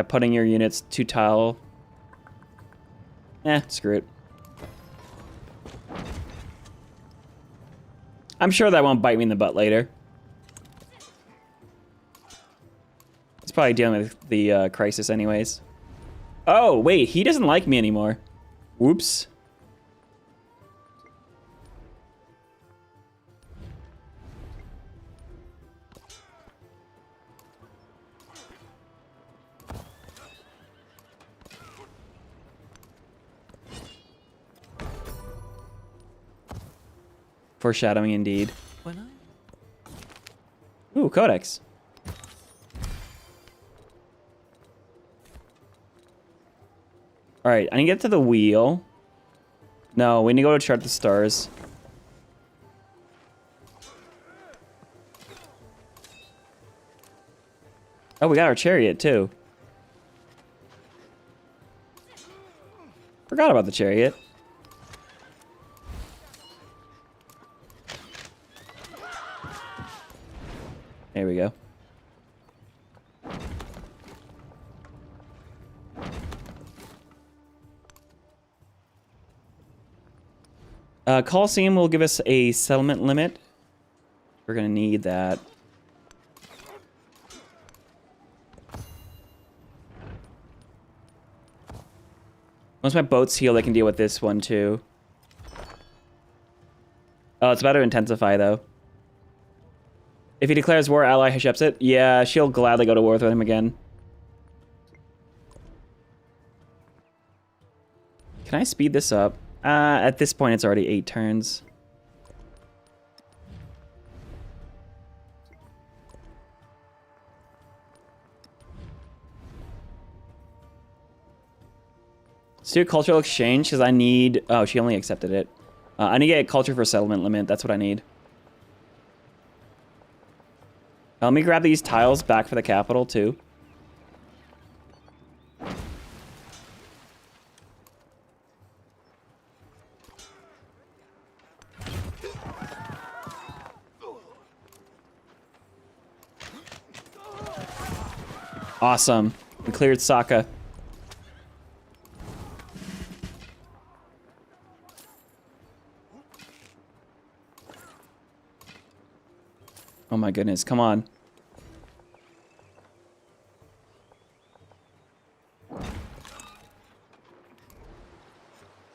by putting your units to tile. Screw it. I'm sure that won't bite me in the butt later. He's probably dealing with the crisis anyways. Oh, wait, he doesn't like me anymore. Whoops. Foreshadowing indeed. Ooh, codex. Alright, I need to get to the wheel. No, we need to go to chart the stars. Oh, we got our chariot too. Forgot about the chariot. There we go. Coliseum will give us a settlement limit. We're gonna need that. Once my boats heal, they can deal with this one too. Oh, it's about to intensify though. If he declares war, ally Hashepset it. Yeah, she'll gladly go to war with him again. Can I speed this up? At this point, it's already 8 turns. Let's do a cultural exchange, because I need... Oh, she only accepted it. I need to get a culture for settlement limit. That's what I need. Let me grab these tiles back for the capital, too. Awesome. We cleared Saka. Oh my goodness, come on.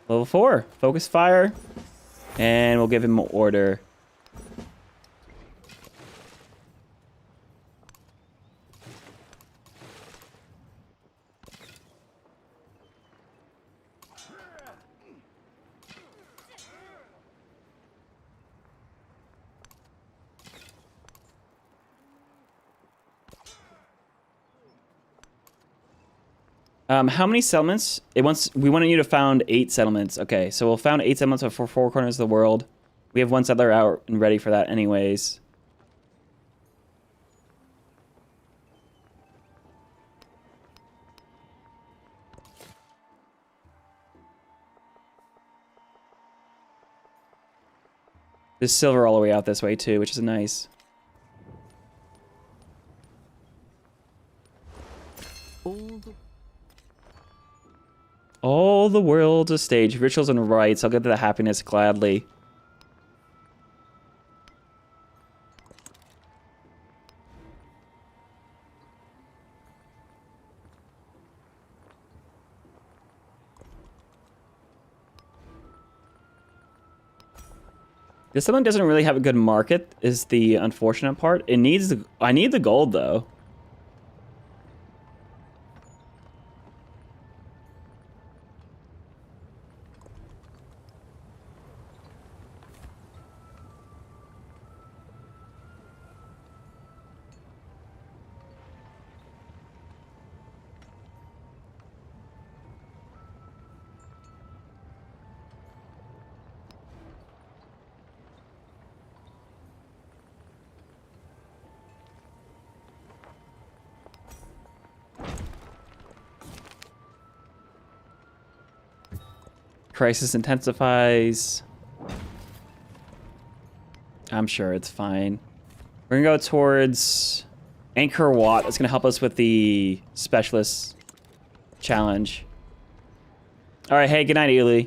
Level 4, focus fire. And we'll give him an order. How many settlements? We wanted you to found 8 settlements. Okay, so we'll found 8 settlements for 4 corners of the world. We have 1 settler out and ready for that anyways. There's silver all the way out this way too, which is nice. All the world's a stage. Rituals and rites. I'll get to the happiness gladly. This someone doesn't really have a good market is the unfortunate part. It needs the, I need the gold though. Crisis intensifies. I'm sure it's fine. We're gonna go towards Anchor Watt. That's gonna help us with the specialist challenge. All right. Hey, good night, Ely.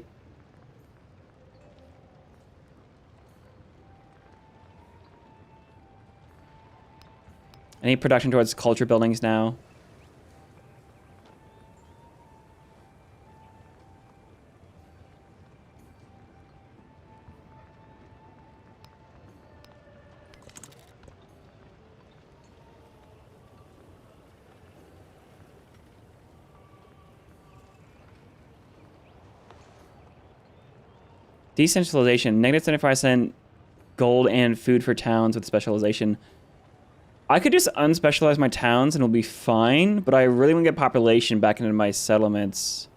I need production towards culture buildings now. Decentralization, negative 75% gold and food for towns with specialization. I could just unspecialize my towns and it'll be fine, but I really want to get population back into my settlements.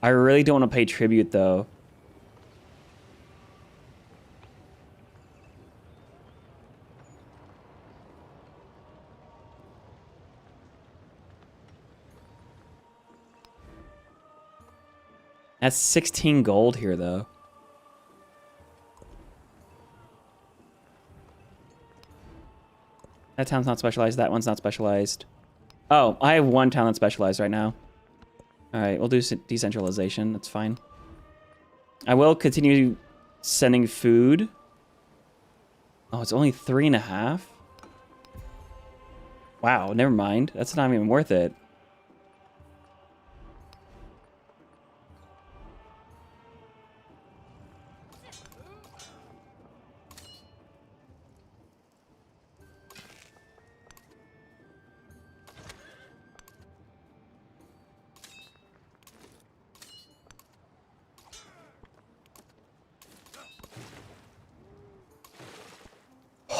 I really don't want to pay tribute though. That's 16 gold here though. That town's not specialized. That one's not specialized. Oh, I have one town that's specialized right now. All right, we'll do decentralization. That's fine. I will continue sending food. Oh, it's only 3.5? Wow, never mind. That's not even worth it.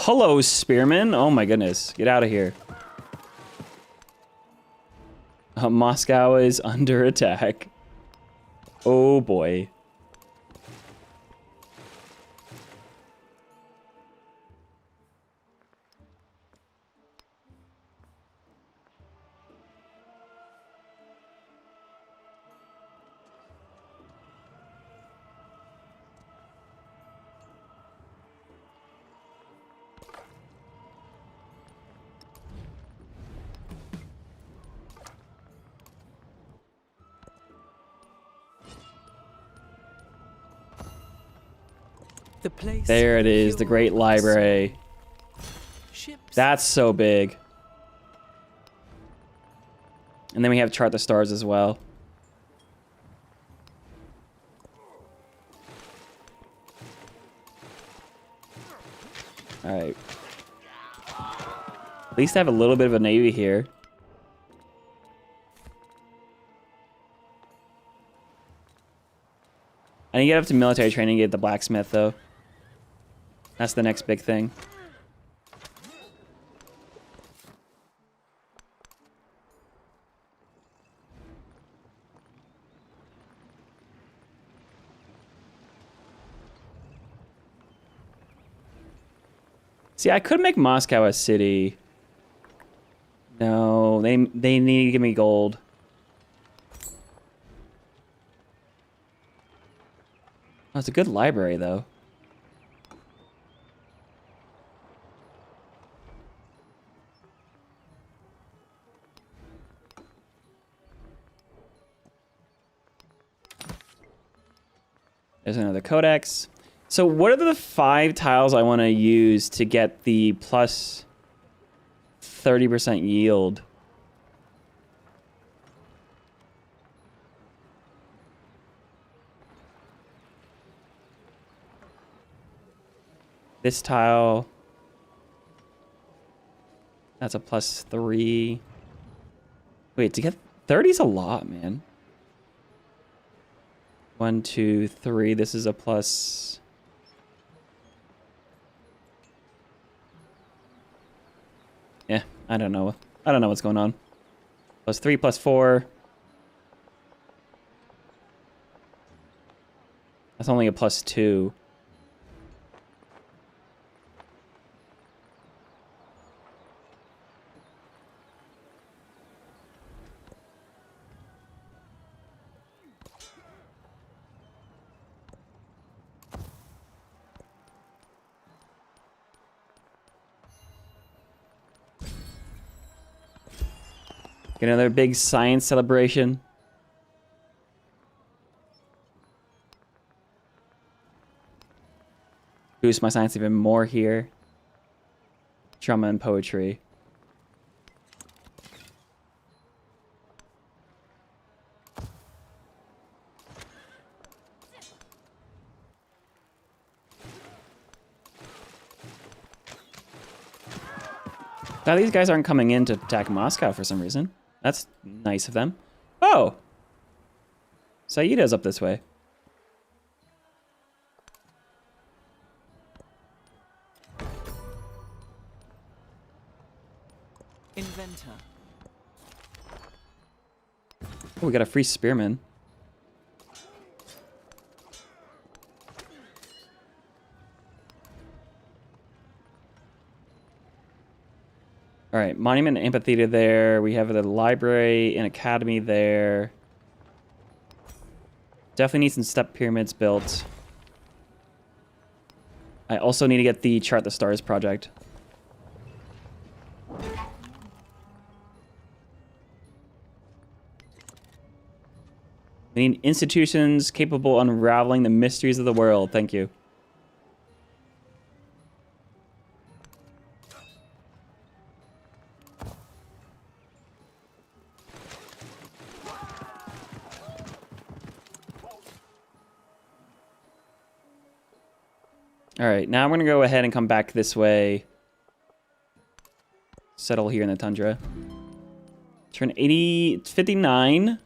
Hello, Spearman. Oh my goodness. Get out of here. Moscow is under attack. Oh boy. The place There it is, the Great Library. Ships. That's so big. And then we have Chart the Stars as well. All right. At least I have a little bit of a navy here. I need to get up to military training and get the blacksmith, though. That's the next big thing. See, I could make Moscow a city. No, they need to give me gold. Oh, it's a good library, though. There's another codex. So what are the 5 tiles I want to use to get the plus 30% yield? This tile. That's a plus 3. Wait, to get 30 is a lot, man. 1, 2, 3. This is a plus. Yeah, I don't know. I don't know what's going on. Plus 3, plus 4. That's only a plus 2. Get another big science celebration. Boost my science even more here. Drama and poetry. Now these guys aren't coming in to attack Moscow for some reason. That's nice of them. Oh! Saida's up this way. Inventor. Oh, we got a free spearman. All right, monument and amphitheater there. We have the library and academy there. Definitely need some step pyramids built. I also need to get the Chart the Stars project. We need institutions capable of unraveling the mysteries of the world. Thank you. All right, now I'm gonna go ahead and come back this way. Settle here in the tundra. Turn 80, 59.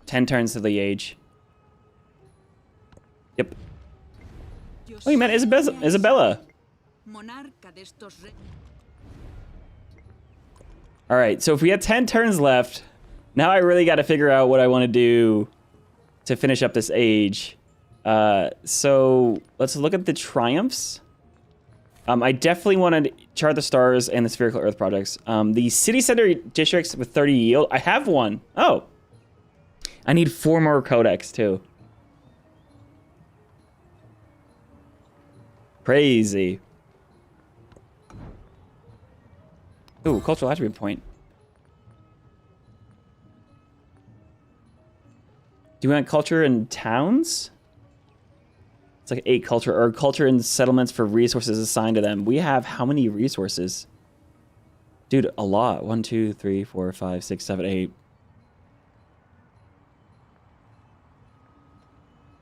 10 turns to the age. Yep. Oh, you met Isabella. All right, so if we had 10 turns left, now I really got to figure out what I want to do to finish up this age. So let's look at the triumphs. I definitely want to chart the stars and the spherical earth projects. The city center districts with 30 yield. I have one. Oh, I need 4 more codex too. Crazy. Ooh, cultural attribute point. Do you want culture in towns? It's like 8 culture, or culture and settlements for resources assigned to them. We have how many resources? Dude, a lot. 1, 2, 3, 4, 5, 6, 7, 8.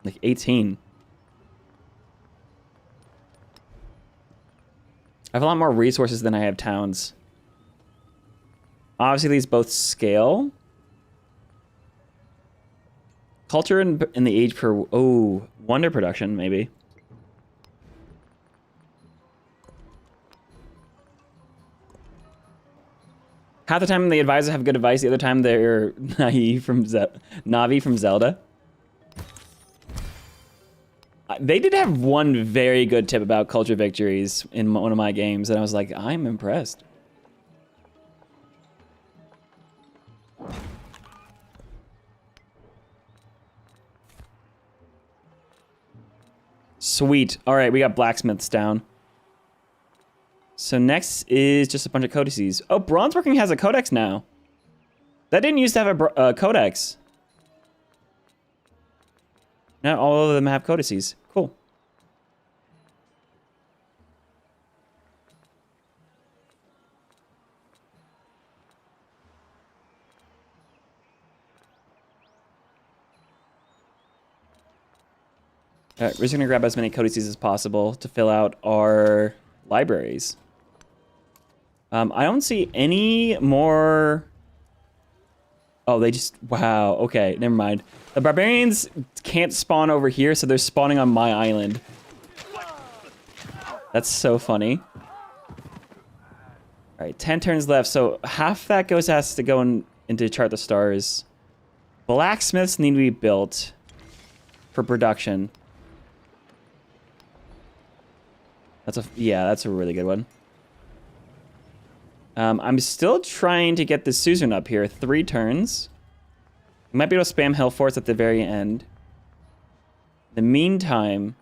Like 18. I have a lot more resources than I have towns. Obviously, these both scale. Culture in the age per... Oh, wonder production, maybe. Half the time the advisors have good advice, the other time they're Navi from Zelda. They did have one very good tip about culture victories in one of my games, and I was like, I'm impressed. Sweet. All right, we got blacksmiths down. So next is just a bunch of codices. Oh, Bronzeworking has a codex now. That didn't used to have a codex. Now all of them have codices. Cool. All right, we're just gonna grab as many codices as possible to fill out our libraries. I don't see any more. Oh, they just, wow, okay, never mind. The barbarians can't spawn over here, so they're spawning on my island. That's so funny. All right, 10 turns left, so half that has to go into Chart the Stars. Blacksmiths need to be built for production. That's a really good one. I'm still trying to get the Suzerain up here. 3 turns. We might be able to spam Hellforce at the very end. In the meantime,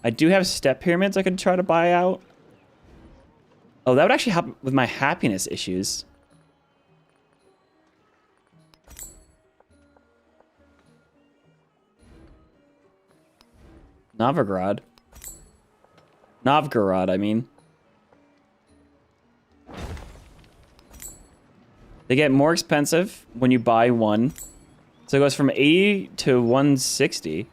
I do have step pyramids I could try to buy out. Oh, that would actually help with my happiness issues. Novgorod. Novgorod, I mean. They get more expensive when you buy one. So it goes from 80 to 160.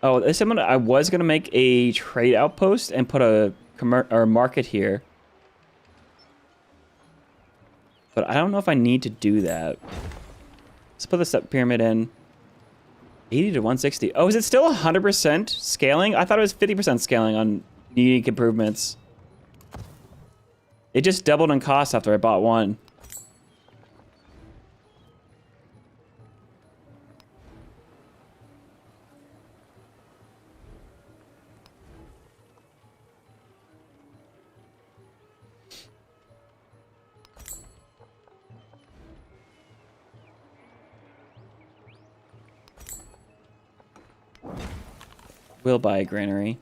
Oh, this one, I was gonna make a trade outpost and put a market here, but I don't know if I need to do that. Let's put the step pyramid in. 80 to 160. Oh, is it still 100% scaling? I thought it was 50% scaling on unique improvements. It just doubled in cost after I bought one. We'll buy a granary.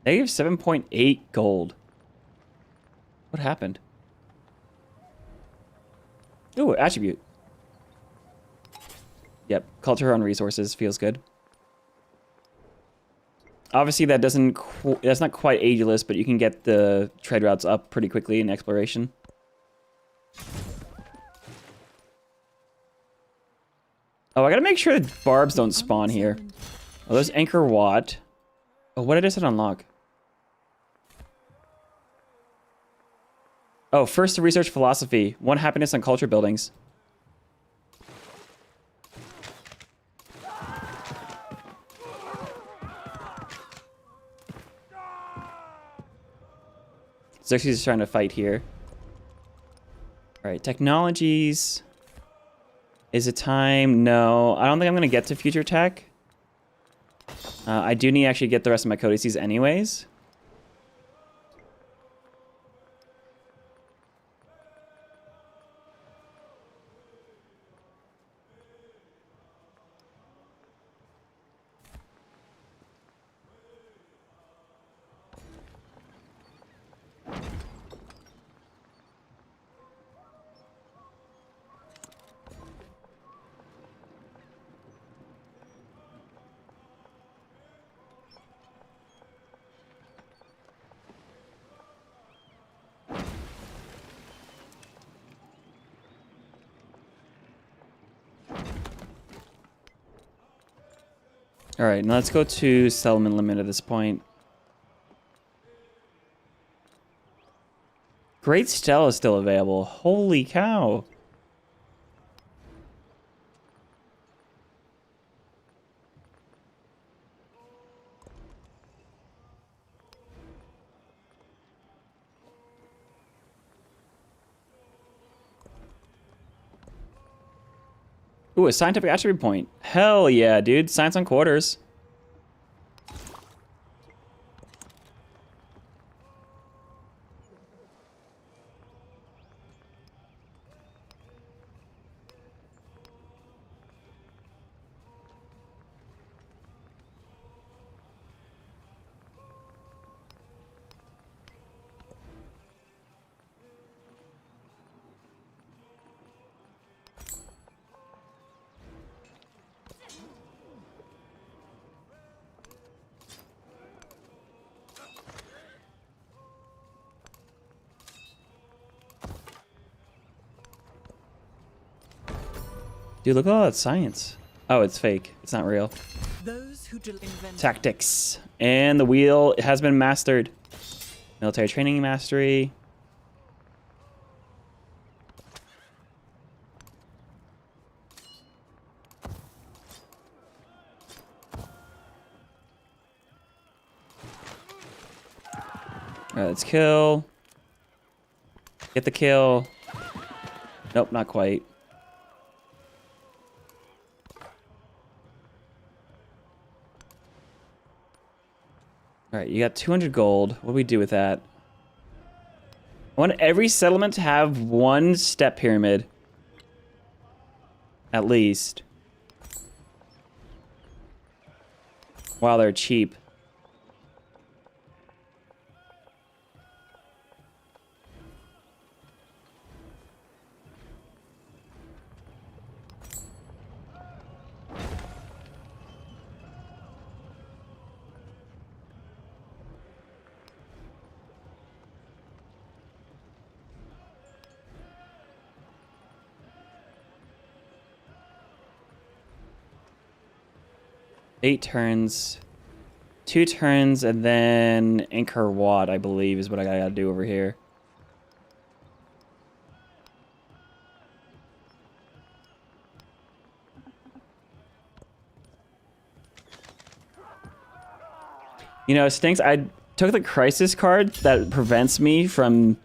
Negative 7.8 gold. What happened? Ooh, attribute. Yep, culture on resources feels good. Obviously, that doesn't. That's not quite ageless, but you can get the trade routes up pretty quickly in exploration. Oh, I gotta make sure that barbs don't spawn here. Oh, there's Anchor Watt. Oh, what did I just unlock? Oh, first to research philosophy. 1 happiness on culture buildings. Xerxes is trying to fight here. Alright, technologies. Is it time? No. I don't think I'm going to get to future tech. I do need to actually get the rest of my codices anyways. Alright, now let's go to settlement limit at this point. Great Stella is still available. Holy cow. Ooh, a scientific attribute point. Hell yeah, dude. Science on quarters. Dude, look at all that science. Oh, it's fake. It's not real. Those who Tactics. And the wheel has been mastered. Military training mastery. Alright, let's kill. Get the kill. Nope, not quite. Alright, you got 200 gold. What do we do with that? I want every settlement to have 1 step pyramid. At least. Wow, they're cheap. Eight turns, 2 turns, and then Anchor Watt, I believe, is what I gotta do over here. You know, it stinks. I took the crisis card that prevents me from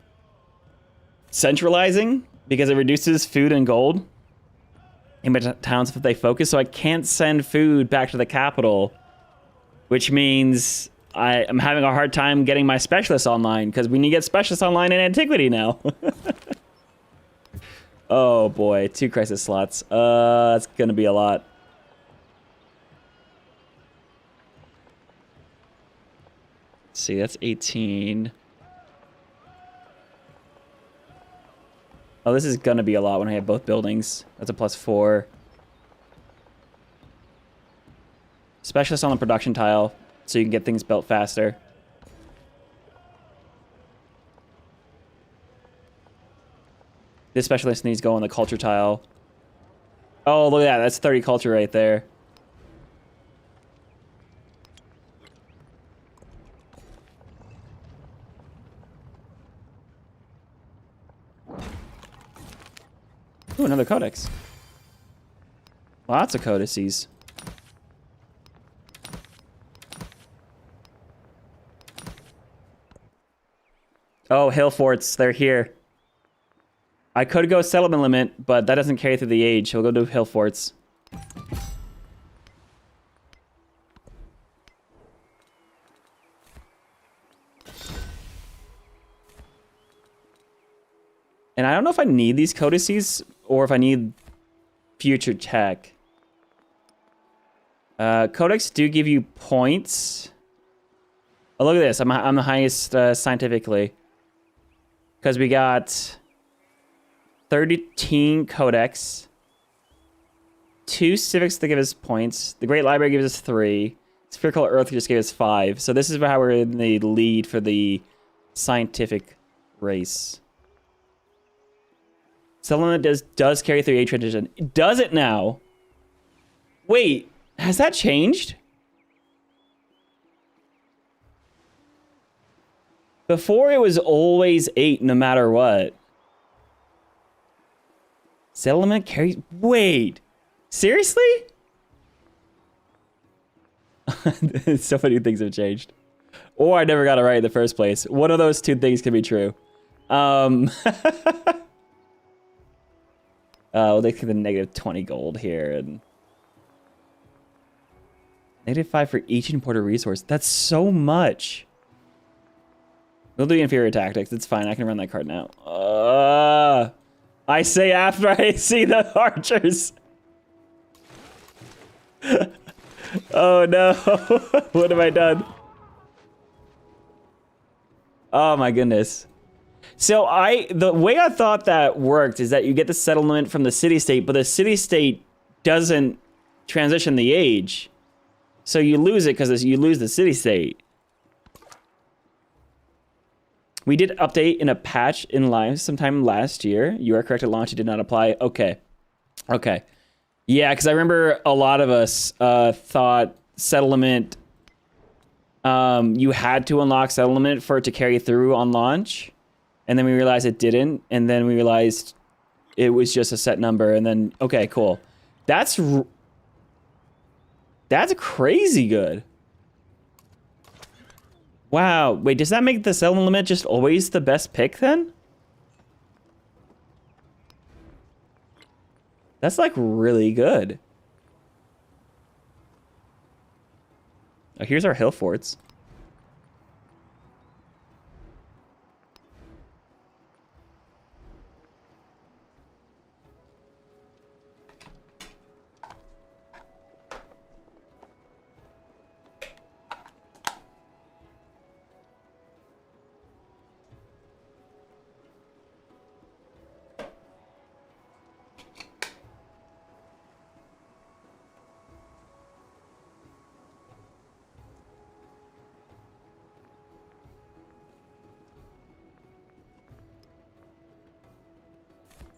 centralizing because it reduces food and gold in my towns if they focus, so I can't send food back to the capital, which means I am having a hard time getting my specialists online because we need to get specialists online in Antiquity now. Oh boy, 2 crisis slots. That's gonna be a lot. Let's see, that's 18. Oh, this is gonna be a lot when I have both buildings. That's a +4. Specialist on the production tile, so you can get things built faster. This specialist needs to go on the culture tile. Oh, look at that. That's 30 culture right there. Ooh, another codex. Lots of codices. Oh, hill forts. They're here. I could go settlement limit, but that doesn't carry through the age. We'll go do hill forts. And I don't know if I need these codices or if I need future tech. Codex do give you points. Oh, look at this. I'm the highest scientifically. Because we got 13 codex. 2 civics to give us points. The Great Library gives us 3. Spherical Earth just gave us 5. So this is how we're in the lead for the scientific race. Settlement does carry through age transition. Does it now? Wait, has that changed? Before it was always 8 no matter what. Settlement carries... Wait. Seriously? So many things have changed. Or I never got it right in the first place. One of those 2 things can be true. We'll take the negative 20 gold here. And negative 5 for each imported resource. That's so much. We'll do inferior tactics. It's fine. I can run that card now. I say after I see the archers. Oh no. What have I done? Oh my goodness. So the way I thought that worked is that you get the settlement from the city-state, but the city-state doesn't transition the age. So you lose it because you lose the city-state. We did update in a patch in live sometime last year. You are correct at launch, it did not apply. Okay. Okay. Yeah, because I remember a lot of us thought settlement, you had to unlock settlement for it to carry through on launch. And then we realized it didn't. And then we realized it was just a set number. And then, okay, cool. That's crazy good. Wow. Wait, does that make the settlement limit just always the best pick then? That's like really good. Oh, here's our hill forts.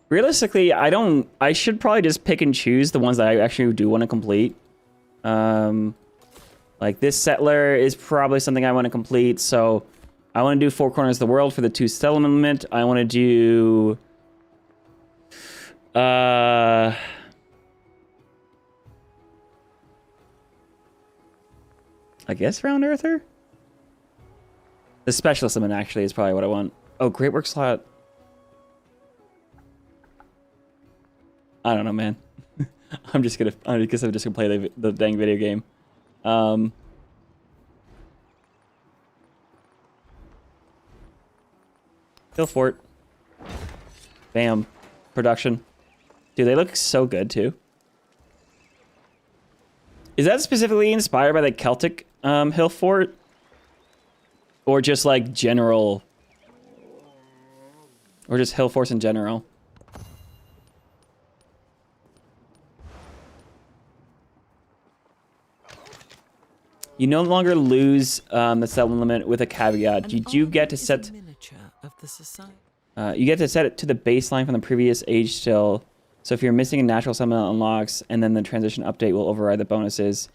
Realistically, I should probably just pick and choose the ones that I actually do want to complete. Like this settler is probably something I want to complete, so I want to do Four Corners of the World for the 2 settlement limit. I want to do... I guess Round Earther? The Specialist limit actually is probably what I want. Oh, Great Work slot. I don't know, man. I guess I'm just gonna play the dang video game. Hill Fort. Bam. Production. Dude, they look so good too. Is that specifically inspired by the Celtic Hill Fort? Or just like general? Or just hill forts in general? You no longer lose the settlement limit with a caveat. You do get to set... you get to set it to the baseline from the previous age still. So if you're missing a natural settlement unlocks, and then the transition update will override the bonuses.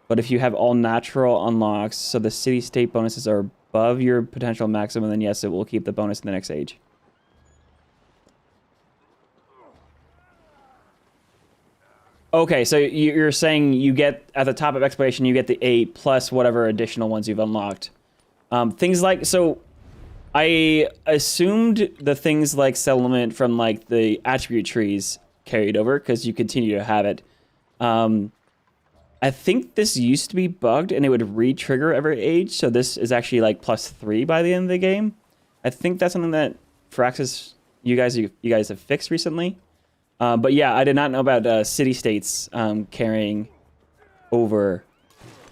But if you have all natural unlocks, so the city-state bonuses are above your potential maximum, then yes, it will keep the bonus in the next age. Okay, so you're saying you get, at the top of exploration, you get the 8 plus whatever additional ones you've unlocked. Things like, so I assumed the things like settlement from like the attribute trees carried over because you continue to have it. I think this used to be bugged and it would re-trigger every age, so this is actually like +3 by the end of the game. I think that's something that Firaxis, you guys have fixed recently. But yeah, I did not know about city-states carrying over.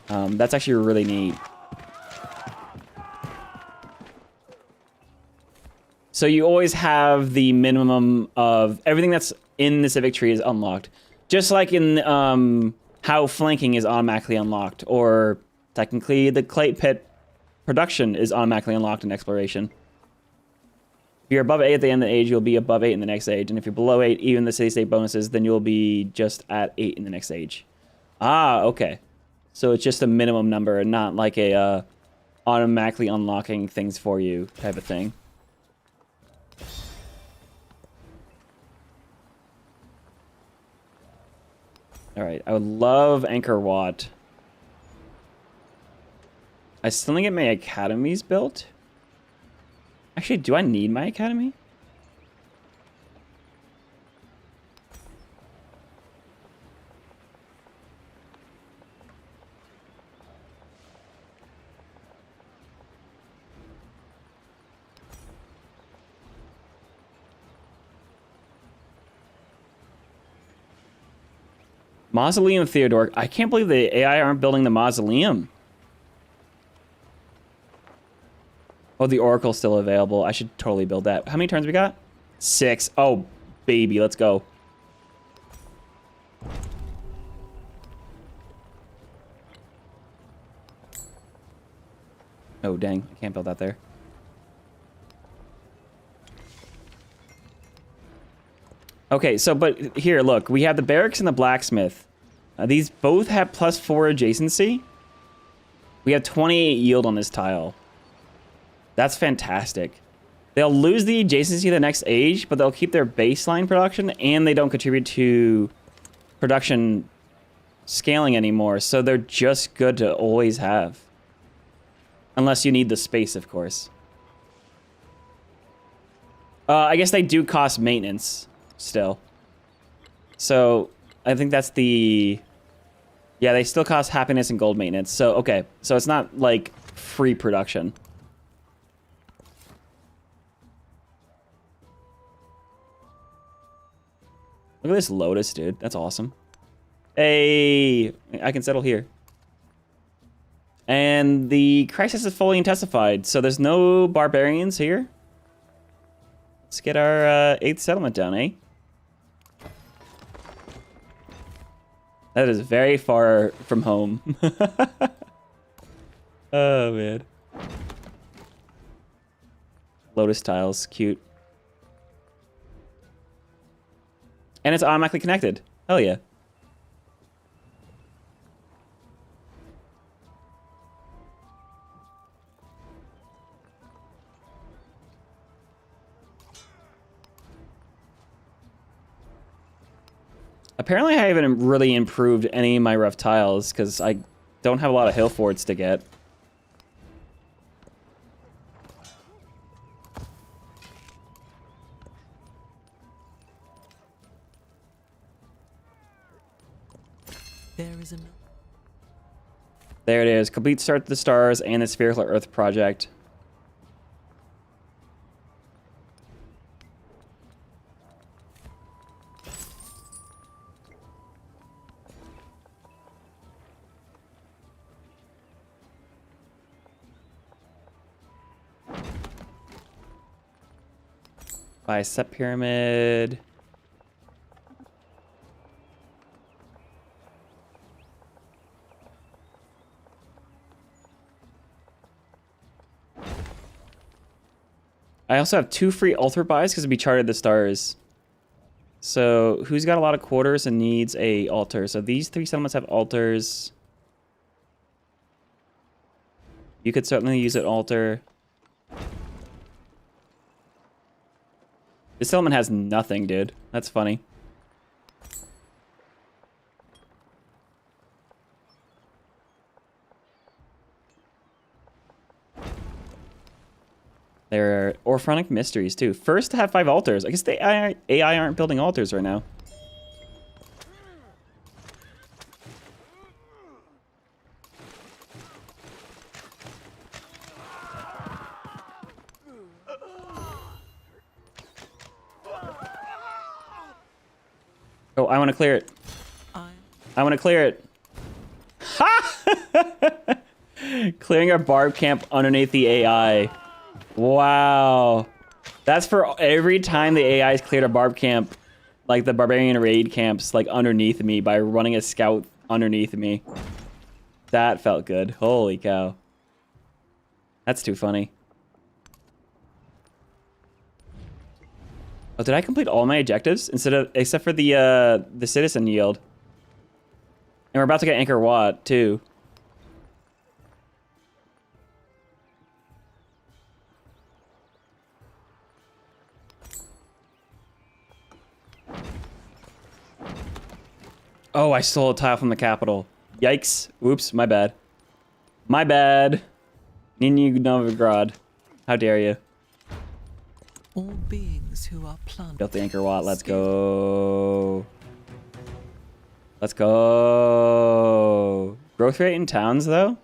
That's actually really neat. So you always have the minimum of everything that's in the civic tree is unlocked. Just like in how flanking is automatically unlocked, or technically the clay pit production is automatically unlocked in exploration. If you're above 8 at the end of the age, you'll be above 8 in the next age. And if you're below 8, even the city-state bonuses, then you'll be just at 8 in the next age. Ah, okay. So it's just a minimum number and not like a automatically unlocking things for you type of thing. All right, I would love Anchor Watt. I still need to get my academies built. Actually, do I need my academy? Mausoleum Theodore. I can't believe the AI aren't building the mausoleum. Oh, the Oracle's still available. I should totally build that. How many turns we got? 6. Oh, baby. Let's go. Oh, dang. I can't build that there. Okay, so, but here, look. We have the barracks and the blacksmith. These both have +4 adjacency. We have 28 yield on this tile. That's fantastic. They'll lose the adjacency the next age, but they'll keep their baseline production, and they don't contribute to production scaling anymore, so they're just good to always have. Unless you need the space, of course. I guess they do cost maintenance still. So, I think that's the... Yeah, they still cost happiness and gold maintenance. So, okay. So it's not, like, free production. Look at this lotus, dude. That's awesome. Hey! I can settle here. And the crisis is fully intensified, so there's no barbarians here. Let's get our 8th settlement down, eh? That is very far from home. Oh, man. Lotus tiles, cute. And it's automatically connected. Hell yeah. Apparently I haven't really improved any of my rough tiles because I don't have a lot of hill forts to get. There is a... There it is. Complete Start to the Stars and the Spherical Earth project. Bicep pyramid. I also have 2 free altar buys because we charted the stars. So who's got a lot of quarters and needs a altar? So these 3 settlements have altars. You could certainly use an altar. This settlement has nothing, dude. That's funny. There are Orphronic Mysteries, too. First to have 5 altars. I guess the AI aren't building altars right now. Oh, I want to clear it. I want to clear it. Ha! Clearing our barb camp underneath the AI. Wow. That's for every time the AI's cleared a barb camp, like the barbarian raid camps, like underneath me by running a scout underneath me. That felt good. Holy cow. That's too funny. Oh, did I complete all my objectives except for the citizen yield? And we're about to get Angkor Wat too. Oh, I stole a tile from the capital. Yikes. Whoops, my bad. My bad. Nini Novigrad. How dare you? All beings who are planted. Built the Angkor Wat. Let's go. Let's go. Growth rate in towns, though?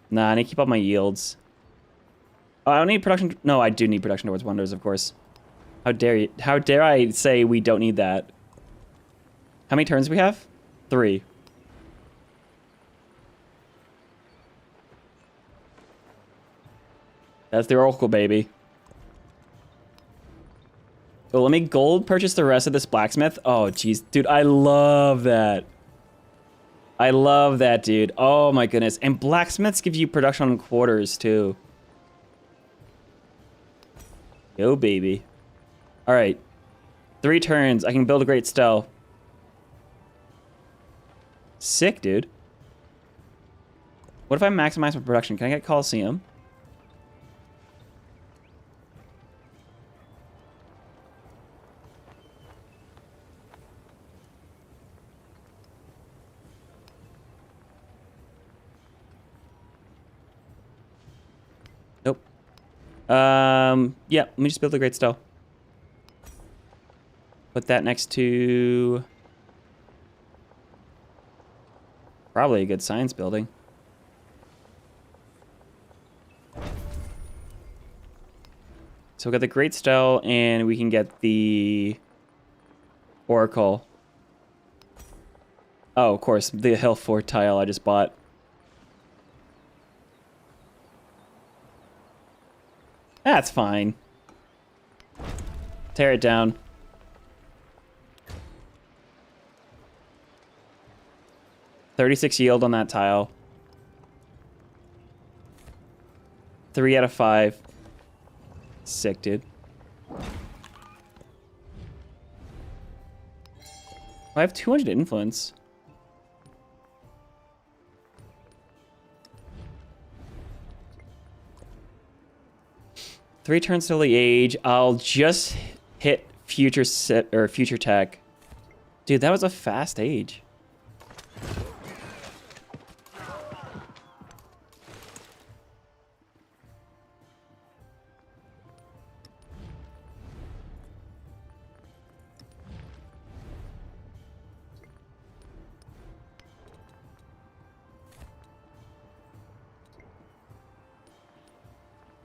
Nah, I need to keep up my yields. Oh, I don't need production. No, I do need production towards wonders, of course. How dare you? How dare I say we don't need that? How many turns do we have? 3. That's the Oracle, baby. Oh, let me gold purchase the rest of this blacksmith. Oh, jeez. Dude, I love that. I love that, dude. Oh, my goodness. And blacksmiths give you production on quarters, too. Yo, baby. All right. 3 turns. I can build a great stele. Sick, dude. What if I maximize my production? Can I get Coliseum? Nope. Yeah, let me just build a great stele. Put that next to probably a good science building. So we got the great stele and we can get the oracle. Oh, of course, the hill fort tile I just bought. That's fine. Tear it down. $36 yield on that tile. 3 out of 5. Sick, dude. I have 200 influence. Three turns till the age. I'll just hit future set or future tech. Dude, that was a fast age.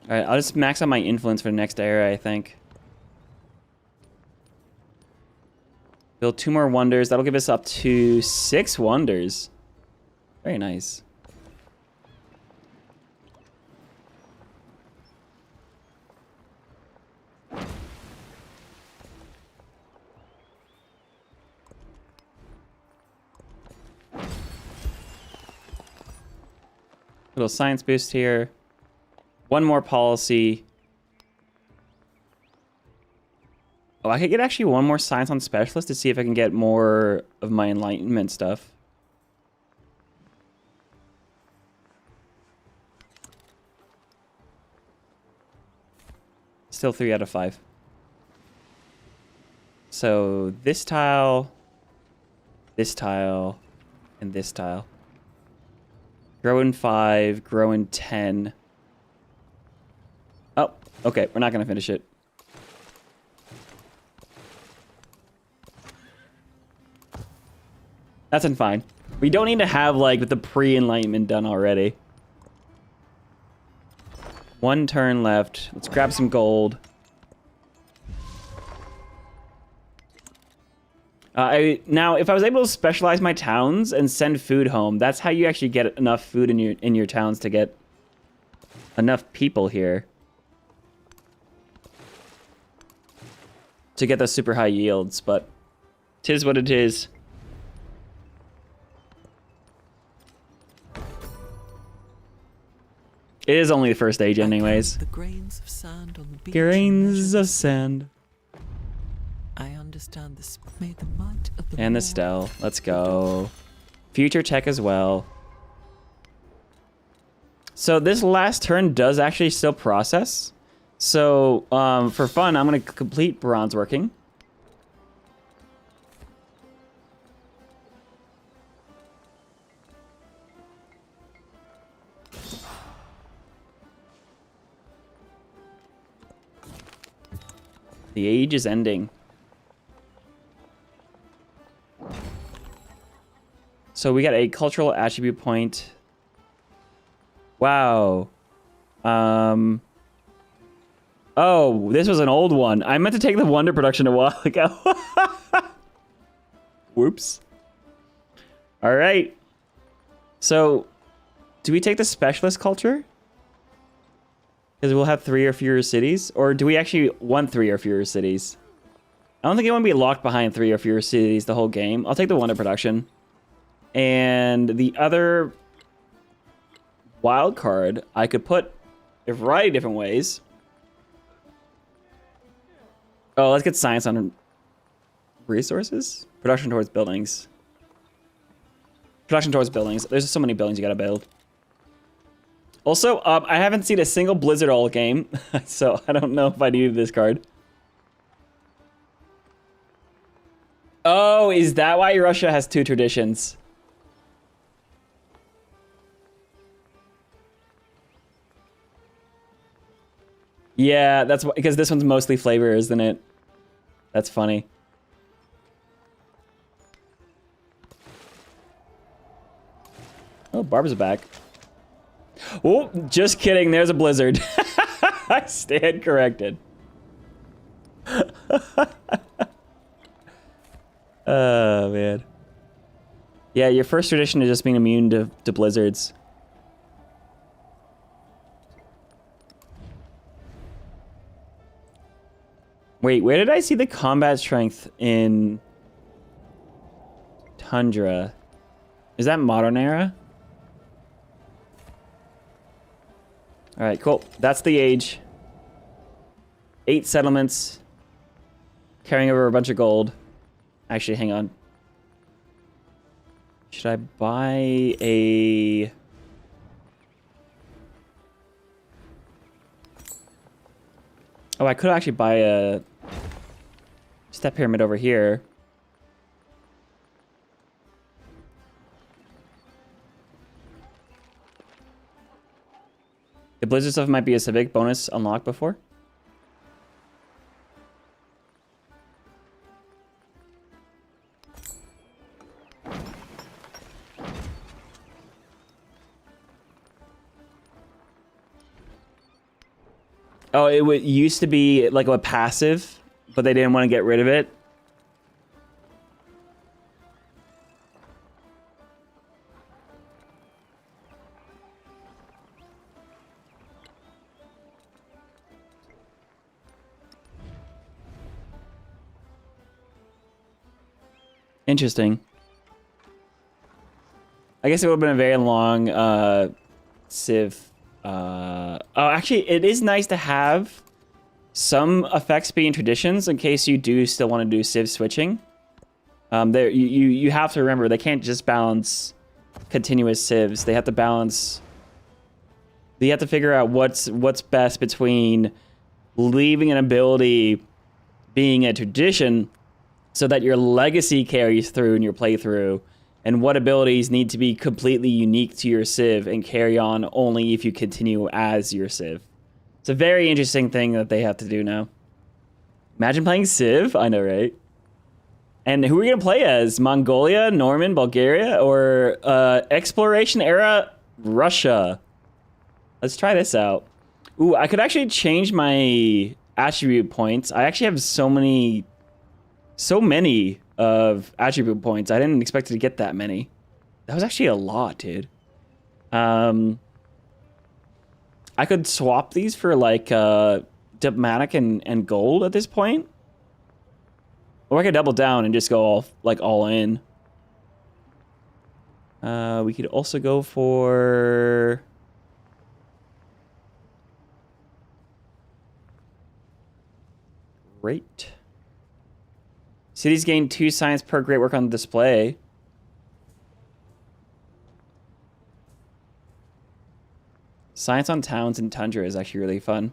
All right, I'll just max out my influence for the next era, I think. Build 2 more wonders. That'll give us up to 6 wonders. Very nice. Little science boost here. 1 more policy. Oh, I could get actually 1 more science on specialist to see if I can get more of my enlightenment stuff. Still 3 out of 5. So this tile, and this tile. Grow in 5, grow in 10. Oh, okay, we're not gonna finish it. That's fine. We don't need to have like the pre-enlightenment done already. 1 turn left. Let's grab some gold. Now, if I was able to specialize my towns and send food home, that's how you actually get enough food in your towns to get enough people here. To get those super high yields, but 'tis what it is. It is only the first stage anyways. The grains of sand on the beach. Grains of sand. I understand this. May the might of the And the Lord Stell. Let's go. Future tech as well. So this last turn does actually still process. So for fun, I'm going to complete bronze working. The age is ending. So we got a cultural attribute point. Wow. Oh, this was an old one. I meant to take the wonder production a while ago. Whoops. All right. So, do we take the specialist culture? Because we'll have 3 or fewer cities. Or do we actually want 3 or fewer cities? I don't think I want to be locked behind 3 or fewer cities the whole game. I'll take the wonder production. And the other wild card, I could put a variety of different ways. Oh, let's get science on resources. Production towards buildings. Production towards buildings. There's so many buildings you gotta build. Also, I haven't seen a single Blizzard all game, so I don't know if I needed this card. Oh, is that why Russia has 2 traditions? Yeah, that's because this one's mostly flavor, isn't it? That's funny. Oh, Barb's back. Oh, just kidding. There's a blizzard. I stand corrected. Oh, man. Yeah, your first tradition is just being immune to blizzards. Wait, where did I see the combat strength in Tundra? Is that modern era? All right, cool. That's the age. 8 settlements. Carrying over a bunch of gold. Actually, hang on. Should I buy a... Oh, I could actually buy a step pyramid over here. The blizzard stuff might be a civic bonus unlocked before. Oh, it used to be like a passive, but they didn't want to get rid of it. Interesting. I guess it would have been a very long Civ. Oh, actually, it is nice to have some effects being traditions in case you do still want to do Civ switching. There, you have to remember they can't just balance continuous Civs. They have to balance. They have to figure out what's best between leaving an ability being a tradition so that your legacy carries through in your playthrough, and what abilities need to be completely unique to your Civ and carry on only if you continue as your Civ. It's a very interesting thing that they have to do now. Imagine playing Civ, I know, right? And who are we gonna play as? Mongolia, Norman, Bulgaria, or exploration era Russia? Let's try this out. Ooh, I could actually change my attribute points. I actually have so many of attribute points. I didn't expect to get that many. That was actually a lot, dude. I could swap these for like diplomatic and gold at this point. Or I could double down and just go all in. We could also go for... Great. Cities gain 2 science per great work on display. Science on towns and tundra is actually really fun.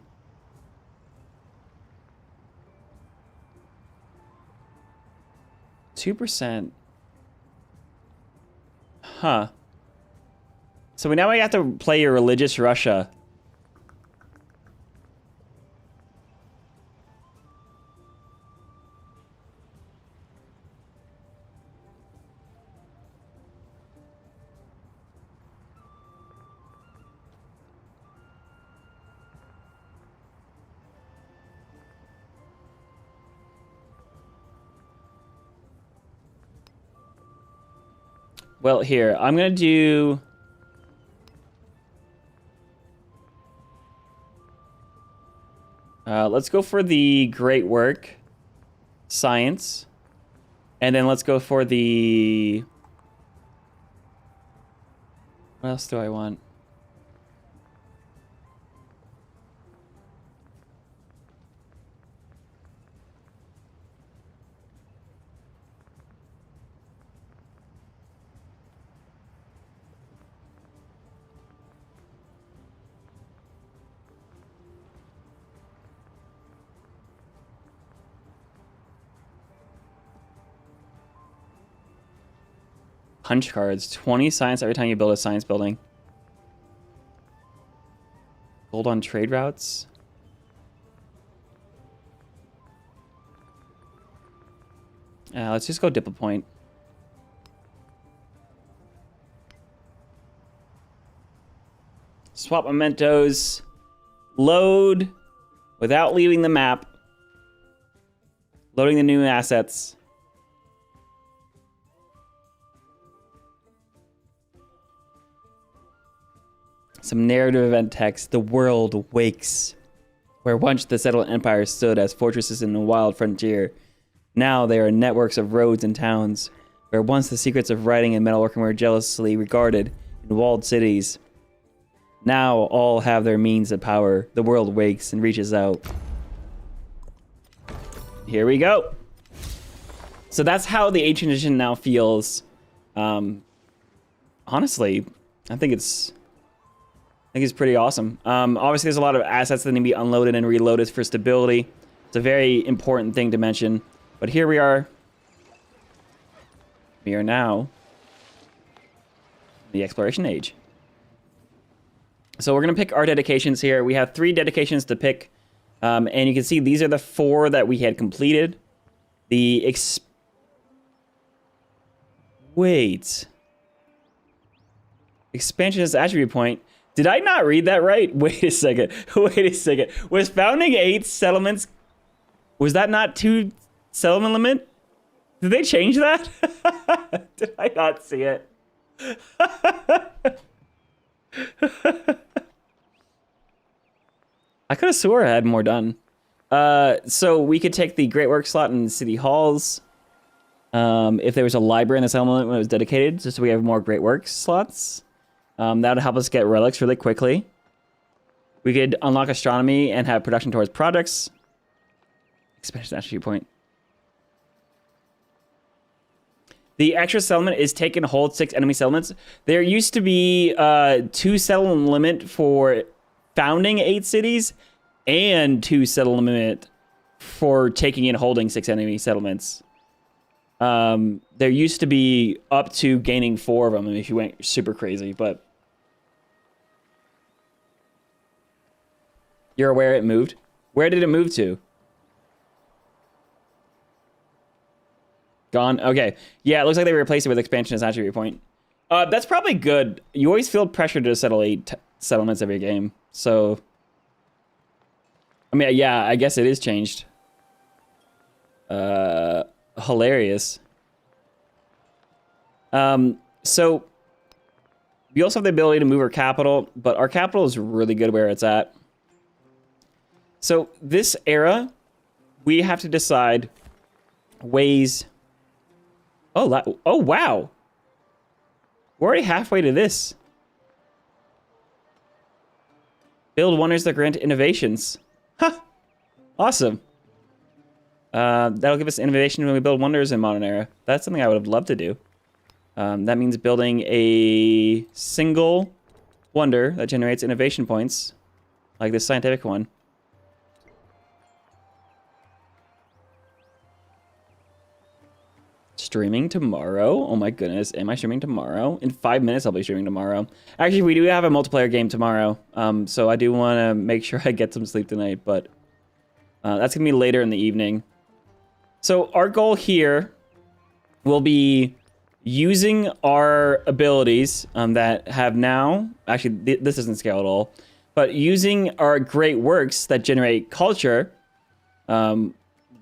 %. Huh. So now we have to play a religious Russia. Well, here, I'm going to do... let's go for the great work. Science. And then let's go for the... What else do I want? Punch cards. 20 science every time you build a science building. Gold on trade routes. Let's just go Diplo Point. Swap mementos. Load without leaving the map. Loading the new assets. Some narrative event text. The world wakes. Where once the settled empire stood as fortresses in the wild frontier, now they are networks of roads and towns. Where once the secrets of writing and metalworking were jealously regarded in walled cities, now all have their means of power. The world wakes and reaches out. Here we go. So that's how the ancient edition now feels. honestly, I think it's pretty awesome. Obviously, there's a lot of assets that need to be unloaded and reloaded for stability. It's a very important thing to mention. But here we are. We are now in the exploration age. So we're going to pick our dedications here. We have 3 dedications to pick. And you can see these are the 4 that we had completed. Wait. Expansionist attribute point. Did I not read that right? Wait a second. Wait a second. Was founding 8 settlements... Was that not 2 settlement limit? Did they change that? Did I not see it? I could have swore I had more done. So we could take the Great Work slot in City Halls. If there was a library in the settlement when it was dedicated, just so we have more Great Works slots. That would help us get relics really quickly. We could unlock astronomy and have production towards projects. Expansion attribute point. The extra settlement is take and hold 6 enemy settlements. There used to be 2 settlement limit for founding 8 cities and 2 settlement limit for taking and holding 6 enemy settlements. There used to be up to gaining 4 of them if you went super crazy, but you're aware it moved? Where did it move to? Gone? Okay. Yeah, it looks like they replaced it with expansion as attribute point. That's probably good. You always feel pressure to settle 8 settlements every game. So, I mean, yeah, I guess it is changed. Hilarious. So, we also have the ability to move our capital, but our capital is really good where it's at. So, this era, we have to decide ways... Oh, wow. We're already halfway to this. Build wonders that grant innovations. Huh. Awesome. That'll give us innovation when we build wonders in modern era. That's something I would have loved to do. That means building a single wonder that generates innovation points, like this scientific one. Streaming tomorrow. Oh my goodness. Am I streaming tomorrow? In 5 minutes, I'll be streaming tomorrow. Actually, we do have a multiplayer game tomorrow. So I do want to make sure I get some sleep tonight, but that's going to be later in the evening. So our goal here will be using our abilities that have now... Actually, this doesn't scale at all. But using our great works that generate culture...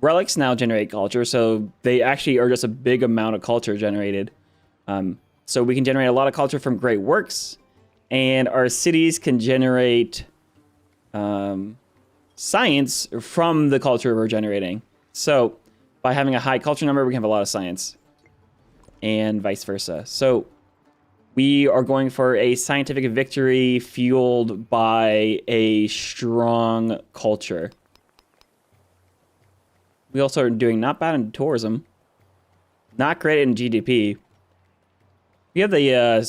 relics now generate culture, so they actually are just a big amount of culture generated. So we can generate a lot of culture from great works, and our cities can generate science from the culture we're generating. So by having a high culture number, we can have a lot of science, and vice versa. So we are going for a scientific victory fueled by a strong culture. We also are doing not bad in tourism. Not great in GDP. We have the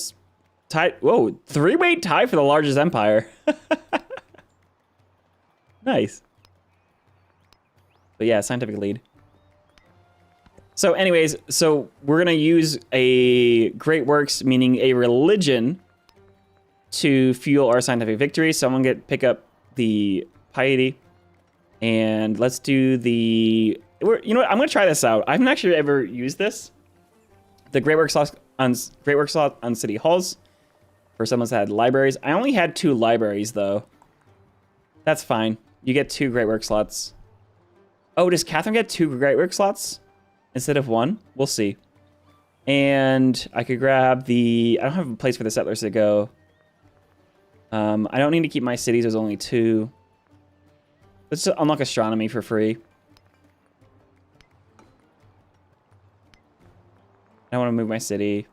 tie. Whoa, 3-way tie for the largest empire. Nice. But yeah, scientific lead. So anyways, so we're going to use a great works, meaning a religion, to fuel our scientific victory. So I'm going to pick up the piety. And let's do the... You know what? I'm going to try this out. I haven't actually ever used this. The Great Work slot on City Halls. For someone that had libraries. I only had 2 libraries, though. That's fine. You get 2 Great Work slots. Oh, does Catherine get 2 Great Work slots instead of 1? We'll see. And I could grab the... I don't have a place for the settlers to go. I don't need to keep my cities. There's only 2. Let's just unlock astronomy for free. I want to move my city.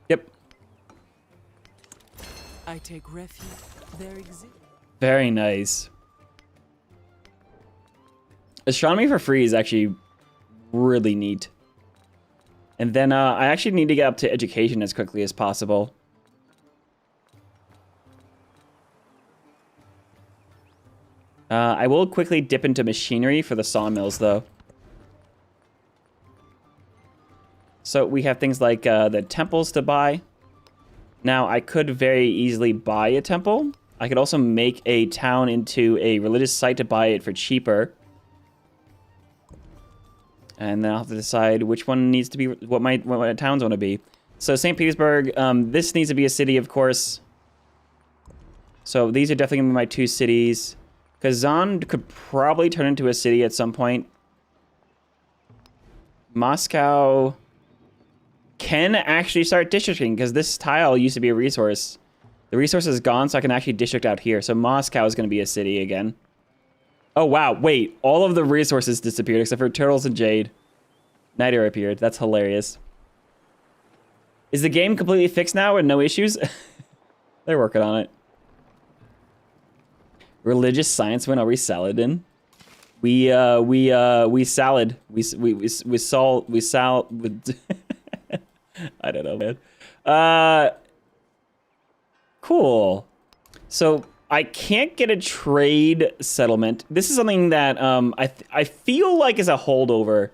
Yep. I take refuge. There exists. Very nice. Astronomy for free is actually really neat. And then I actually need to get up to education as quickly as possible. I will quickly dip into machinery for the sawmills, though. So we have things like the temples to buy. Now, I could very easily buy a temple. I could also make a town into a religious site to buy it for cheaper. And then I'll have to decide which one needs to be, what my towns want to be. So St. Petersburg, this needs to be a city, of course. So these are definitely going to be my 2 cities. Kazan could probably turn into a city at some point. Moscow can actually start districting because this tile used to be a resource. The resource is gone, so I can actually district out here. So Moscow is going to be a city again. Oh, wow. Wait. All of the resources disappeared except for turtles and jade. Niter appeared. That's hilarious. Is the game completely fixed now and no issues? They're working on it. Religious science win. Are we Saladin? We salad. We salt. We sal. I don't know, man. Cool. So I can't get a trade settlement. This is something that I feel like is a holdover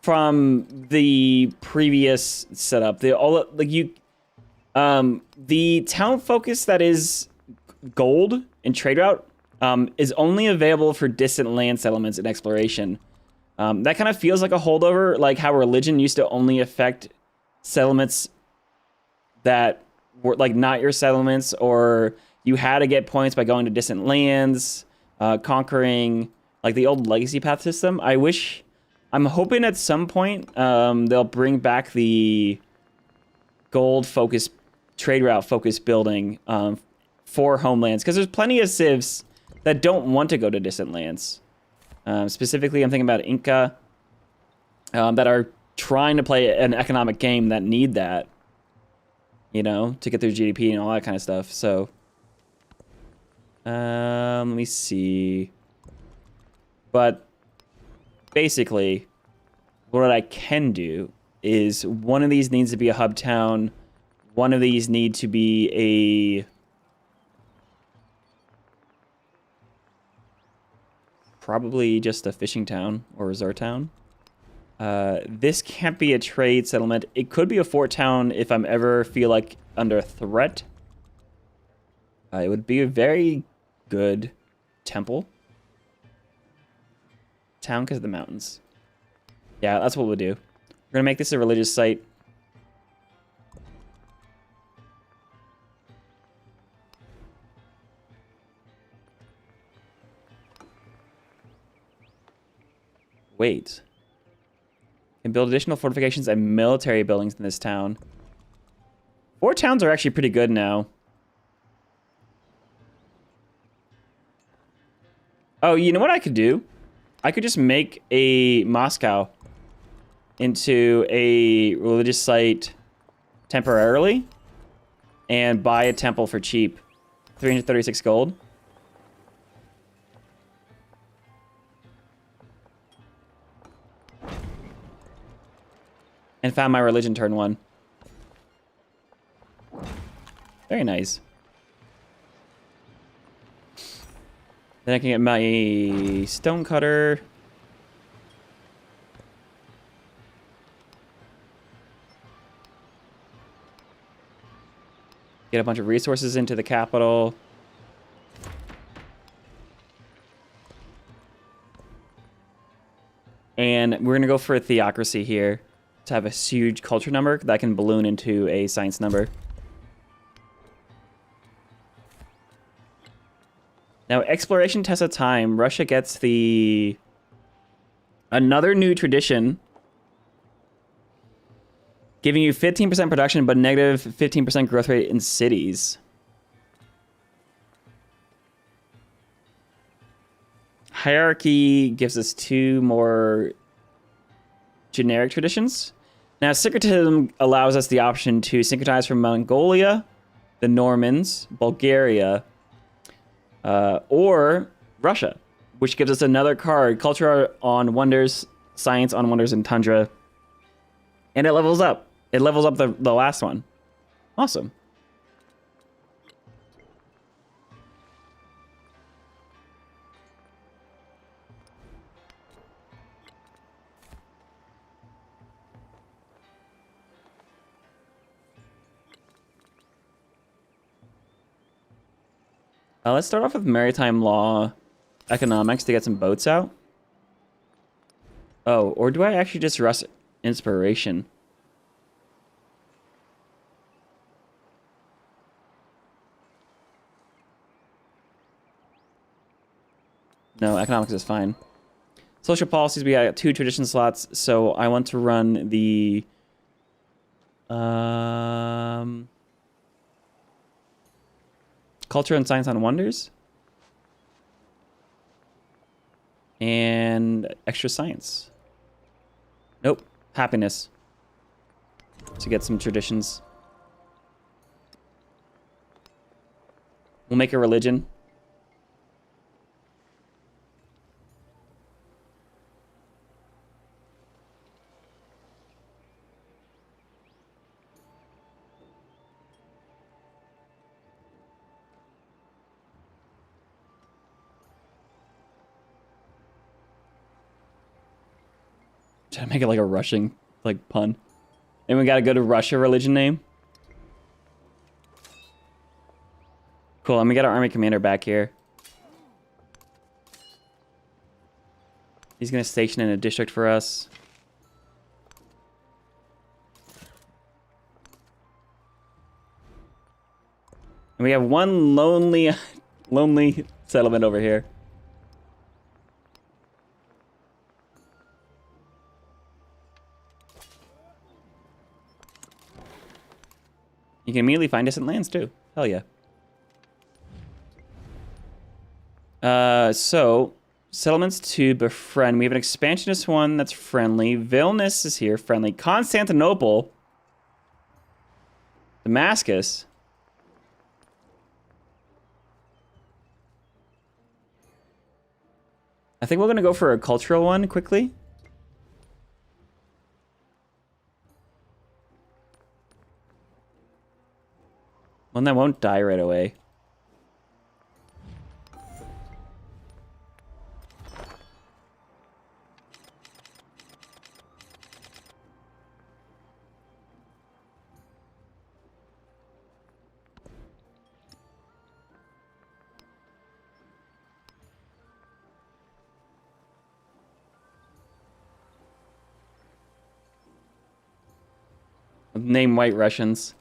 from the previous setup. The town focus that is gold in trade route is only available for distant land settlements and exploration. That kind of feels like a holdover, like how religion used to only affect settlements that were like not your settlements, or you had to get points by going to distant lands, conquering, like the old legacy path system. I'm hoping at some point they'll bring back the gold focus, trade route focus building for homelands, because there's plenty of civs that don't want to go to distant lands. Specifically, I'm thinking about Inca that are trying to play an economic game that need that, you know, to get their GDP and all that kind of stuff. So, let me see. But basically, what I can do is one of these needs to be a hub town. One of these need to be a probably just a fishing town or resort town. This can't be a trade settlement. It could be a fort town if I'm ever feel like under threat. It would be a very good temple town because of the mountains. Yeah, that's what we'll do. We're gonna make this a religious site. Wait. Can build additional fortifications and military buildings in this town. 4 towns are actually pretty good now. Oh, you know what I could do? I could just make a Moscow into a religious site temporarily and buy a temple for cheap. 336 gold. And found my religion turn 1. Very nice. Then I can get my stone cutter. Get a bunch of resources into the capital. And we're going to go for a theocracy here to have a huge culture number that can balloon into a science number. Now, exploration test of time. Russia gets another new tradition, giving you 15% production, but negative 15% growth rate in cities. Hierarchy gives us 2 more generic traditions. Now, syncretism allows us the option to syncretize from Mongolia, the Normans, Bulgaria, or Russia, which gives us another card: culture on wonders, science on wonders in tundra, And it levels up. It levels up the last one. Awesome. Let's start off with maritime law economics to get some boats out. Oh, or do I actually just rush inspiration? No, economics is fine. Social policies, we got 2 tradition slots, so I want to run the culture and science on wonders. And extra science. Nope, happiness. To get some traditions. We'll make a religion. Try to make it like a rushing, like, pun. And we gotta go to Russia religion name. Cool, and we got our army commander back here. He's gonna station in a district for us. And we have one lonely settlement over here. You can immediately find distant lands too. Hell yeah. So settlements to befriend. We have an expansionist one that's friendly. Vilnius is here, friendly. Constantinople. Damascus. I think we're gonna go for a cultural one quickly. One that won't die right away. Name White Russians.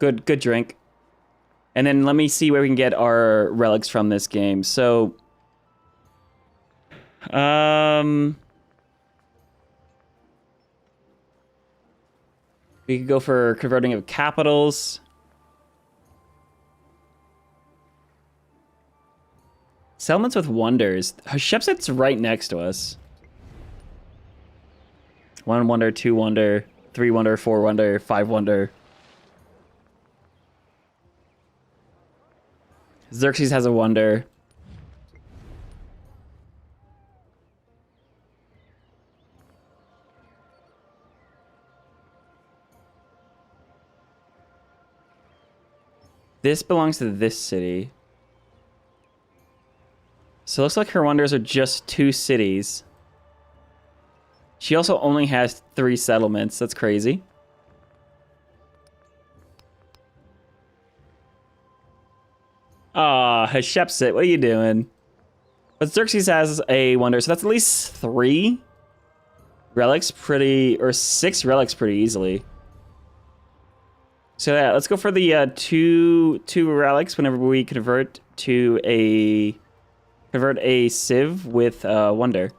Good drink. And then let me see where we can get our relics from this game. So, we could go for converting of capitals. Settlements with wonders. Shepset's right next to us. 1 wonder, 2 wonder, 3 wonder, 4 wonder, 5 wonder. Xerxes has a wonder. This belongs to this city. So it looks like her wonders are just 2 cities. She also only has 3 settlements. That's crazy. Ah, Hatshepsut, what are you doing? But Xerxes has a wonder, so that's at least 3 relics or 6 relics pretty easily. So yeah, let's go for the two relics whenever we convert a civ with wonder.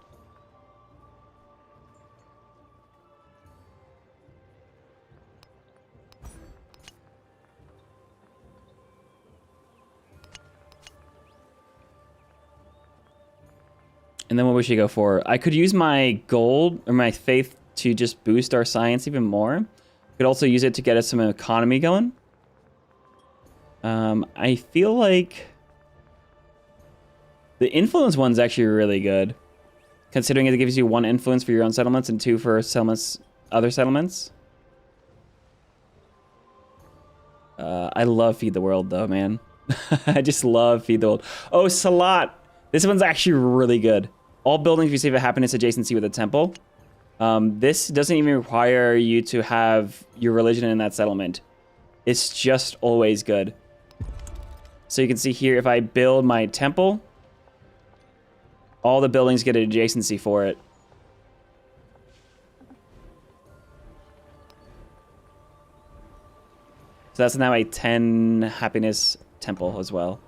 And then what we should go for? I could use my gold or my faith to just boost our science even more. Could also use it to get us some economy going. I feel like the influence one's actually really good, considering it gives you 1 influence for your own settlements and 2 for settlements other settlements. I love Feed the World though, man. I just love Feed the World. Oh, Salat. This one's actually really good. All buildings receive a happiness adjacency with a temple. This doesn't even require you to have your religion in that settlement. It's just always good. So you can see here, if I build my temple, all the buildings get an adjacency for it. So that's now a 10 happiness temple as well.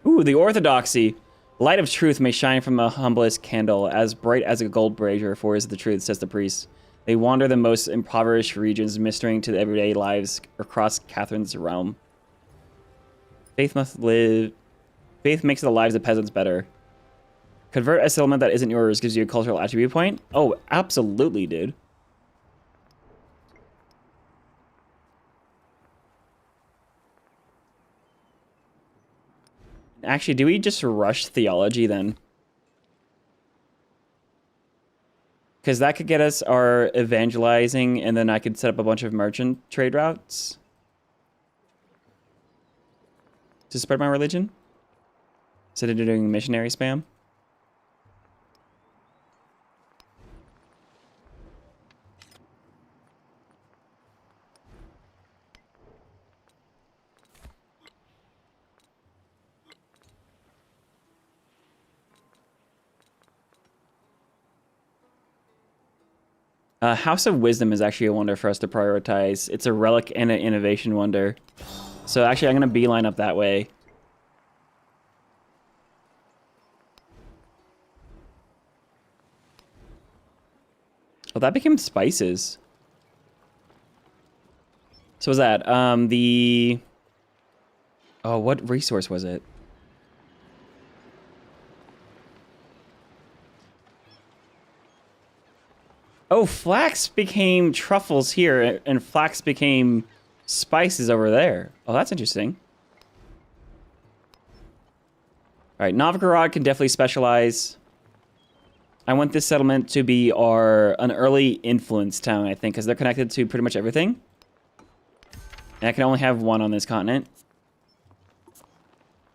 Ooh, the orthodoxy. Light of truth may shine from the humblest candle, as bright as a gold brazier, for is the truth, says the priest. They wander the most impoverished regions, ministering to the everyday lives across Catherine's realm. Faith makes the lives of peasants better. Convert a settlement that isn't yours gives you a cultural attribute point. Oh, absolutely, dude. Actually, do we just rush theology then? Because that could get us our evangelizing, and then I could set up a bunch of merchant trade routes to spread my religion instead of doing missionary spam. House of Wisdom is actually a wonder for us to prioritize. It's a relic and an innovation wonder. So actually, I'm going to beeline up that way. Oh, that became spices. So was that the... Oh, what resource was it? Oh, flax became truffles here, and flax became spices over there. Oh, that's interesting. All right, Novgorod can definitely specialize. I want this settlement to be an early influence town, I think, because they're connected to pretty much everything. And I can only have one on this continent.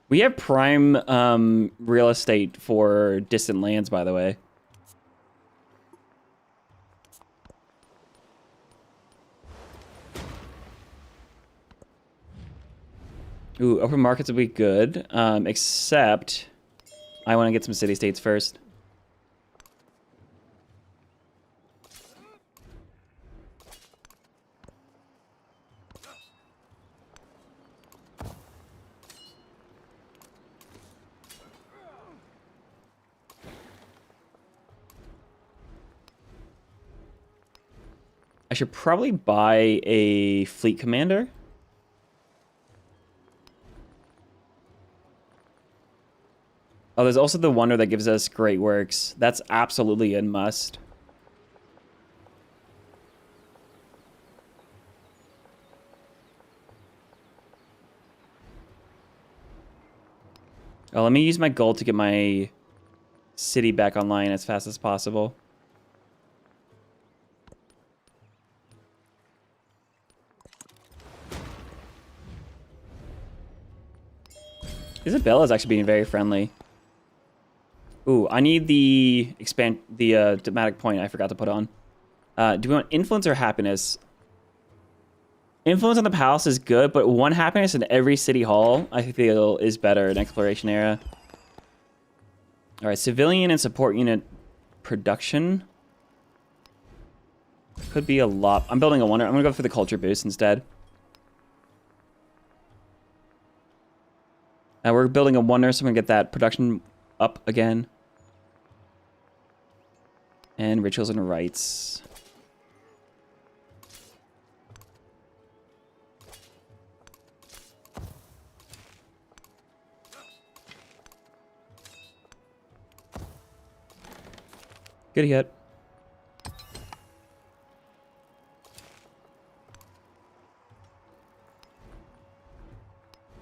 We have prime real estate for distant lands, by the way. Ooh, open markets would be good, except I want to get some city-states first. I should probably buy a fleet commander. Oh, there's also the wonder that gives us great works. That's absolutely a must. Oh, let me use my gold to get my city back online as fast as possible. Isabella's actually being very friendly. Ooh, I need the diplomatic point I forgot to put on. Do we want influence or happiness? Influence on the palace is good, but one happiness in every city hall I feel is better in exploration era. All right, civilian and support unit production could be a lot. I'm building a wonder. I'm gonna go for the culture boost instead. We're building a wonder, so I'm gonna get that production up again. And rituals and rites. Good hit.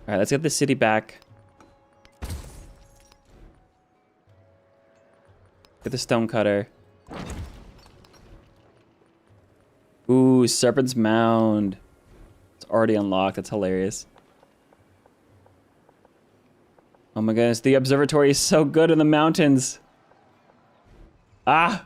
All right, let's get the city back. Get the stone cutter. Ooh, Serpent's Mound. It's already unlocked. That's hilarious. Oh my goodness, the observatory is so good in the mountains. Ah!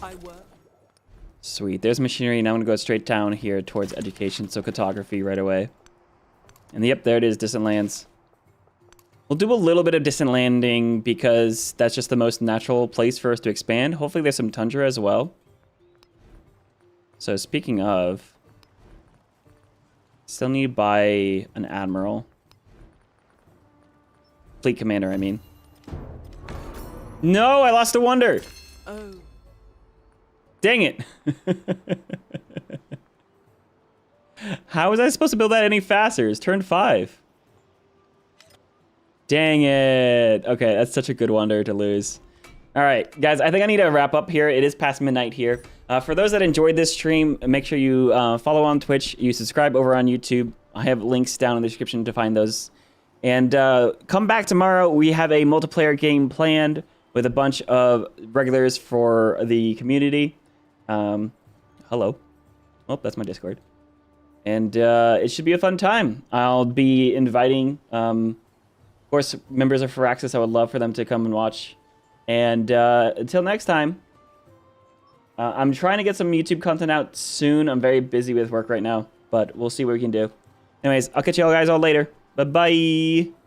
I work. Sweet, there's machinery. Now I'm gonna go straight down here towards education, so cartography right away. And yep, there it is, distant lands. We'll do a little bit of distant landing because that's just the most natural place for us to expand. Hopefully there's some tundra as well. So speaking of, still need to buy an admiral. Fleet commander, I mean. No, I lost a wonder. Oh. Dang it. How was I supposed to build that any faster? It's turn 5. Dang it. Okay, that's such a good wonder to lose. All right, guys, I think I need to wrap up here. It is past midnight here. For those that enjoyed this stream, make sure you follow on Twitch. You subscribe over on YouTube. I have links down in the description to find those. And come back tomorrow. We have a multiplayer game planned with a bunch of regulars for the community. Hello. Oh, that's my Discord. And it should be a fun time. I'll be inviting, of course, members of Firaxis. I would love for them to come and watch. And until next time, I'm trying to get some YouTube content out soon. I'm very busy with work right now, but we'll see what we can do. Anyways, I'll catch you all guys all later. Bye-bye.